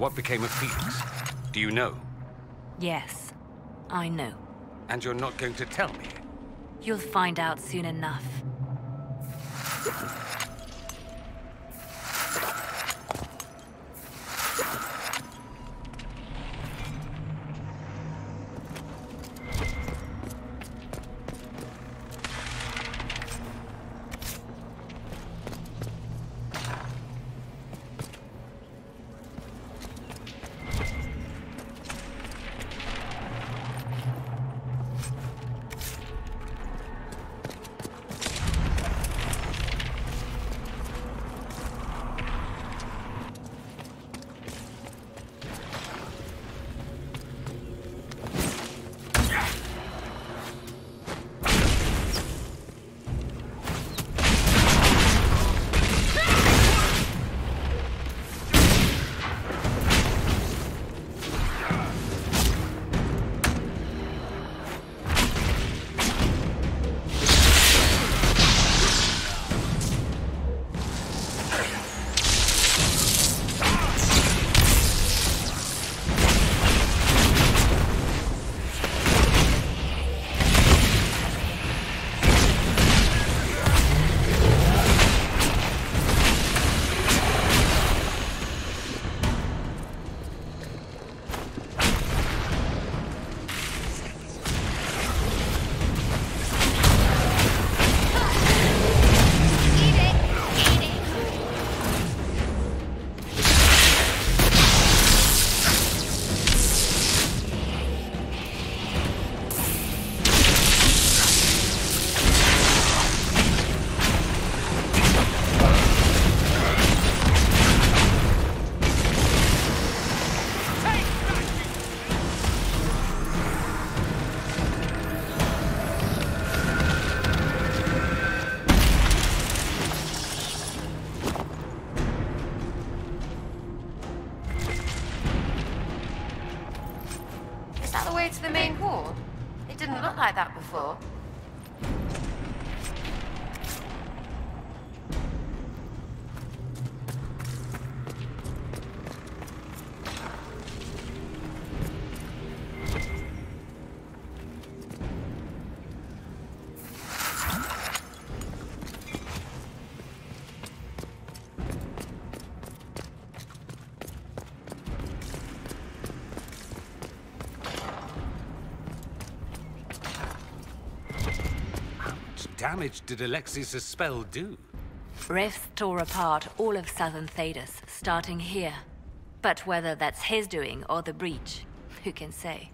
Speaker 5: What became of Felix? Do you know?
Speaker 10: Yes, I know.
Speaker 5: And you're not going to tell me?
Speaker 10: You'll find out soon enough.
Speaker 18: To the main hall? It didn't look like that before.
Speaker 5: Damage did Alexis' spell do?
Speaker 10: Rifts tore apart all of southern Thedas, starting here. But whether that's his doing or the breach, who can say?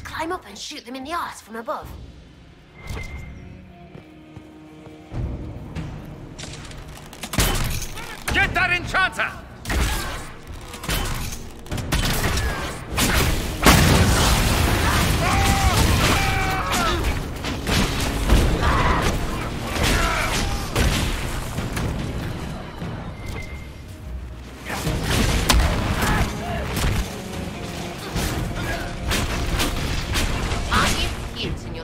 Speaker 18: Climb up and shoot them in the arse from above.
Speaker 15: Get that enchanter!
Speaker 18: Cute.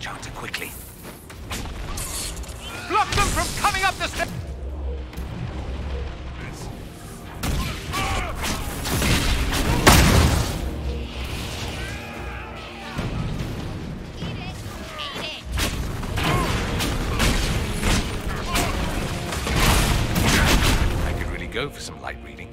Speaker 5: Enchanter, quickly.
Speaker 15: Block them from coming up the stairs!
Speaker 5: I could really go for some light reading.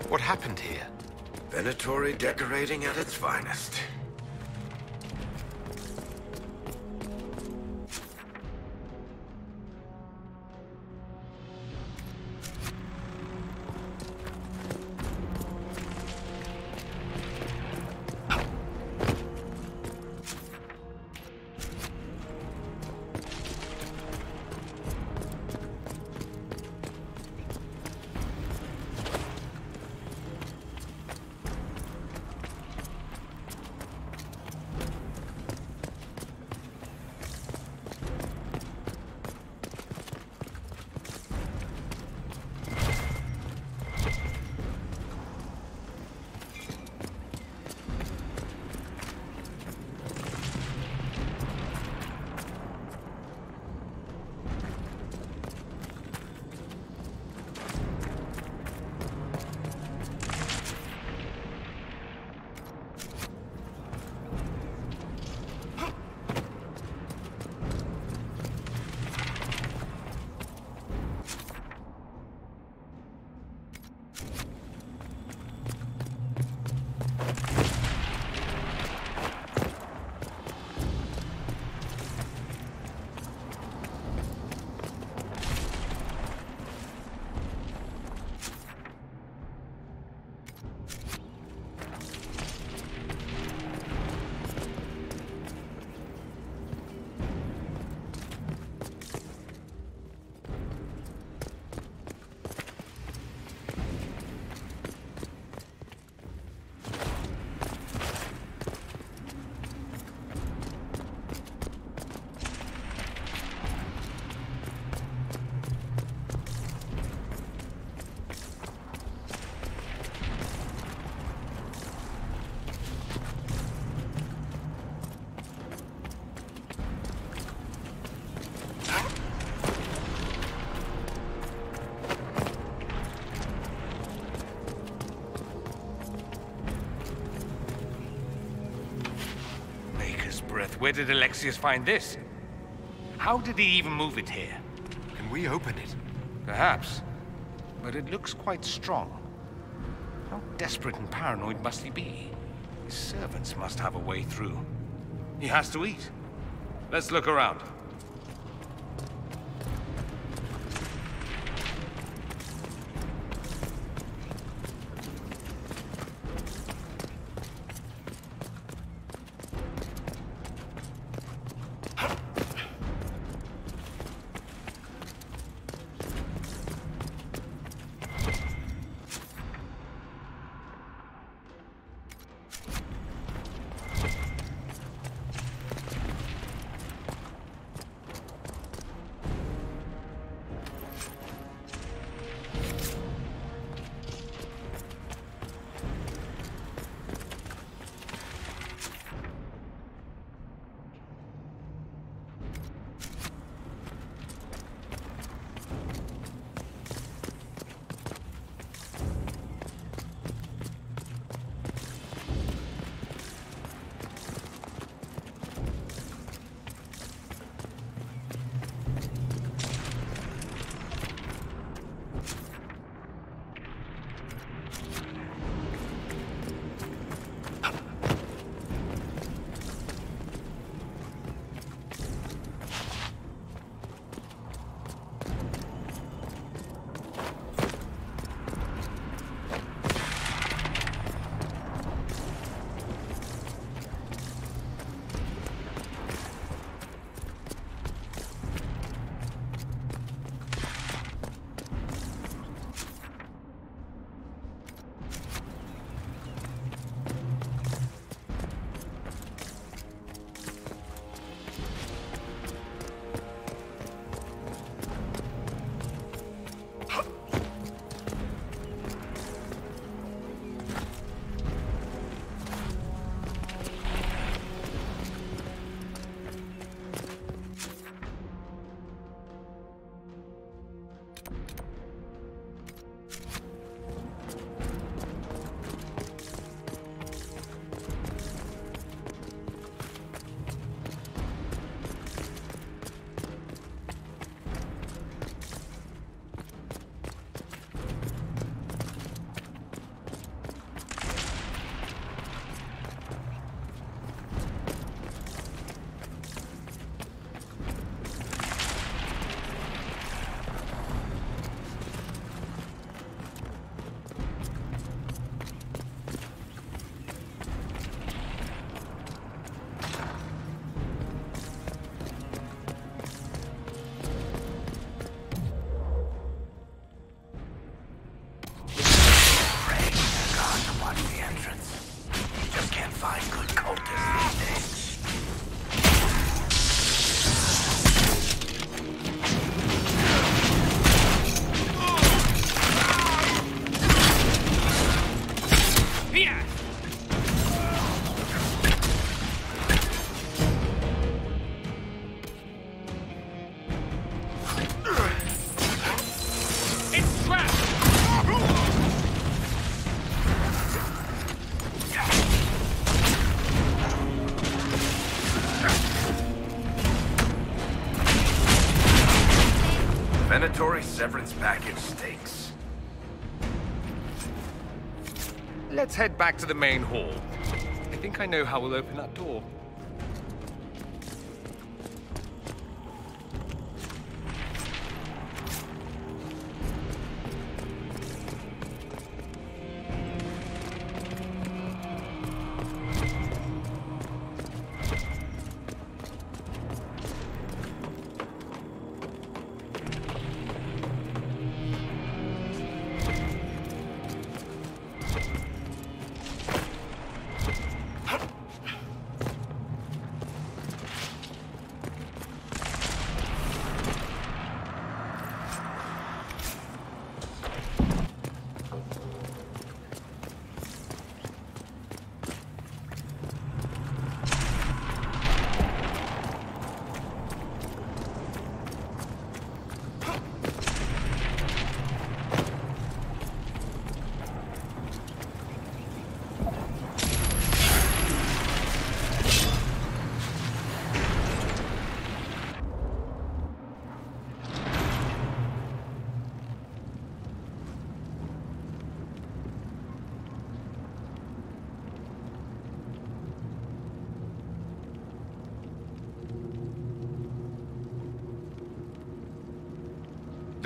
Speaker 15: What happened here?
Speaker 17: Venatori decorating at its finest.
Speaker 5: Where did Alexius find this? How did he even move it here?
Speaker 15: Can we open it?
Speaker 5: Perhaps. But it looks quite strong. How desperate and paranoid must he be? His servants must have a way through. He has to eat. Let's look around.
Speaker 17: Venatori severance package stinks.
Speaker 5: Let's head back to the main hall. I think I know how we'll open that door.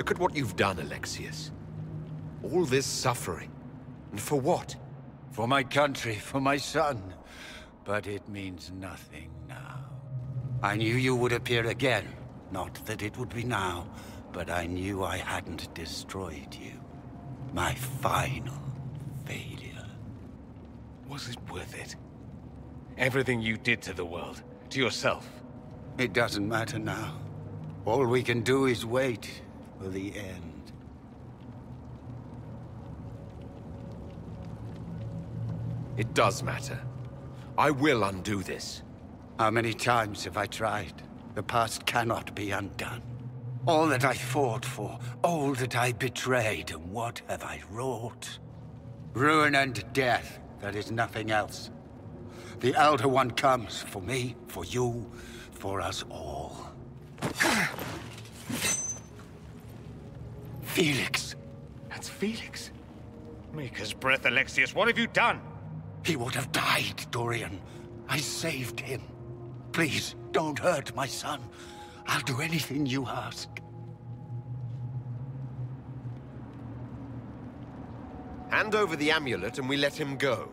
Speaker 15: Look at what you've done, Alexius. All this suffering. And for what?
Speaker 20: For my country, for my son. But it means nothing now. I knew you would appear again. Not that it would be now, but I knew I hadn't destroyed you. My final failure.
Speaker 5: Was it worth it? Everything you did to the world, to yourself.
Speaker 20: It doesn't matter now. All we can do is wait for the end.
Speaker 15: It does matter. I will undo this.
Speaker 20: How many times have I tried? The past cannot be undone. All that I fought for, all that I betrayed, and what have I wrought? Ruin and death, there is nothing else. The Elder One comes for me, for you, for us all. Felix.
Speaker 5: That's Felix. Maker's breath, Alexius. What have you done?
Speaker 20: He would have died, Dorian. I saved him. Please, don't hurt my son. I'll do anything you ask.
Speaker 15: Hand over the amulet and we let him go.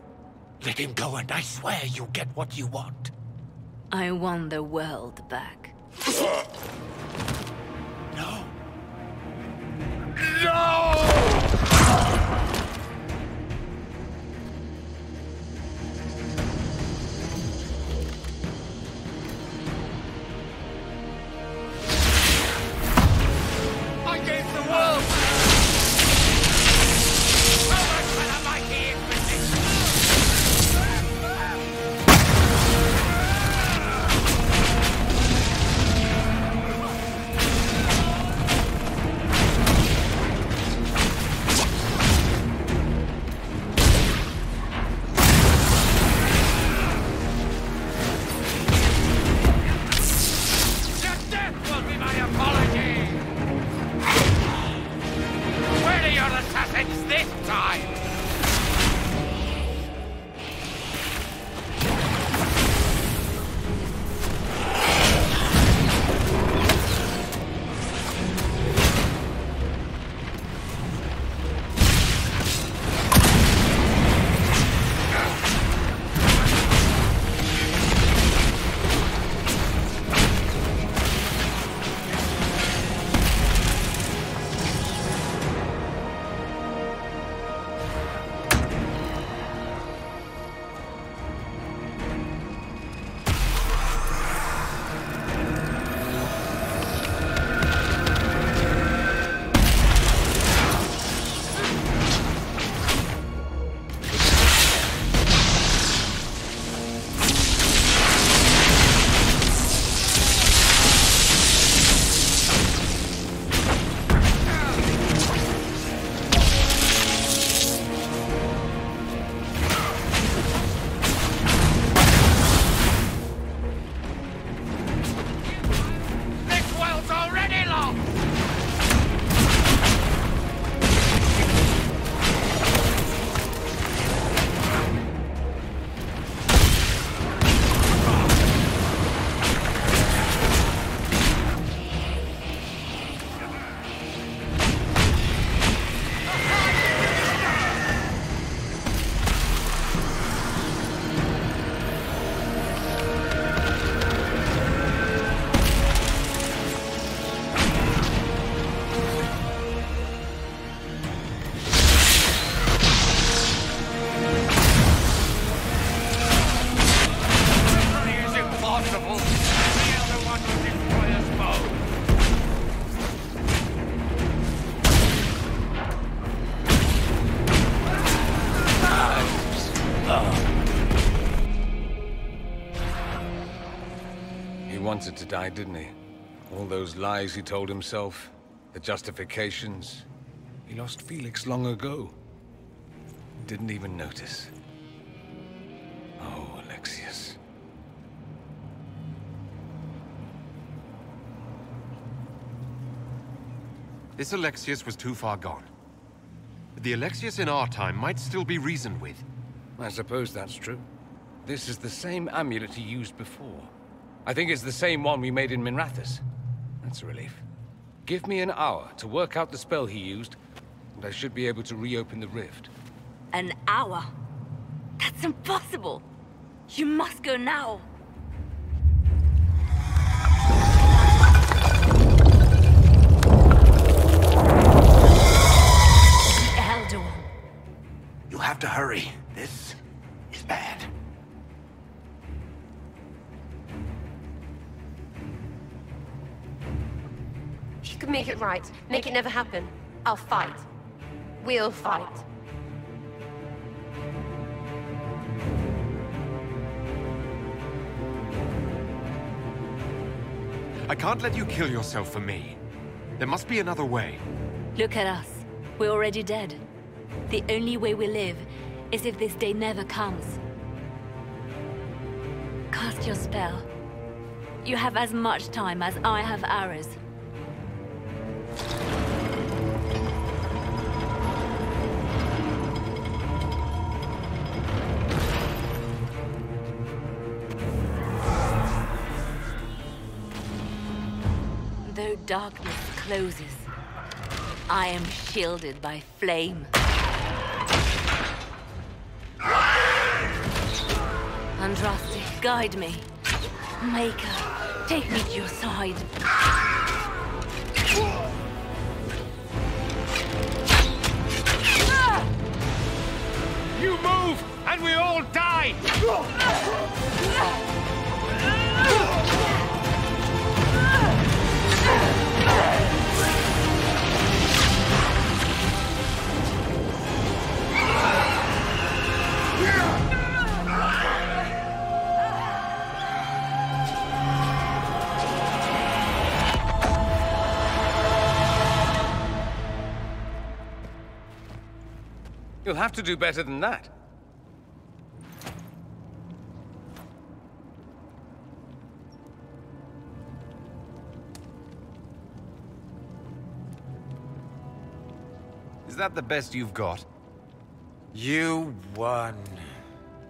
Speaker 20: Let him go and I swear you'll get what you want.
Speaker 10: I want the world back.
Speaker 20: No.
Speaker 15: No!
Speaker 5: wanted to die, didn't he? All those lies he told himself, the justifications. He lost Felix long ago. Didn't even notice. Oh, Alexius.
Speaker 15: This Alexius was too far gone. The Alexius in our time might still be reasoned with.
Speaker 5: I suppose that's true. This is the same amulet he used before. I think it's the same one we made in Minrathous. That's a relief. Give me an hour to work out the spell he used, and I should be able to reopen the rift.
Speaker 10: An hour? That's impossible! You must go now! The Elder One.
Speaker 17: You'll have to hurry. This is bad.
Speaker 18: You can make it right. Make it never happen. I'll fight. We'll fight.
Speaker 15: I can't let you kill yourself for me. There must be another way.
Speaker 10: Look at us. We're already dead. The only way we live is if this day never comes. Cast your spell. You have as much time as I have arrows. Though darkness closes, I am shielded by flame. Andraste, guide me. Maker, take me to your side.
Speaker 16: You move, and we all die!
Speaker 5: You'll have to do better than that.
Speaker 15: Is that the best you've got?
Speaker 20: You won.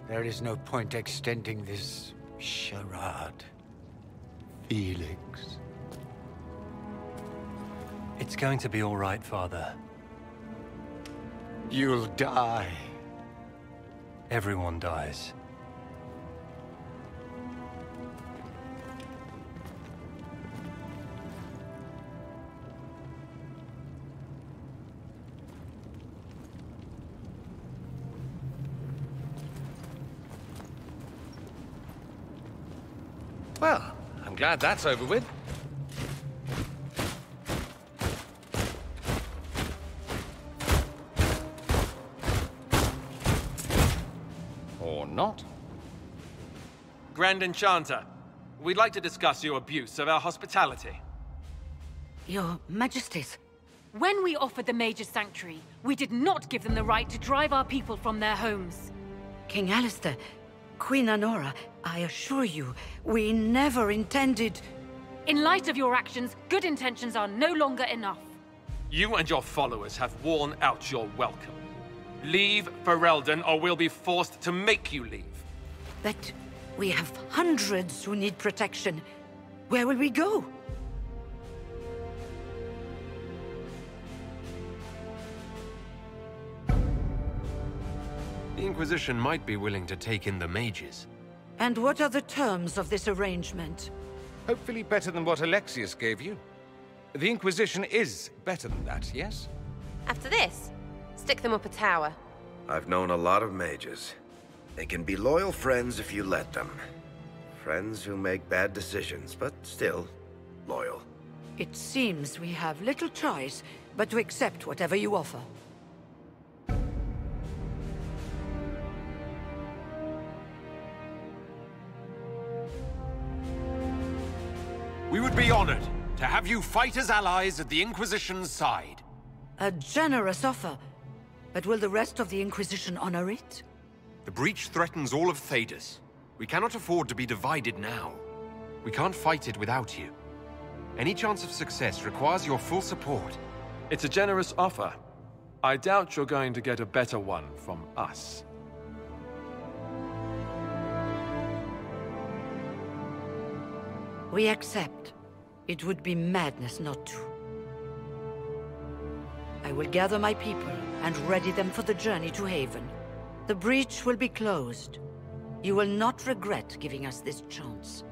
Speaker 20: There is no point extending this charade. Felix.
Speaker 21: It's going to be all right, Father.
Speaker 20: You'll die.
Speaker 21: Everyone dies.
Speaker 5: Well, I'm glad that's over with. Or not.
Speaker 16: Grand Enchanter, we'd like to discuss your abuse of our hospitality.
Speaker 19: Your Majesties.
Speaker 9: When we offered the Mage's Sanctuary, we did not give them the right to drive our people from their homes.
Speaker 19: King Alistair, Queen Anora, I assure you, we never intended...
Speaker 9: In light of your actions, good intentions are no longer enough.
Speaker 16: You and your followers have worn out your welcome. Leave Ferelden, or we'll be forced to make you leave.
Speaker 19: But we have hundreds who need protection. Where will we go?
Speaker 15: The Inquisition might be willing to take in the mages.
Speaker 19: And what are the terms of this arrangement?
Speaker 5: Hopefully better than what Alexius gave you. The Inquisition is better than that, yes?
Speaker 18: After this, stick them up a tower.
Speaker 17: I've known a lot of mages. They can be loyal friends if you let them. Friends who make bad decisions, but still loyal.
Speaker 19: It seems we have little choice but to accept whatever you offer.
Speaker 15: We would be honored to have you fight as allies at the Inquisition's side.
Speaker 19: A generous offer. But will the rest of the Inquisition honor it?
Speaker 15: The breach threatens all of Thedas. We cannot afford to be divided now. We can't fight it without you. Any chance of success requires your full support.
Speaker 1: It's a generous offer. I doubt you're going to get a better one from us.
Speaker 19: We accept. It would be madness not to. I will gather my people and ready them for the journey to Haven. The breach will be closed. You will not regret giving us this chance.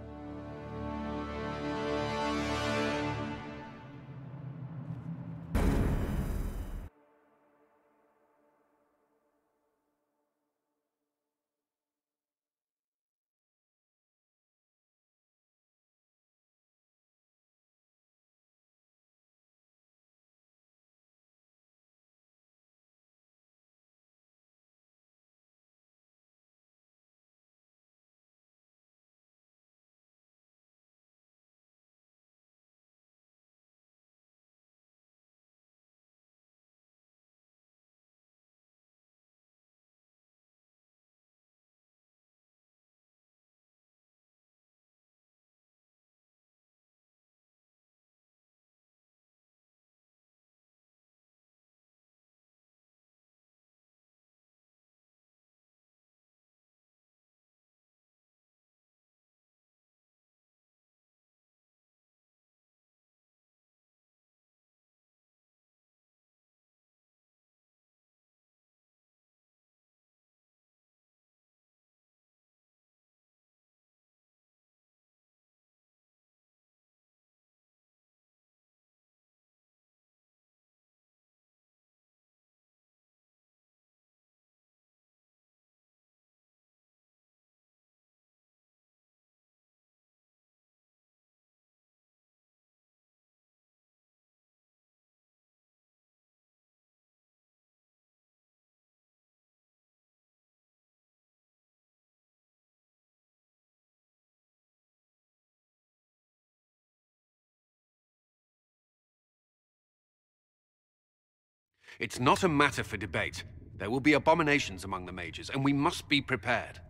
Speaker 6: It's not a matter for debate. There will be abominations among the mages, and we must be prepared.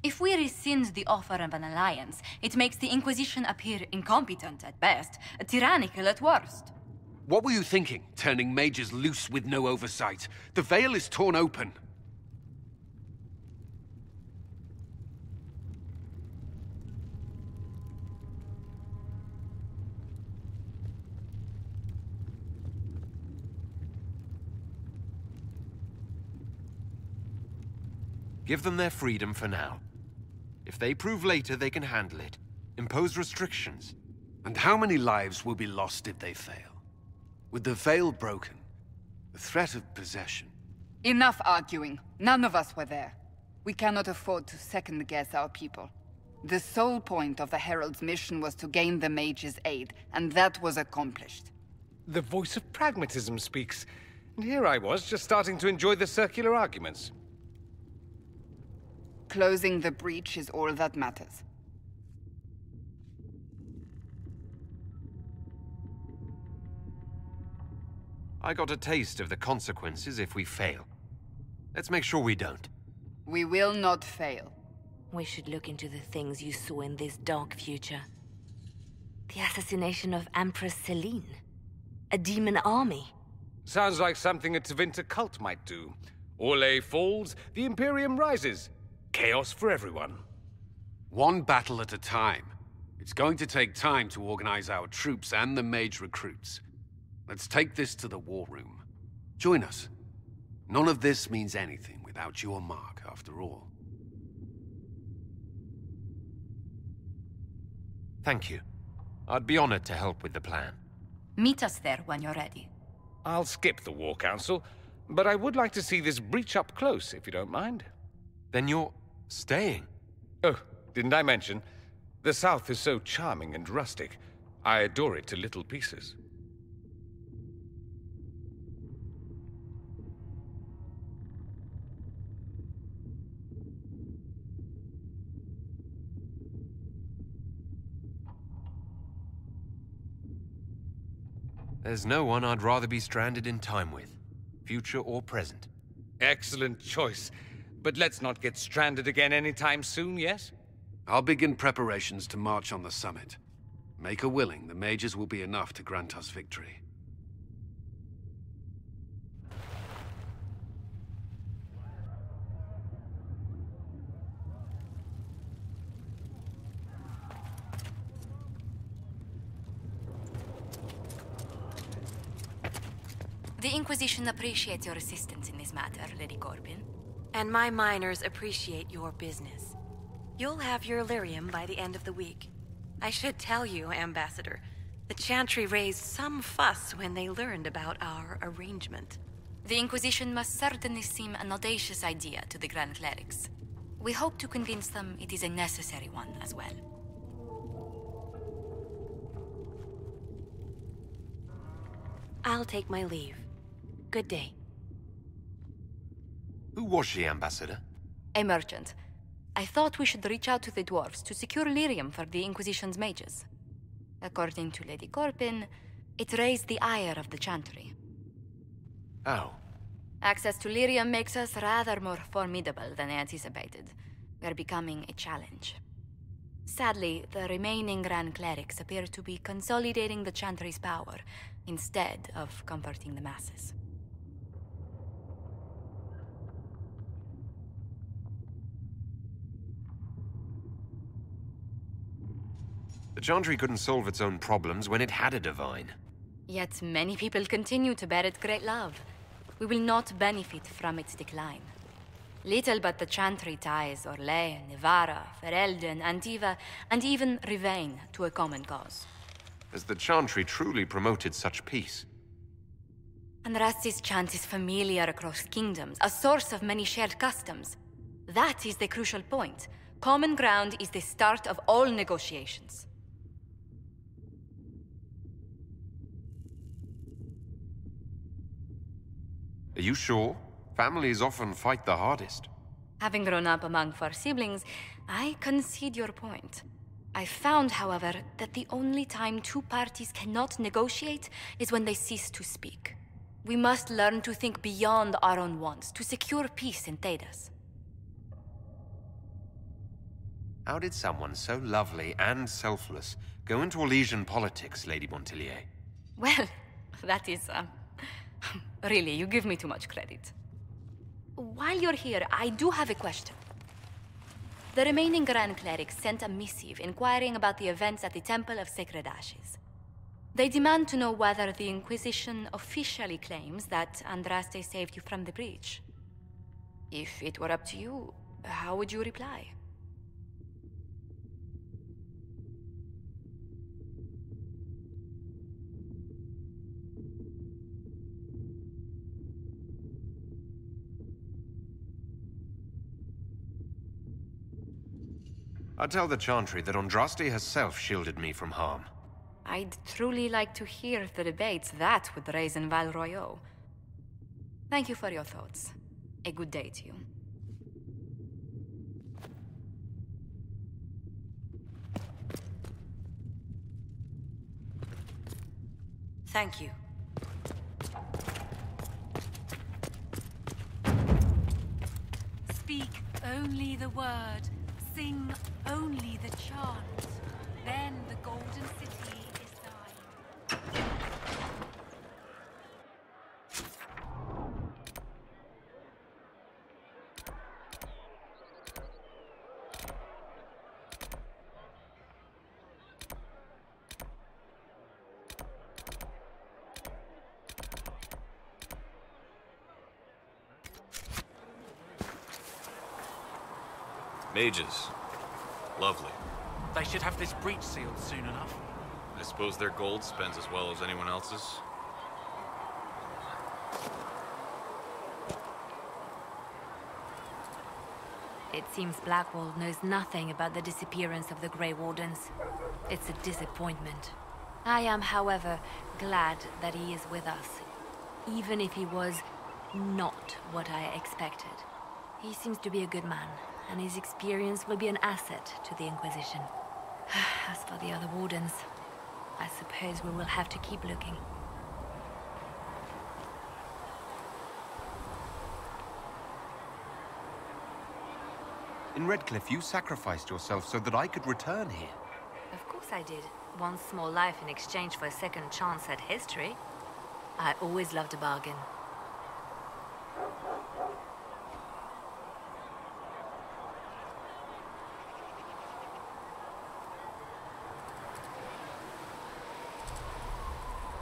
Speaker 2: If we rescind the offer of an alliance, it makes the Inquisition appear incompetent at best, tyrannical at worst.
Speaker 6: What were you thinking, turning mages loose with no oversight? The veil is torn open.
Speaker 15: Give them their freedom for now. If they prove later they can handle it, impose restrictions.
Speaker 6: And how many lives will be lost if they fail? With the veil broken, the threat of possession...
Speaker 4: Enough arguing. None of us were there. We cannot afford to second-guess our people. The sole point of the Herald's mission was to gain the mage's aid, and that was accomplished.
Speaker 5: The voice of pragmatism speaks. And here I was, just starting to enjoy the circular arguments.
Speaker 4: Closing the breach is all that matters.
Speaker 15: I got a taste of the consequences if we fail. Let's make sure we don't.
Speaker 4: We will not fail.
Speaker 10: We should look into the things you saw in this dark future. The assassination of Empress Celine. A demon army.
Speaker 5: Sounds like something a Tevinter cult might do. Orlais falls, the Imperium rises. Chaos for everyone.
Speaker 6: One battle at a time. It's going to take time to organize our troops and the mage recruits. Let's take this to the war room. Join us. None of this means anything without your mark, after all.
Speaker 15: Thank you. I'd be honored to help with the plan.
Speaker 2: Meet us there when you're ready.
Speaker 5: I'll skip the War Council, but I would like to see this breach up close, if you don't mind.
Speaker 15: Then you're staying?
Speaker 5: Oh, didn't I mention? The South is so charming and rustic. I adore it to little pieces.
Speaker 6: There's no one I'd rather be stranded in time with, future or present.
Speaker 5: Excellent choice. But let's not get stranded again anytime soon, yes?
Speaker 6: I'll begin preparations to march on the summit. Maker willing, the mages will be enough to grant us victory.
Speaker 2: The Inquisition appreciates your assistance in this matter, Lady Corbin.
Speaker 12: And my miners appreciate your business. You'll have your lyrium by the end of the week. I should tell you, Ambassador, the Chantry raised some fuss when they learned about our arrangement.
Speaker 2: The Inquisition must certainly seem an audacious idea to the Grand Clerics. We hope to convince them it is a necessary one as well.
Speaker 12: I'll take my leave. Good day.
Speaker 6: Who was she, Ambassador?
Speaker 2: A merchant. I thought we should reach out to the dwarves to secure lyrium for the Inquisition's mages. According to Lady Corbin, it raised the ire of the Chantry.
Speaker 6: Oh.
Speaker 2: Access to lyrium makes us rather more formidable than anticipated. We are becoming a challenge. Sadly, the remaining Grand Clerics appear to be consolidating the Chantry's power, instead of comforting the masses.
Speaker 6: The Chantry couldn't solve its own problems when it had a divine.
Speaker 2: Yet many people continue to bear it great love. We will not benefit from its decline. Little but the Chantry ties Orlais, Nevarra, Ferelden, Antiva, and even Rivain to a common cause.
Speaker 6: Has the Chantry truly promoted such peace?
Speaker 2: Andraste's chant is familiar across kingdoms, a source of many shared customs. That is the crucial point. Common ground is the start of all negotiations.
Speaker 6: Are you sure? Families often fight the hardest.
Speaker 2: Having grown up among four siblings, I concede your point. I found, however, that the only time two parties cannot negotiate is when they cease to speak. We must learn to think beyond our own wants, to secure peace in Thedas.
Speaker 6: How did someone so lovely and selfless go into Orlesian politics, Lady Montillier?
Speaker 2: Well, that is, really, you give me too much credit. While you're here, I do have a question. The remaining Grand Clerics sent a missive inquiring about the events at the Temple of Sacred Ashes. They demand to know whether the Inquisition officially claims that Andraste saved you from the breach. If it were up to you, how would you reply?
Speaker 6: I'd tell the Chantry that Andraste herself shielded me from harm.
Speaker 2: I'd truly like to hear the debates that would raise in Val Royeaux. Thank you for your thoughts. A good day to you.
Speaker 12: Thank you.
Speaker 9: Speak only the word. Sing only the chant. Then the Golden City is thine.
Speaker 14: Mages. Lovely.
Speaker 23: They should have this breach sealed soon enough.
Speaker 14: I suppose their gold spends as well as anyone else's.
Speaker 10: It seems Blackwall knows nothing about the disappearance of the Grey Wardens. It's a disappointment. I am, however, glad that he is with us, even if he was not what I expected. He seems to be a good man, and his experience will be an asset to the Inquisition. As for the other Wardens, I suppose we will have to keep looking.
Speaker 15: In Redcliffe, you sacrificed yourself so that I could return here.
Speaker 10: Of course I did. One small life in exchange for a second chance at history. I always loved a bargain.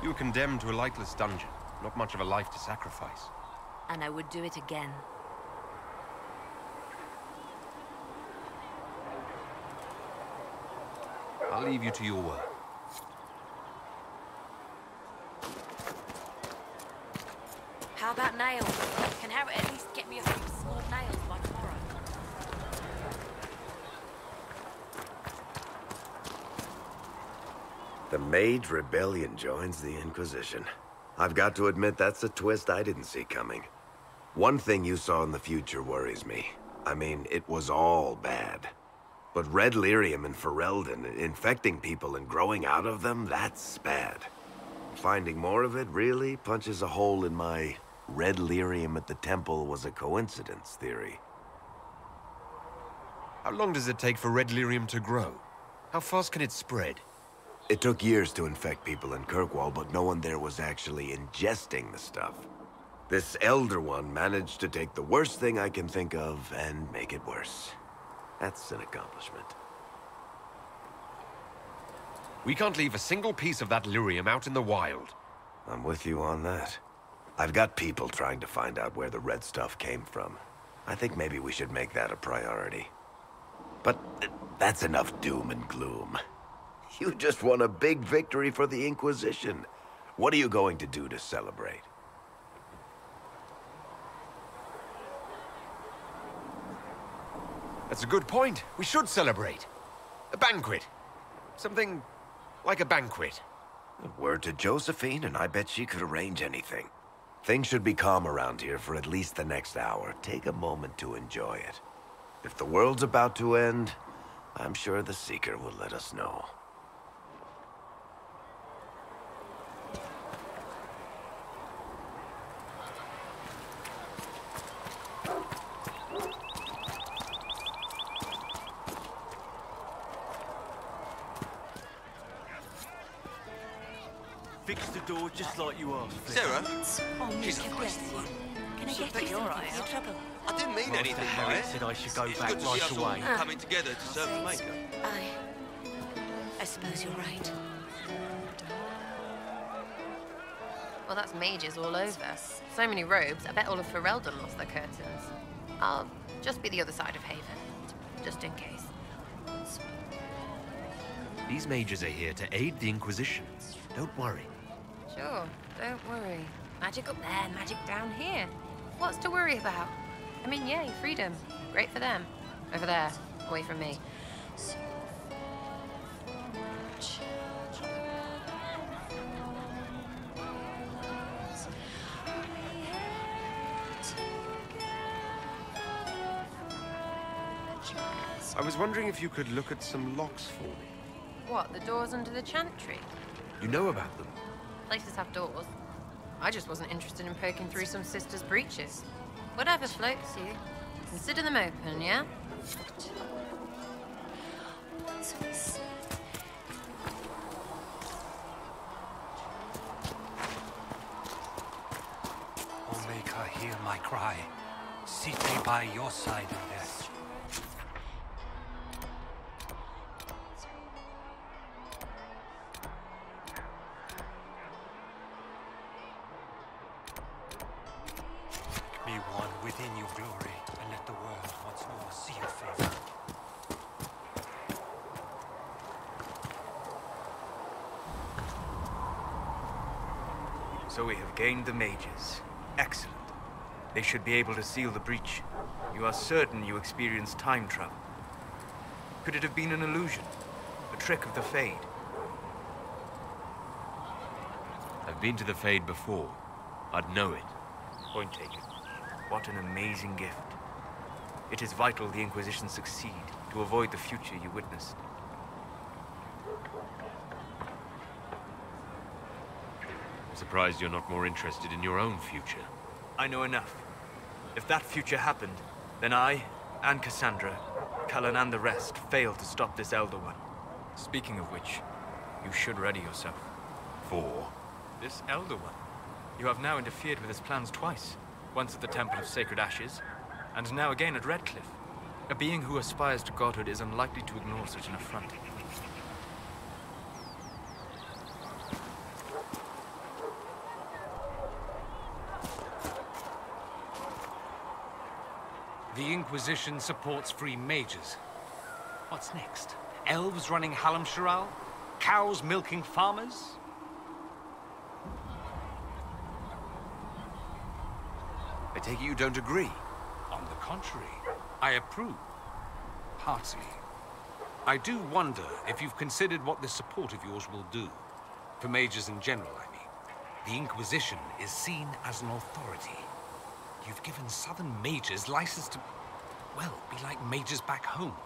Speaker 15: You were condemned to a lightless dungeon. Not much of a life to sacrifice.
Speaker 10: And I would do it again.
Speaker 15: I'll leave you to your work.
Speaker 12: How about nails? Can Harry at least get me a few small nails by tomorrow?
Speaker 17: The Mage Rebellion joins the Inquisition. I've got to admit that's a twist I didn't see coming. One thing you saw in the future worries me. I mean, it was all bad. But red lyrium in Ferelden, infecting people and growing out of them, that's bad. Finding more of it really punches a hole in my red lyrium at the temple was a coincidence theory.
Speaker 15: How long does it take for red lyrium to grow? How fast can it spread?
Speaker 17: It took years to infect people in Kirkwall, but no one there was actually ingesting the stuff. This Elder One managed to take the worst thing I can think of and make it worse. That's an accomplishment.
Speaker 15: We can't leave a single piece of that lyrium out in the wild.
Speaker 17: I'm with you on that. I've got people trying to find out where the red stuff came from. I think maybe we should make that a priority. But that's enough doom and gloom. You just won a big victory for the Inquisition. What are you going to do to celebrate?
Speaker 15: That's a good point. We should celebrate. A banquet. Something like a banquet.
Speaker 17: Word to Josephine, and I bet she could arrange anything. Things should be calm around here for at least the next hour. Take a moment to enjoy it. If the world's about to end, I'm sure the Seeker will let us know.
Speaker 11: Fix the door just like you asked.
Speaker 13: Sarah?
Speaker 12: Oh,
Speaker 13: Jesus
Speaker 12: God
Speaker 13: Christ.
Speaker 12: bless you. Can I
Speaker 13: Should
Speaker 12: get
Speaker 13: take
Speaker 12: you
Speaker 13: your
Speaker 12: something
Speaker 13: eye
Speaker 12: for your
Speaker 13: out.
Speaker 12: trouble?
Speaker 13: I didn't mean
Speaker 11: Master
Speaker 13: anything by
Speaker 11: Harry
Speaker 13: it.
Speaker 11: said I should go
Speaker 13: It's
Speaker 11: back
Speaker 13: good to see
Speaker 11: right
Speaker 13: us all
Speaker 11: away.
Speaker 13: coming together to serve the Maker.
Speaker 12: I suppose you're right.
Speaker 18: Well, that's mages all over. So many robes, I bet all of Ferelden lost their curtains. I'll just be the other side of Haven, just in case.
Speaker 15: These mages are here to aid the Inquisition. Don't worry.
Speaker 18: Sure, don't worry. Magic up there, magic down here. What's to worry about? I mean, yay, freedom. Great for them. Over there, away from me.
Speaker 15: I was wondering if you could look at some locks for me.
Speaker 18: What, the doors under the chantry?
Speaker 15: You know about them?
Speaker 18: Places have doors. I just wasn't interested in poking through some sister's breeches. Whatever floats you. Consider them open, yeah?
Speaker 21: Oh, make her hear my cry. Sit by your side of death. Be one within your glory, and let the world once more see your favor.
Speaker 11: So we have gained the mages. Excellent. They should be able to seal the breach. You are certain you experienced time travel? Could it have been an illusion? A trick of the Fade?
Speaker 15: I've been to the Fade before. I'd know it.
Speaker 11: Point taken. What an amazing gift. It is vital the Inquisition succeed to avoid the future you witnessed.
Speaker 15: I'm surprised you're not more interested in your own future.
Speaker 11: I know enough. If that future happened, then I and Cassandra Cullen and the rest failed to stop this Elder One. Speaking of which, you should ready yourself.
Speaker 16: For?
Speaker 11: This Elder One. You have now interfered with his plans twice. Once at the Temple of Sacred Ashes, and now again at Redcliffe. A being who aspires to godhood is unlikely to ignore such an affront.
Speaker 5: The Inquisition supports free mages. What's next? Elves running Hallam-Sharal? Cows milking farmers?
Speaker 15: I take it you don't agree?
Speaker 5: On the contrary, I approve. Heartily. I do wonder if you've considered what this support of yours will do. For mages in general, I mean. The Inquisition is seen as an authority. You've given southern mages license to, well, be like mages back home.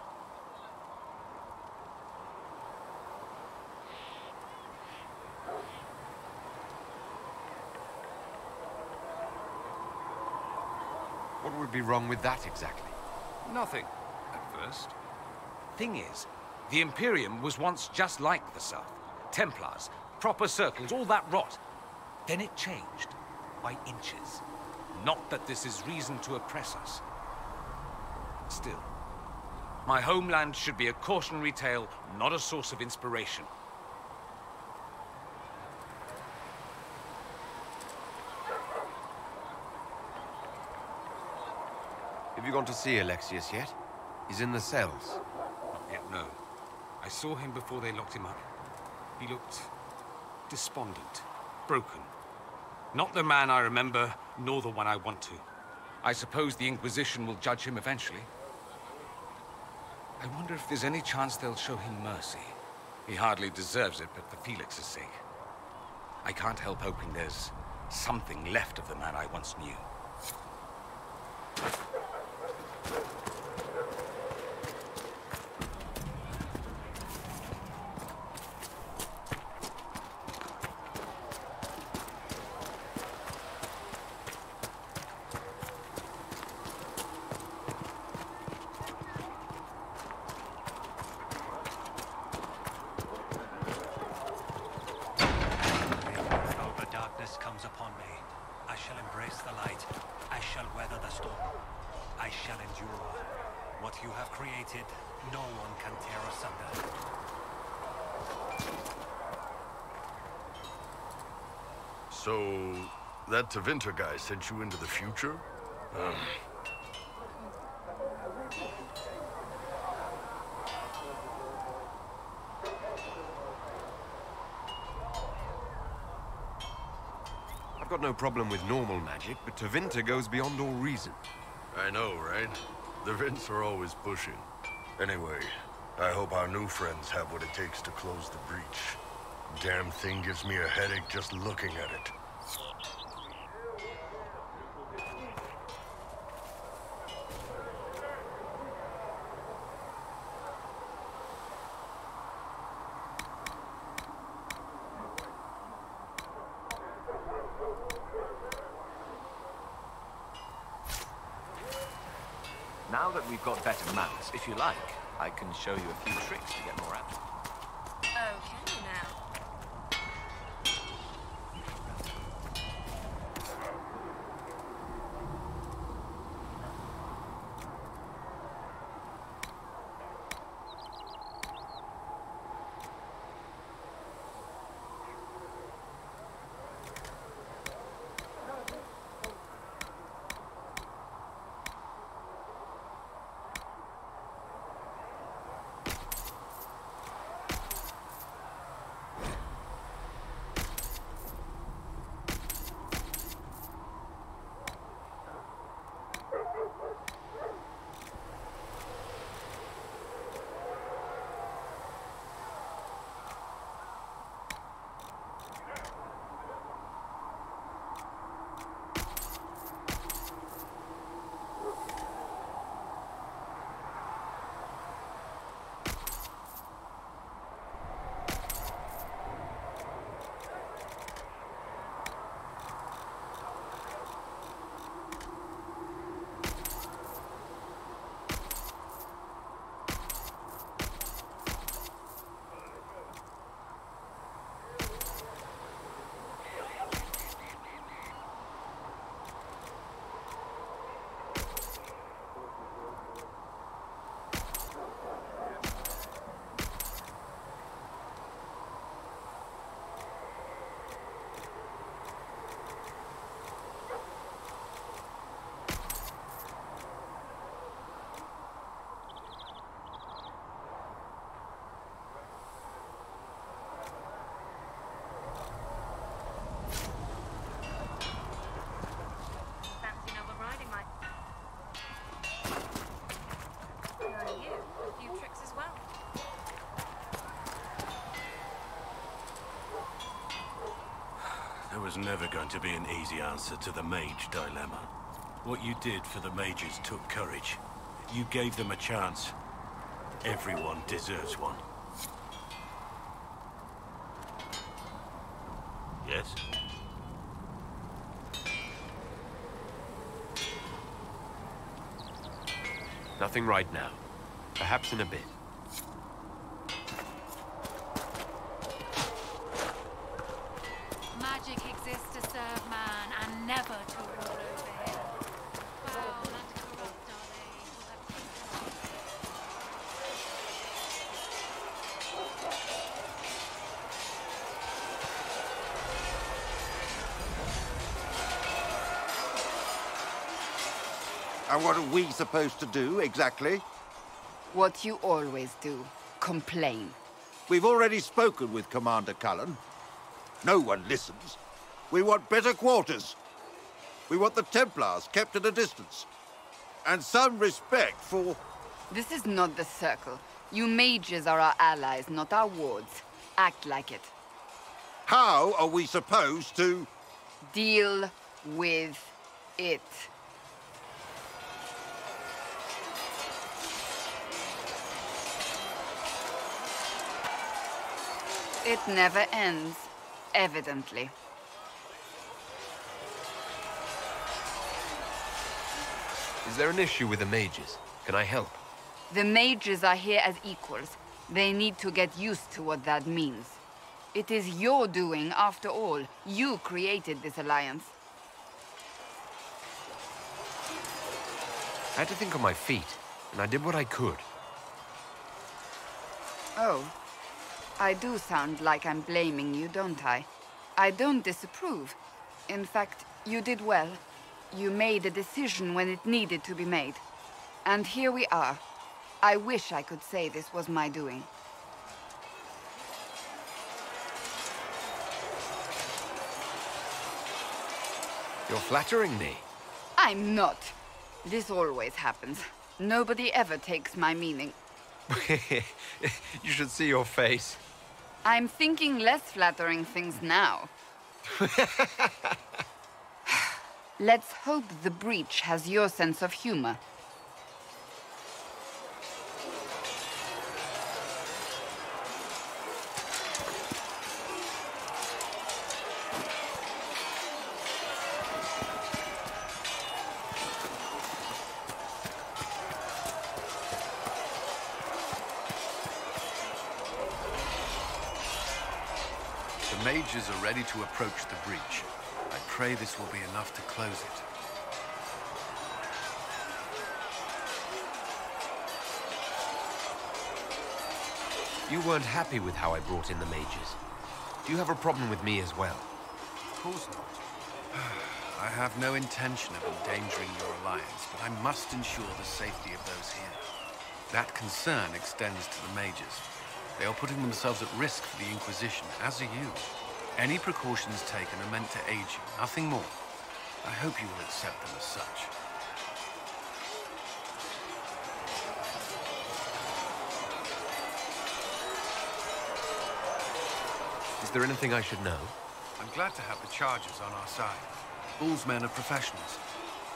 Speaker 15: What would be wrong with that exactly?
Speaker 5: Nothing, at first. Thing is, the Imperium was once just like the South. Templars, proper circles, all that rot. Then it changed, by inches. Not that this is reason to oppress us. Still, my homeland should be a cautionary tale, not a source of inspiration.
Speaker 15: Have you gone to see Alexius yet? He's in the cells.
Speaker 5: Not yet, no. I saw him before they locked him up. He looked despondent, broken. Not the man I remember, nor the one I want to. I suppose the Inquisition will judge him eventually. I wonder if there's any chance they'll show him mercy. He hardly deserves it, but for Felix's sake. I can't help hoping there's something left of the man I once knew.
Speaker 21: Comes upon me. I shall embrace the light. I shall weather the storm. I shall endure. What you have created, no one can tear asunder.
Speaker 3: So, that Tevinter guy sent you into the future?
Speaker 15: I've got no problem with normal magic, but Tevinter goes beyond all reason.
Speaker 3: I know, right? The Vints are always pushing. Anyway, I hope our new friends have what it takes to close the breach. Damn thing gives me a headache just looking at it.
Speaker 7: Now that we've got better mounts, if you like, I can show you a few tricks to get more out of them.
Speaker 9: Okay, now.
Speaker 8: There was never going to be an easy answer to the mage dilemma. What you did for the mages took courage. You gave them a chance. Everyone deserves one. Yes?
Speaker 6: Nothing right now. Perhaps in a bit.
Speaker 9: Magic exists to serve man and never to rule over him. Foul and corrupt are they who have taken
Speaker 20: And what are we supposed to do, exactly?
Speaker 4: What you always do. Complain.
Speaker 20: We've already spoken with Commander Cullen. No one listens. We want better quarters. We want the Templars kept at a distance. And some respect for...
Speaker 4: This is not the Circle. You mages are our allies, not our wards. Act like it.
Speaker 20: How are we supposed to...
Speaker 4: Deal with it. It never ends, evidently.
Speaker 6: Is there an issue with the mages? Can I help?
Speaker 4: The mages are here as equals. They need to get used to what that means. It is your doing, after all. You created this alliance.
Speaker 6: I had to think on my feet, and I did what I could.
Speaker 4: Oh. I do sound like I'm blaming you, don't I? I don't disapprove. In fact, you did well. You made a decision when it needed to be made. And here we are. I wish I could say this was my doing.
Speaker 6: You're flattering me.
Speaker 4: I'm not. This always happens. Nobody ever takes my meaning.
Speaker 6: You should see your face.
Speaker 4: I'm thinking less flattering things now. Let's hope the breach has your sense of humor.
Speaker 6: The mages are ready to approach the breach. I pray this will be enough to close it. You weren't happy with how I brought in the mages. Do you have a problem with me as well?
Speaker 1: Of course not. I have no intention of endangering your alliance, but I must ensure the safety of those here. That concern extends to the mages. They are putting themselves at risk for the Inquisition, as are you. Any precautions taken are meant to aid you, nothing more. I hope you will accept them as such.
Speaker 6: Is there anything I should know?
Speaker 1: I'm glad to have the Chargers on our side. Bull's men are professionals,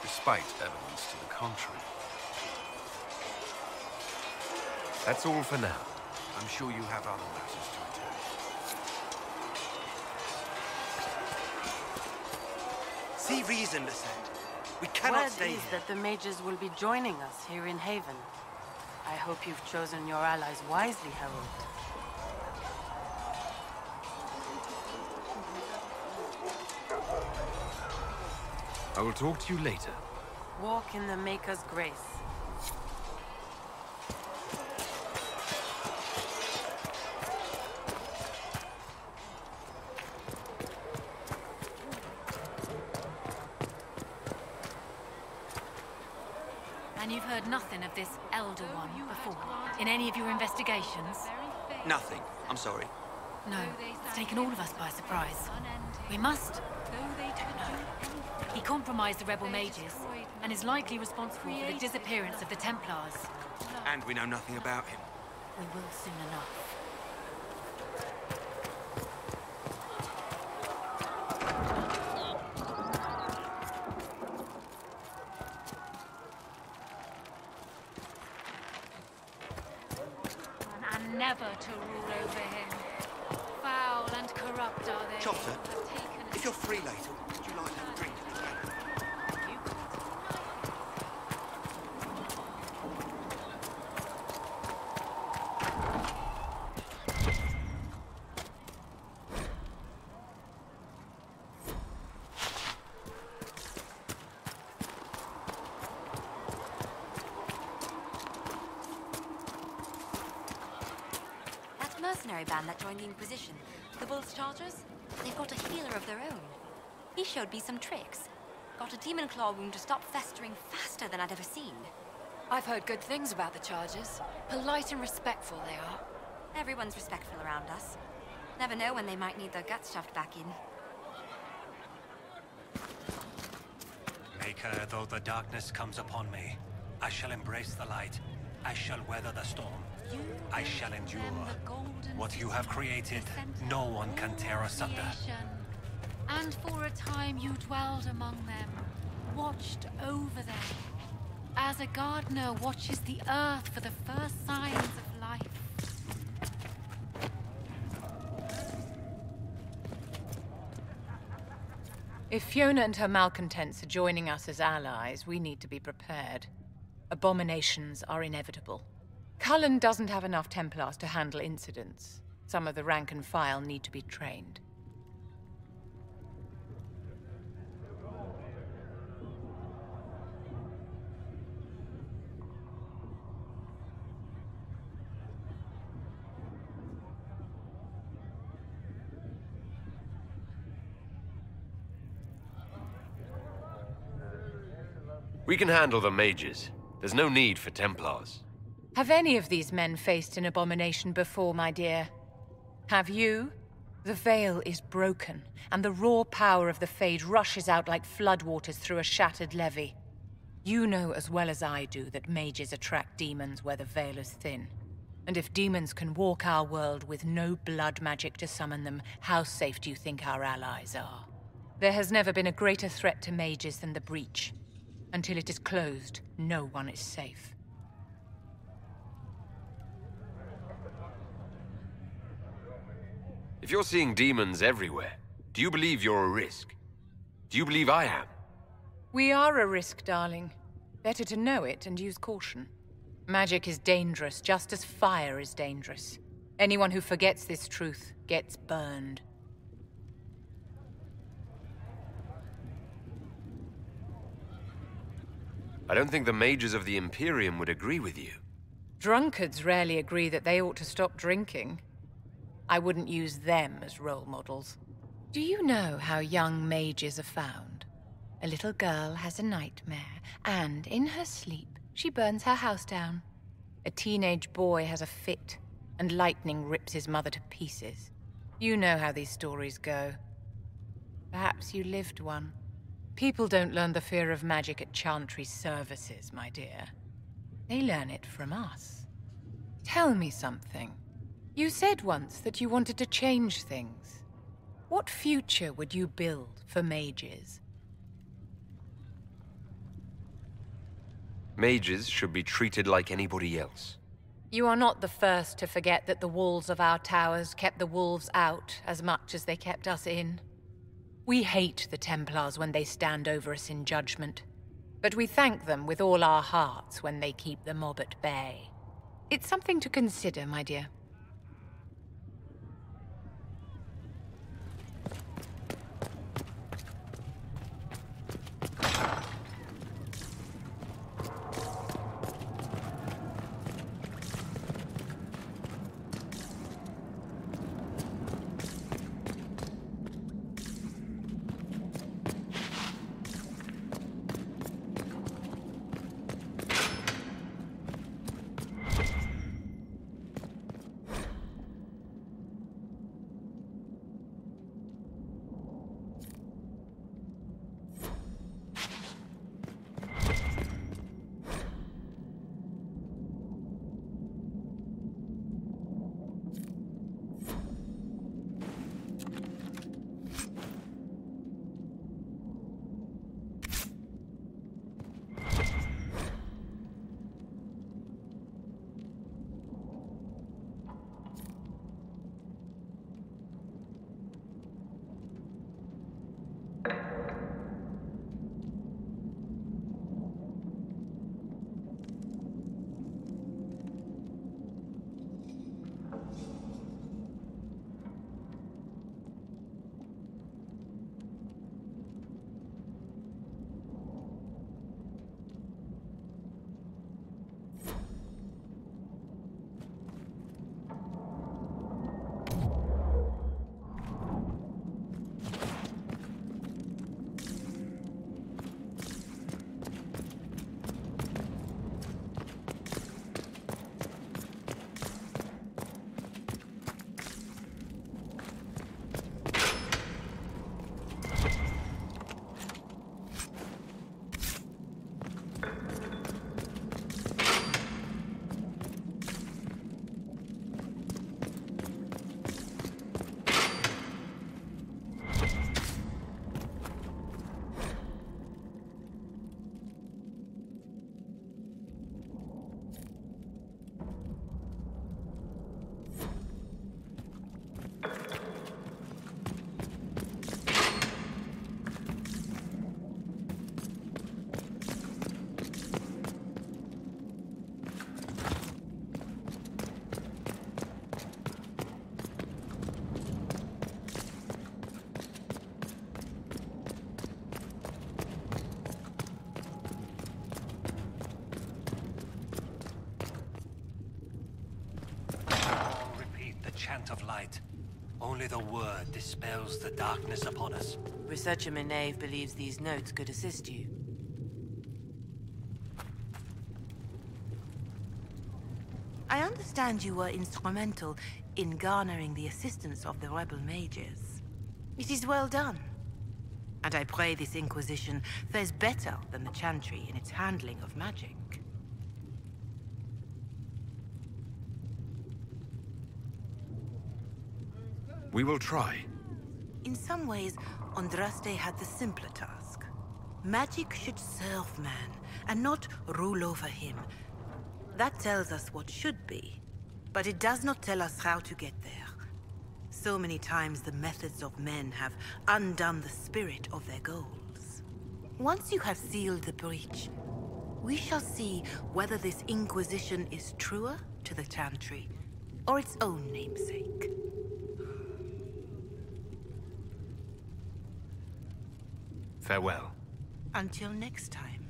Speaker 1: despite evidence to the contrary.
Speaker 6: That's all for now.
Speaker 1: I'm sure you have other matters to attend.
Speaker 22: See reason, Lisette. We cannot
Speaker 12: Word
Speaker 22: stay
Speaker 12: is
Speaker 22: here.
Speaker 12: that the mages will be joining us here in Haven. I hope you've chosen your allies wisely, Herald.
Speaker 6: I will talk to you later.
Speaker 12: Walk in the Maker's grace.
Speaker 9: And you've heard nothing of this Elder One before, in any of your investigations?
Speaker 22: Nothing. I'm sorry.
Speaker 9: No, it's taken all of us by surprise. We must. Don't know. He compromised the rebel mages, and is likely responsible for the disappearance of the Templars.
Speaker 22: And we know nothing about him.
Speaker 9: We will soon enough.
Speaker 22: Shotter, if you're free later, would you like to have a drink at the cabin?
Speaker 2: That mercenary band that joined the Inquisition, the Wolves Chargers, they've got a healer of their own. He showed me some tricks. Got a demon claw wound to stop festering faster than I'd ever seen.
Speaker 9: I've heard good things about the Chargers. Polite and respectful they are.
Speaker 2: Everyone's respectful around us. Never know when they might need their guts shoved back in.
Speaker 21: Maker, though the darkness comes upon me, I shall embrace the light. I shall weather the storm. I shall endure. What you have created, no one can tear asunder.
Speaker 9: And for a time you dwelled among them, watched over them, as a gardener watches the earth for the first signs of life.
Speaker 19: If Fiona and her malcontents are joining us as allies, we need to be prepared. Abominations are inevitable. Cullen doesn't have enough Templars to handle incidents. Some of the rank and file need to be trained.
Speaker 15: We can handle the mages. There's no need for Templars.
Speaker 19: Have any of these men faced an abomination before, my dear? Have you? The veil is broken, and the raw power of the Fade rushes out like floodwaters through a shattered levee. You know as well as I do that mages attract demons where the veil is thin. And if demons can walk our world with no blood magic to summon them, how safe do you think our allies are? There has never been a greater threat to mages than the Breach. Until it is closed, no one is safe.
Speaker 15: If you're seeing demons everywhere, do you believe you're a risk? Do you believe I am?
Speaker 19: We are a risk, darling. Better to know it and use caution. Magic is dangerous, just as fire is dangerous. Anyone who forgets this truth gets burned.
Speaker 15: I don't think the mages of the Imperium would agree with you.
Speaker 19: Drunkards rarely agree that they ought to stop drinking. I wouldn't use them as role models. Do you know how young mages are found? A little girl has a nightmare, and in her sleep, she burns her house down. A teenage boy has a fit, and lightning rips his mother to pieces. You know how these stories go. Perhaps you lived one. People don't learn the fear of magic at Chantry services, my dear. They learn it from us. Tell me something. You said once that you wanted to change things. What future would you build for mages?
Speaker 15: Mages should be treated like anybody else.
Speaker 19: You are not the first to forget that the walls of our towers kept the wolves out as much as they kept us in. We hate the Templars when they stand over us in judgment, but we thank them with all our hearts when they keep the mob at bay. It's something to consider, my dear.
Speaker 21: light. Only the word dispels the darkness upon us.
Speaker 10: Researcher Menave believes these notes could assist you. I understand you were instrumental in garnering the assistance of the rebel mages. It is well done. And I pray this Inquisition fares better than the Chantry in its handling of magic.
Speaker 15: We will try.
Speaker 10: In some ways, Andraste had the simpler task. Magic should serve man, and not rule over him. That tells us what should be, but it does not tell us how to get there. So many times the methods of men have undone the spirit of their goals. Once you have sealed the breach, we shall see whether this Inquisition is truer to the Chantry, or its own namesake.
Speaker 15: Farewell.
Speaker 10: Until next time.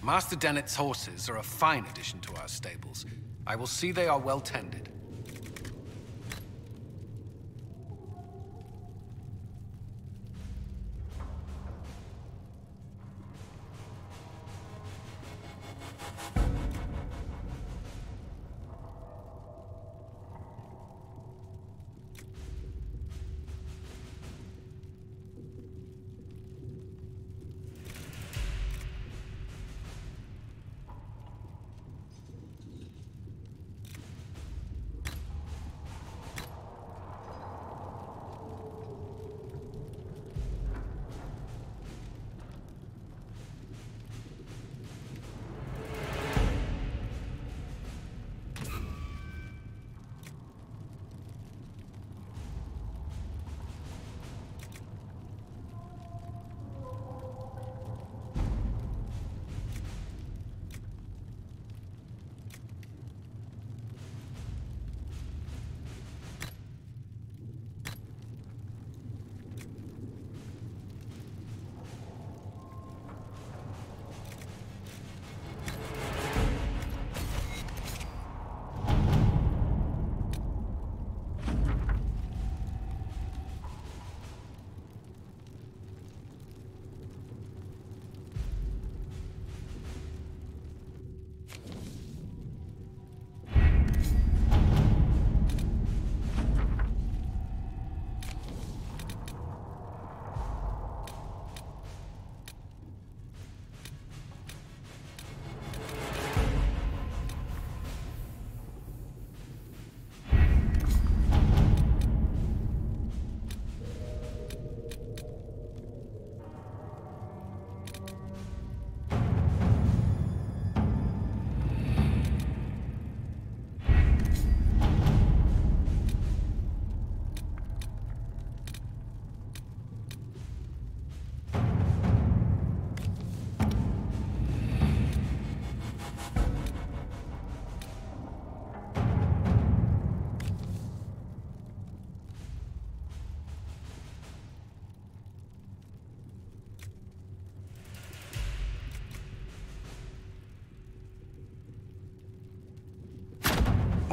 Speaker 1: Master Dennett's horses are a fine addition to our stables. I will see they are well tended.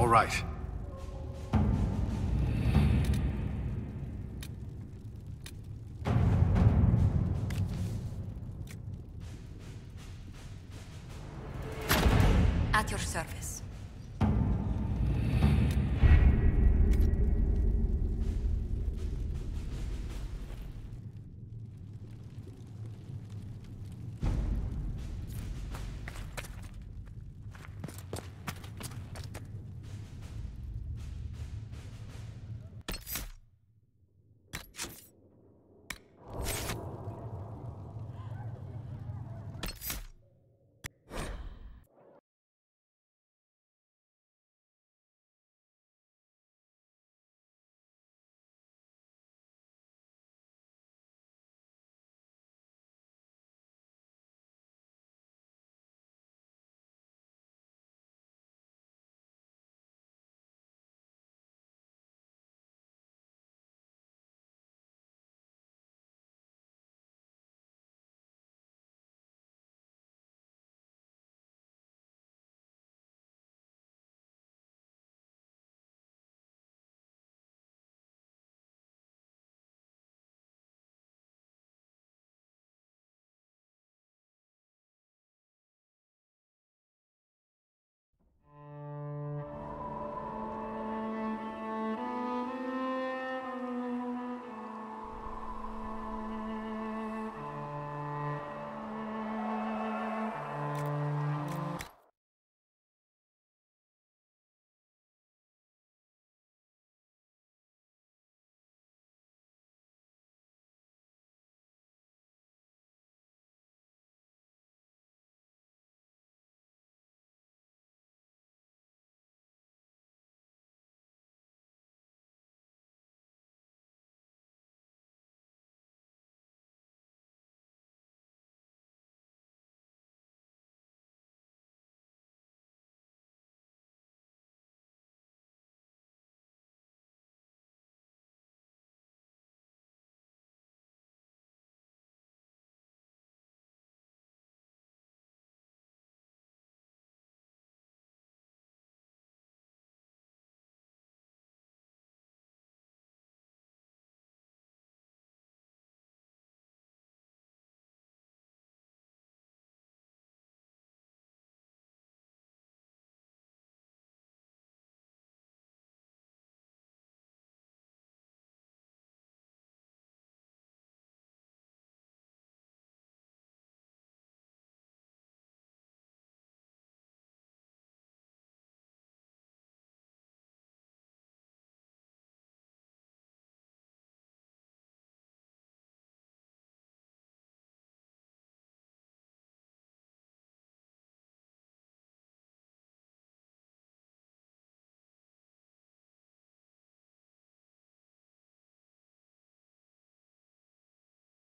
Speaker 1: All right.
Speaker 2: At your service.